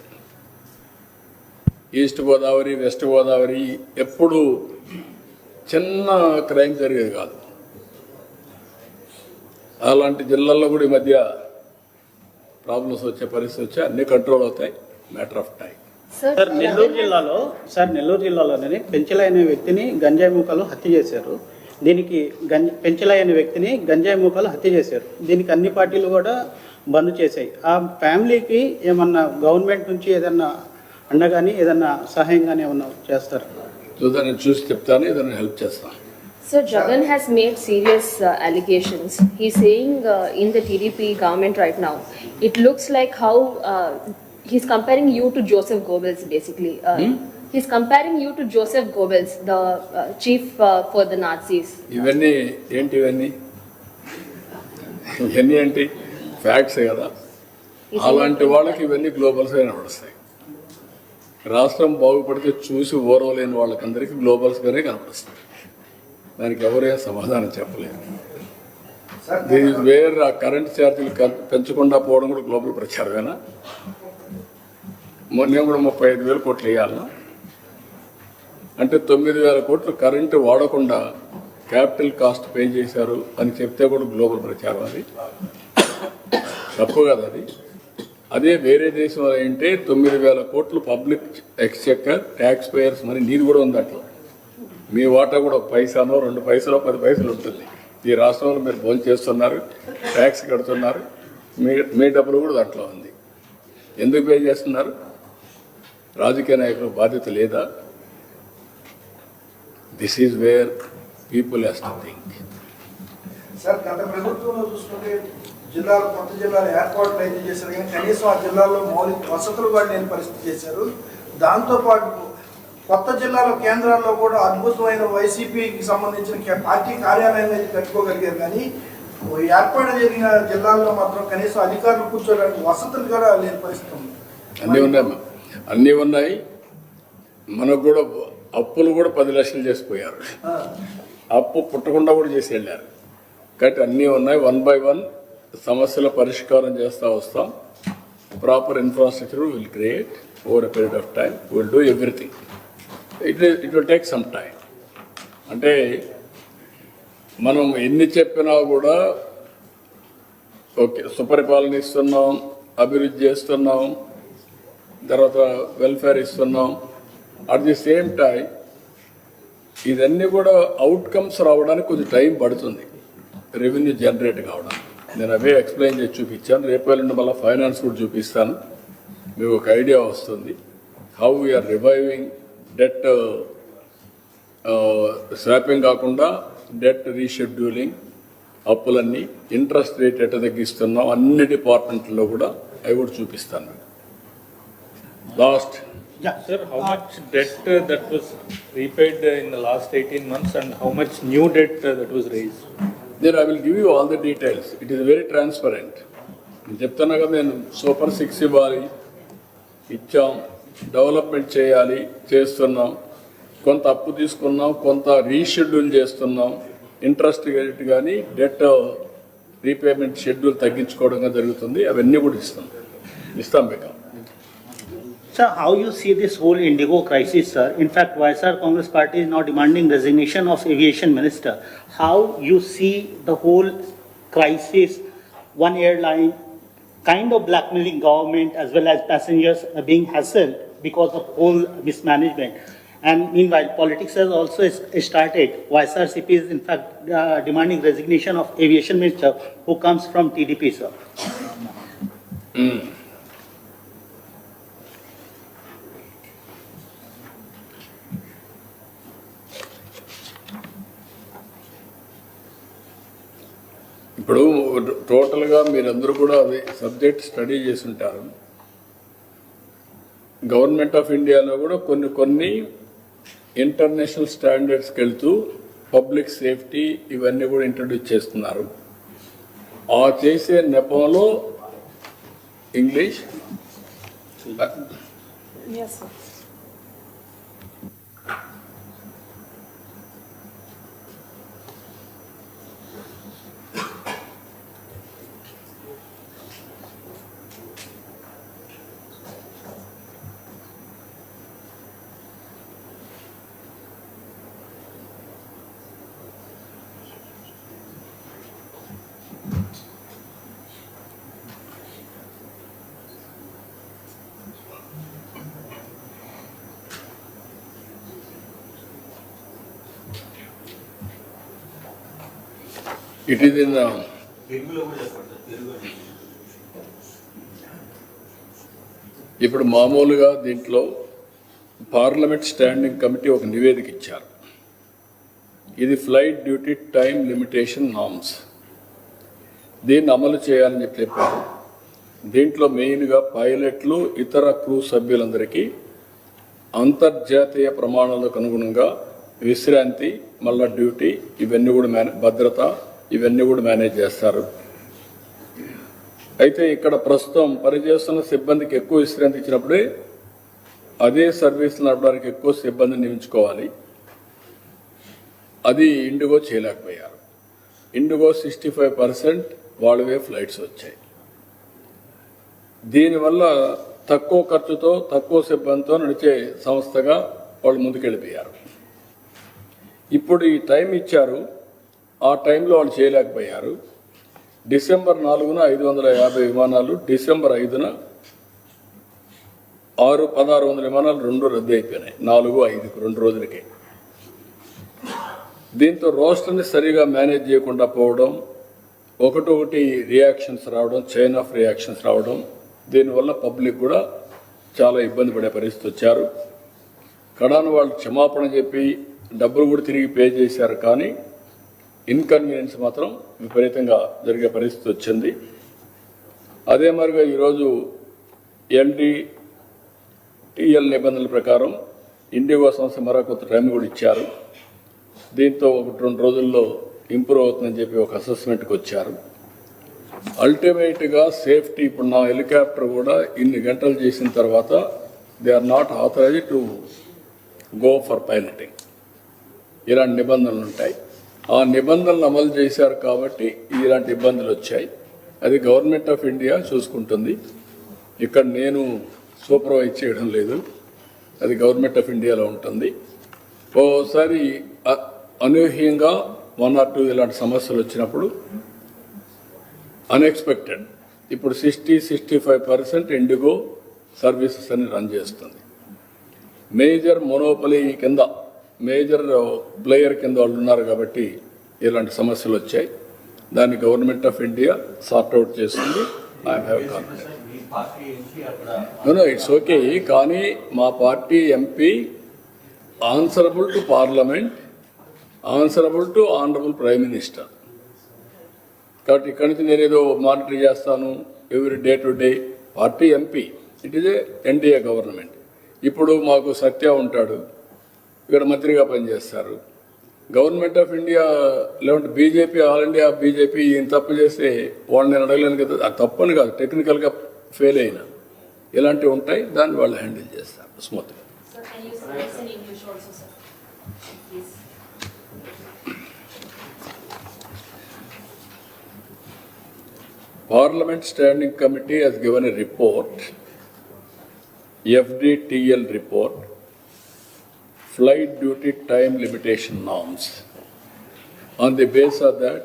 ఈస్ట్ గోదావరి, వెస్ట్ గోదావరి ఎప్పుడు చిన్న క్రైమ్ జరిగేది కాదు. అలాంటి జిల్లాల్లో కూడా ఈ మధ్య ప్రాబ్లమ్స్ వచ్చే పరిస్థితి వచ్చి అన్ని కంట్రోల్ అవుతాయి, matter of time. Sir Nellore జిల్లాలోనే పెంచలయ్య అనే వ్యక్తిని గంజాయి మూకలు హత్య చేశారు. దీనికి పెంచలయ్య అనే వ్యక్తిని గంజాయి మూకలు హత్య చేశారు. దీనికి అన్ని పార్టీలు కూడా బంద్ చేశాయి. ఆ ఫ్యామిలీకి ఏమన్నా గవర్నమెంట్ నుంచి ఏదన్నా అండగాని ఏదన్నా సహాయం కానీ ఏమన్నా చేస్తారు? చూద్దాం, చూసి చెప్తాను, ఏదైనా హెల్ప్ చేస్తాను. Sir, Jagan has made serious allegations. He's saying in the TDP government right now, it looks like how he's comparing you to Joseph Goebbels, basically. He's comparing you to Joseph Goebbels, the chief for the Nazis. ఇవన్నీ ఏంటి? ఇవన్నీ ఇవన్నీ ఏంటి ఫ్యాక్ట్స్ కదా. అలాంటి వాళ్ళకి ఇవన్నీ గ్లోబల్స్గా కనపడుస్తాయి. రాష్ట్రం బాగుపడితే చూసి ఓరవలేని వాళ్ళకందరికీ గ్లోబల్స్గానే కనపడుస్తాయి. దానికి ఎవరేం సమాధానం చెప్పలేరు. దీని వేరే ఆ కరెంట్ ఛార్జీలు పెంచకుండా పోవడం కూడా గ్లోబల్ ప్రచారమేనా? మొన్న కూడా 35,000 కోట్లు వేయాలన్నా అంటే 9,000 కోట్లు కరెంటు వాడకుండా క్యాపిటల్ కాస్ట్ పే చేశారు అని చెప్తే కూడా గ్లోబల్ ప్రచారం. అది తప్పు కదా. అదే వేరే దేశంలో ఏంటే 9,000 కోట్లు పబ్లిక్ ఎక్స్చెక్కర్ ట్యాక్స్ పేయర్స్ మరి నీది కూడా ఉంది అట్లా. మీ వాటా కూడా 1 పైసానో 2 పైసలో 10 పైసలు ఉంటుంది. ఈ రాష్ట్రంలో మీరు భోజనం చేస్తున్నారు, ట్యాక్స్ కడుతున్నారు, మీ డబ్బులు కూడా దాంట్లో ఉంది. ఎందుకు పే చేస్తున్నారు? రాజకీయ నాయకులకు బాధ్యత లేదా? This is where people has to think. Sir, గత ప్రభుత్వంలో చూసుకుంటే జిల్లాలు కొత్త జిల్లాలు ఏర్పాట్లు అయితే చేశారు, కానీ కనీసం ఆ జిల్లాలో మౌలిక వసతులు కూడా లేని పరిస్థితి చేశారు. దాంతోపాటు కొత్త జిల్లాలో కేంద్రాల్లో కూడా అద్భుతమైన వైసీపీకి సంబంధించిన పార్టీ కార్యాలయం అయితే కట్టుకోగలిగారు, కానీ ఏర్పాటు జరిగిన జిల్లాల్లో మాత్రం కనీసం అధికారులు కూర్చోడానికి వసతులు కూడా లేని పరిస్థితి ఉంది. అన్నీ ఉన్నాయి. మనకు కూడా అప్పులు కూడా 10 లక్షలు చేసిపోయారు. అప్పు పుట్టకుండా కూడా చేసి వెళ్ళారు. కాబట్టి అన్నీ ఉన్నాయి. 1 by 1 సమస్యల పరిష్కారం చేస్తూ వస్తాం. Proper infrastructure will create over a period of time. Will do everything. It will take some time. అంటే మనం ఎన్ని చెప్పినా కూడా ఓకే సుపరిపాలన ఇస్తున్నాం, అభివృద్ధి చేస్తున్నాం, తర్వాత వెల్ఫేర్ ఇస్తున్నాం. అట్ ది సేమ్ టైం ఇదన్నీ కూడా అవుట్కమ్స్ రావడానికి కొంచెం టైం పడుతుంది, రెవెన్యూ జనరేట్ కావడానికి. నేను అవే ఎక్స్ప్లెయిన్ చేసి చూపించాను. రేపు వెళ్ళండి మళ్ళీ ఫైనాన్స్ కూడా చూపిస్తాను. మీకు ఒక ఐడియా వస్తుంది how we are reviving debt swapping కాకుండా డెట్ రీషెడ్యూలింగ్, అప్పులన్నీ ఇంట్రెస్ట్ రేట్ ఎట్ట తగ్గిస్తున్నాం అన్ని డిపార్ట్మెంట్లో కూడా అవి కూడా చూపిస్తాను. Last Sir, how much debt that was repaid in the last 18 months and how much new debt that was raised? Then I will give you all the details. It is very transparent. నేను చెప్తున్నా కదా, నేను సూపర్ 6 ఇవ్వాలి, ఇచ్చాం, డెవలప్మెంట్ చేయాలి, చేస్తున్నాం, కొంత అప్పు తీసుకున్నాం, కొంత రీషెడ్యూల్ చేస్తున్నాం, ఇంట్రెస్ట్ రేట్ కానీ డెట్ రీపేమెంట్ షెడ్యూల్ తగ్గించుకోవడం జరుగుతుంది. అవన్నీ కూడా ఇస్తాం మీకు. Sir, how you see this whole Indigo crisis, sir? In fact, YSR Congress Party is now demanding resignation of aviation minister. How you see the whole crisis, one airline kind of blackmailing government as well as passengers being hassled because of whole mismanagement. And meanwhile, politics has also started. YSRCP is in fact demanding resignation of aviation minister who comes from TDP, sir. ఇప్పుడు టోటల్గా మీరందరూ కూడా అది సబ్జెక్ట్ స్టడీ చేసి ఉంటారు. గవర్నమెంట్ ఆఫ్ ఇండియాలో కూడా కొన్ని ఇంటర్నేషనల్ స్టాండర్డ్స్కి వెళ్తూ పబ్లిక్ సేఫ్టీ ఇవన్నీ కూడా ఇంట్రడ్యూస్ చేస్తున్నారు. ఆ చేసే నెపంలో ఇంగ్లీష్ ఇట్ ఈస్ ఇన్ ఇప్పుడు మామూలుగా దీంట్లో పార్లమెంట్ స్టాండింగ్ కమిటీ ఒక నివేదిక ఇచ్చారు. ఇది flight duty time limitation norms, దీన్ని అమలు చేయాలని చెప్పారు. దీంట్లో మెయిన్గా పైలట్లు ఇతర క్రూ సభ్యులందరికీ అంతర్జాతీయ ప్రమాణాలకు అనుగుణంగా విశ్రాంతి, మళ్ళా డ్యూటీ, ఇవన్నీ కూడా భద్రత ఇవన్నీ కూడా మేనేజ్ చేస్తారు. అయితే ఇక్కడ ప్రస్తుతం పనిచేస్తున్న సిబ్బందికి ఎక్కువ విశ్రాంతి ఇచ్చినప్పుడే అదే సర్వీస్ నడపడానికి ఎక్కువ సిబ్బందిని నియమించుకోవాలి. అది ఇండిగో చేయలేకపోయారు. ఇండిగో 65% వాళ్ళవే ఫ్లైట్స్ వచ్చాయి. దీనివల్ల తక్కువ ఖర్చుతో తక్కువ సిబ్బందితో నడిచే సంస్థగా వాళ్ళు ముందుకెళ్ళిపోయారు. ఇప్పుడు ఈ టైం ఇచ్చారు, ఆ టైంలో వాళ్ళు చేయలేకపోయారు. డిసెంబర్ 4న 550 విమానాలు, డిసెంబర్ 5న 1600 విమానాలు రెండు రద్దు అయిపోయినాయి. 4, 5కు 2 రోజులకే. దీంతో రోస్టర్ని సరిగా మేనేజ్ చేయకుండా పోవడం, ఒకటొకటి రియాక్షన్స్ రావడం, చైన్ ఆఫ్ రియాక్షన్స్ రావడం, దీనివల్ల పబ్లిక్ కూడా చాలా ఇబ్బంది పడే పరిస్థితి వచ్చారు. కడాను వాళ్ళు క్షమాపణ చెప్పి డబ్బులు కూడా తిరిగి పే చేశారు, కానీ ఇన్కన్వీనియన్స్ మాత్రం విపరీతంగా జరిగే పరిస్థితి వచ్చింది. అదే మరిగా ఈరోజు ఎల్డిటిఎల్ నిబంధనల ప్రకారం ఇండిగో సంస్థ మరొక కొంత టైం కూడా ఇచ్చారు. దీంతో 1-2 రోజుల్లో ఇంప్రూవ్ అవుతుందని చెప్పి ఒక అసెస్మెంట్కి వచ్చారు. అల్టిమేట్గా సేఫ్టీ, ఇప్పుడు నా హెలికాప్టర్ కూడా ఇన్ని గంటలు చేసిన తర్వాత they are not authorised to go for piloting. ఇలాంటి నిబంధనలు ఉంటాయి. ఆ నిబంధనలు అమలు చేశారు కాబట్టి ఇలాంటి ఇబ్బందులు వచ్చాయి. అది గవర్నమెంట్ ఆఫ్ ఇండియా చూసుకుంటుంది. ఇక్కడ నేను సూపర్వైజ్ చేయడం లేదు, అది గవర్నమెంట్ ఆఫ్ ఇండియాలో ఉంటుంది. ఓసారి అనూహ్యంగా 1 or 2 ఇలాంటి సమస్యలు వచ్చినప్పుడు అన్ఎక్స్పెక్టెడ్ ఇప్పుడు 60-65% ఇండిగో సర్వీసెస్ అని రన్ చేస్తుంది. మేజర్ మోనోపలీ కింద, మేజర్ ప్లేయర్ కింద వాళ్ళు ఉన్నారు కాబట్టి ఇలాంటి సమస్యలు వచ్చాయి. దాన్ని గవర్నమెంట్ ఆఫ్ ఇండియా సార్ట్అవుట్ చేస్తుంది. I have confidence. It's okay, కానీ మా party MP answerable to parliament, answerable to honourable prime minister. కాబట్టి ఇక్కడి నుంచి నేనేదో మానిటర్ చేస్తాను every day to day. Party MP, it is a NDA government. ఇప్పుడు మాకు సత్య ఉంటాడు, ఇక్కడ మంత్రిగా పనిచేస్తారు. గవర్నమెంట్ ఆఫ్ ఇండియా లేదంటే బీజేపీ, ఆల్ ఇండియా బీజేపీ ఈయన తప్పు చేస్తే వాళ్ళని నేను అడగలేను కదా. అది తప్పని కాదు, టెక్నికల్గా ఫెయిల్ అయినా ఇలాంటివి ఉంటాయి. దాన్ని వాళ్ళు హ్యాండిల్ చేస్తారు స్మూత్గా. Parliament Standing Committee has given a report, FDTL report, Flight Duty Time Limitation Norms. On the basis of that,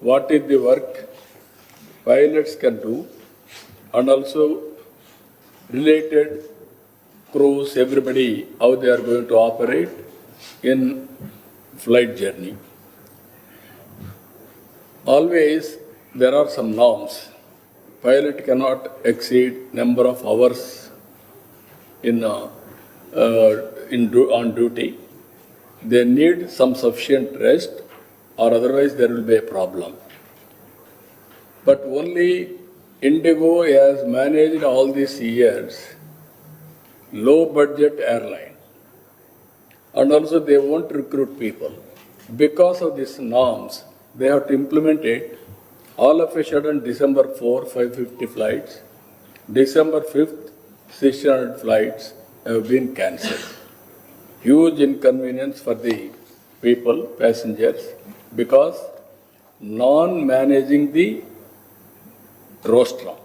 what is the work pilots can do, and also related crews, everybody, how they are going to operate in flight journey. Always there are some norms. Pilot cannot exceed number of hours on duty. They need some sufficient rest, or otherwise there will be a problem. But only Indigo has managed all these years low budget airline, and also they won't recruit people. Because of these norms, they have to implement it. All of a sudden, December 4, 550 flights, December 5th, 600 flights have been cancelled. Huge inconvenience for the people, passengers, because non-managing the rostrum.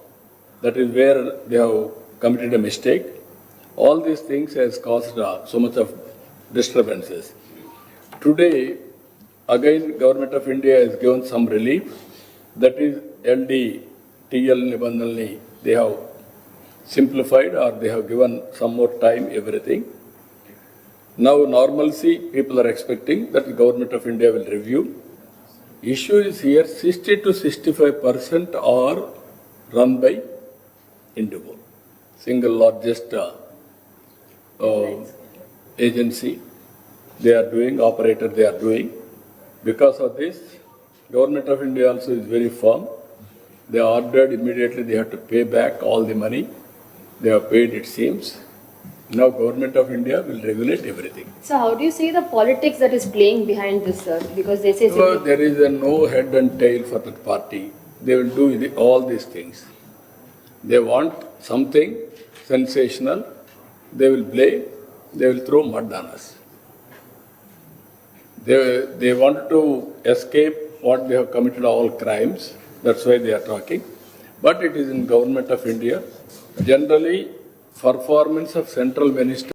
That is where they have committed a mistake. All these things has caused so much of disturbances. Today, again, Government of India has given some relief. That is LDTL Nibandhalni, they have simplified, or they have given some more time, everything. Now normalcy, people are expecting that the Government of India will review. Issue is here, 60-65% are run by Indigo, single largest agency. They are doing, operator they are doing. Because of this, Government of India also is very firm. They ordered immediately they have to pay back all the money. They have paid, it seems. Now Government of India will regulate everything. So how do you see the politics that is playing behind this, sir? Because they say... So there is no head and tail for that party. they will do all these things. They want something sensational, they will blame, they will throw mud on us. They want to escape what they have committed all crimes, that's why they are talking. But it is in Government of India. Generally, performance of central minister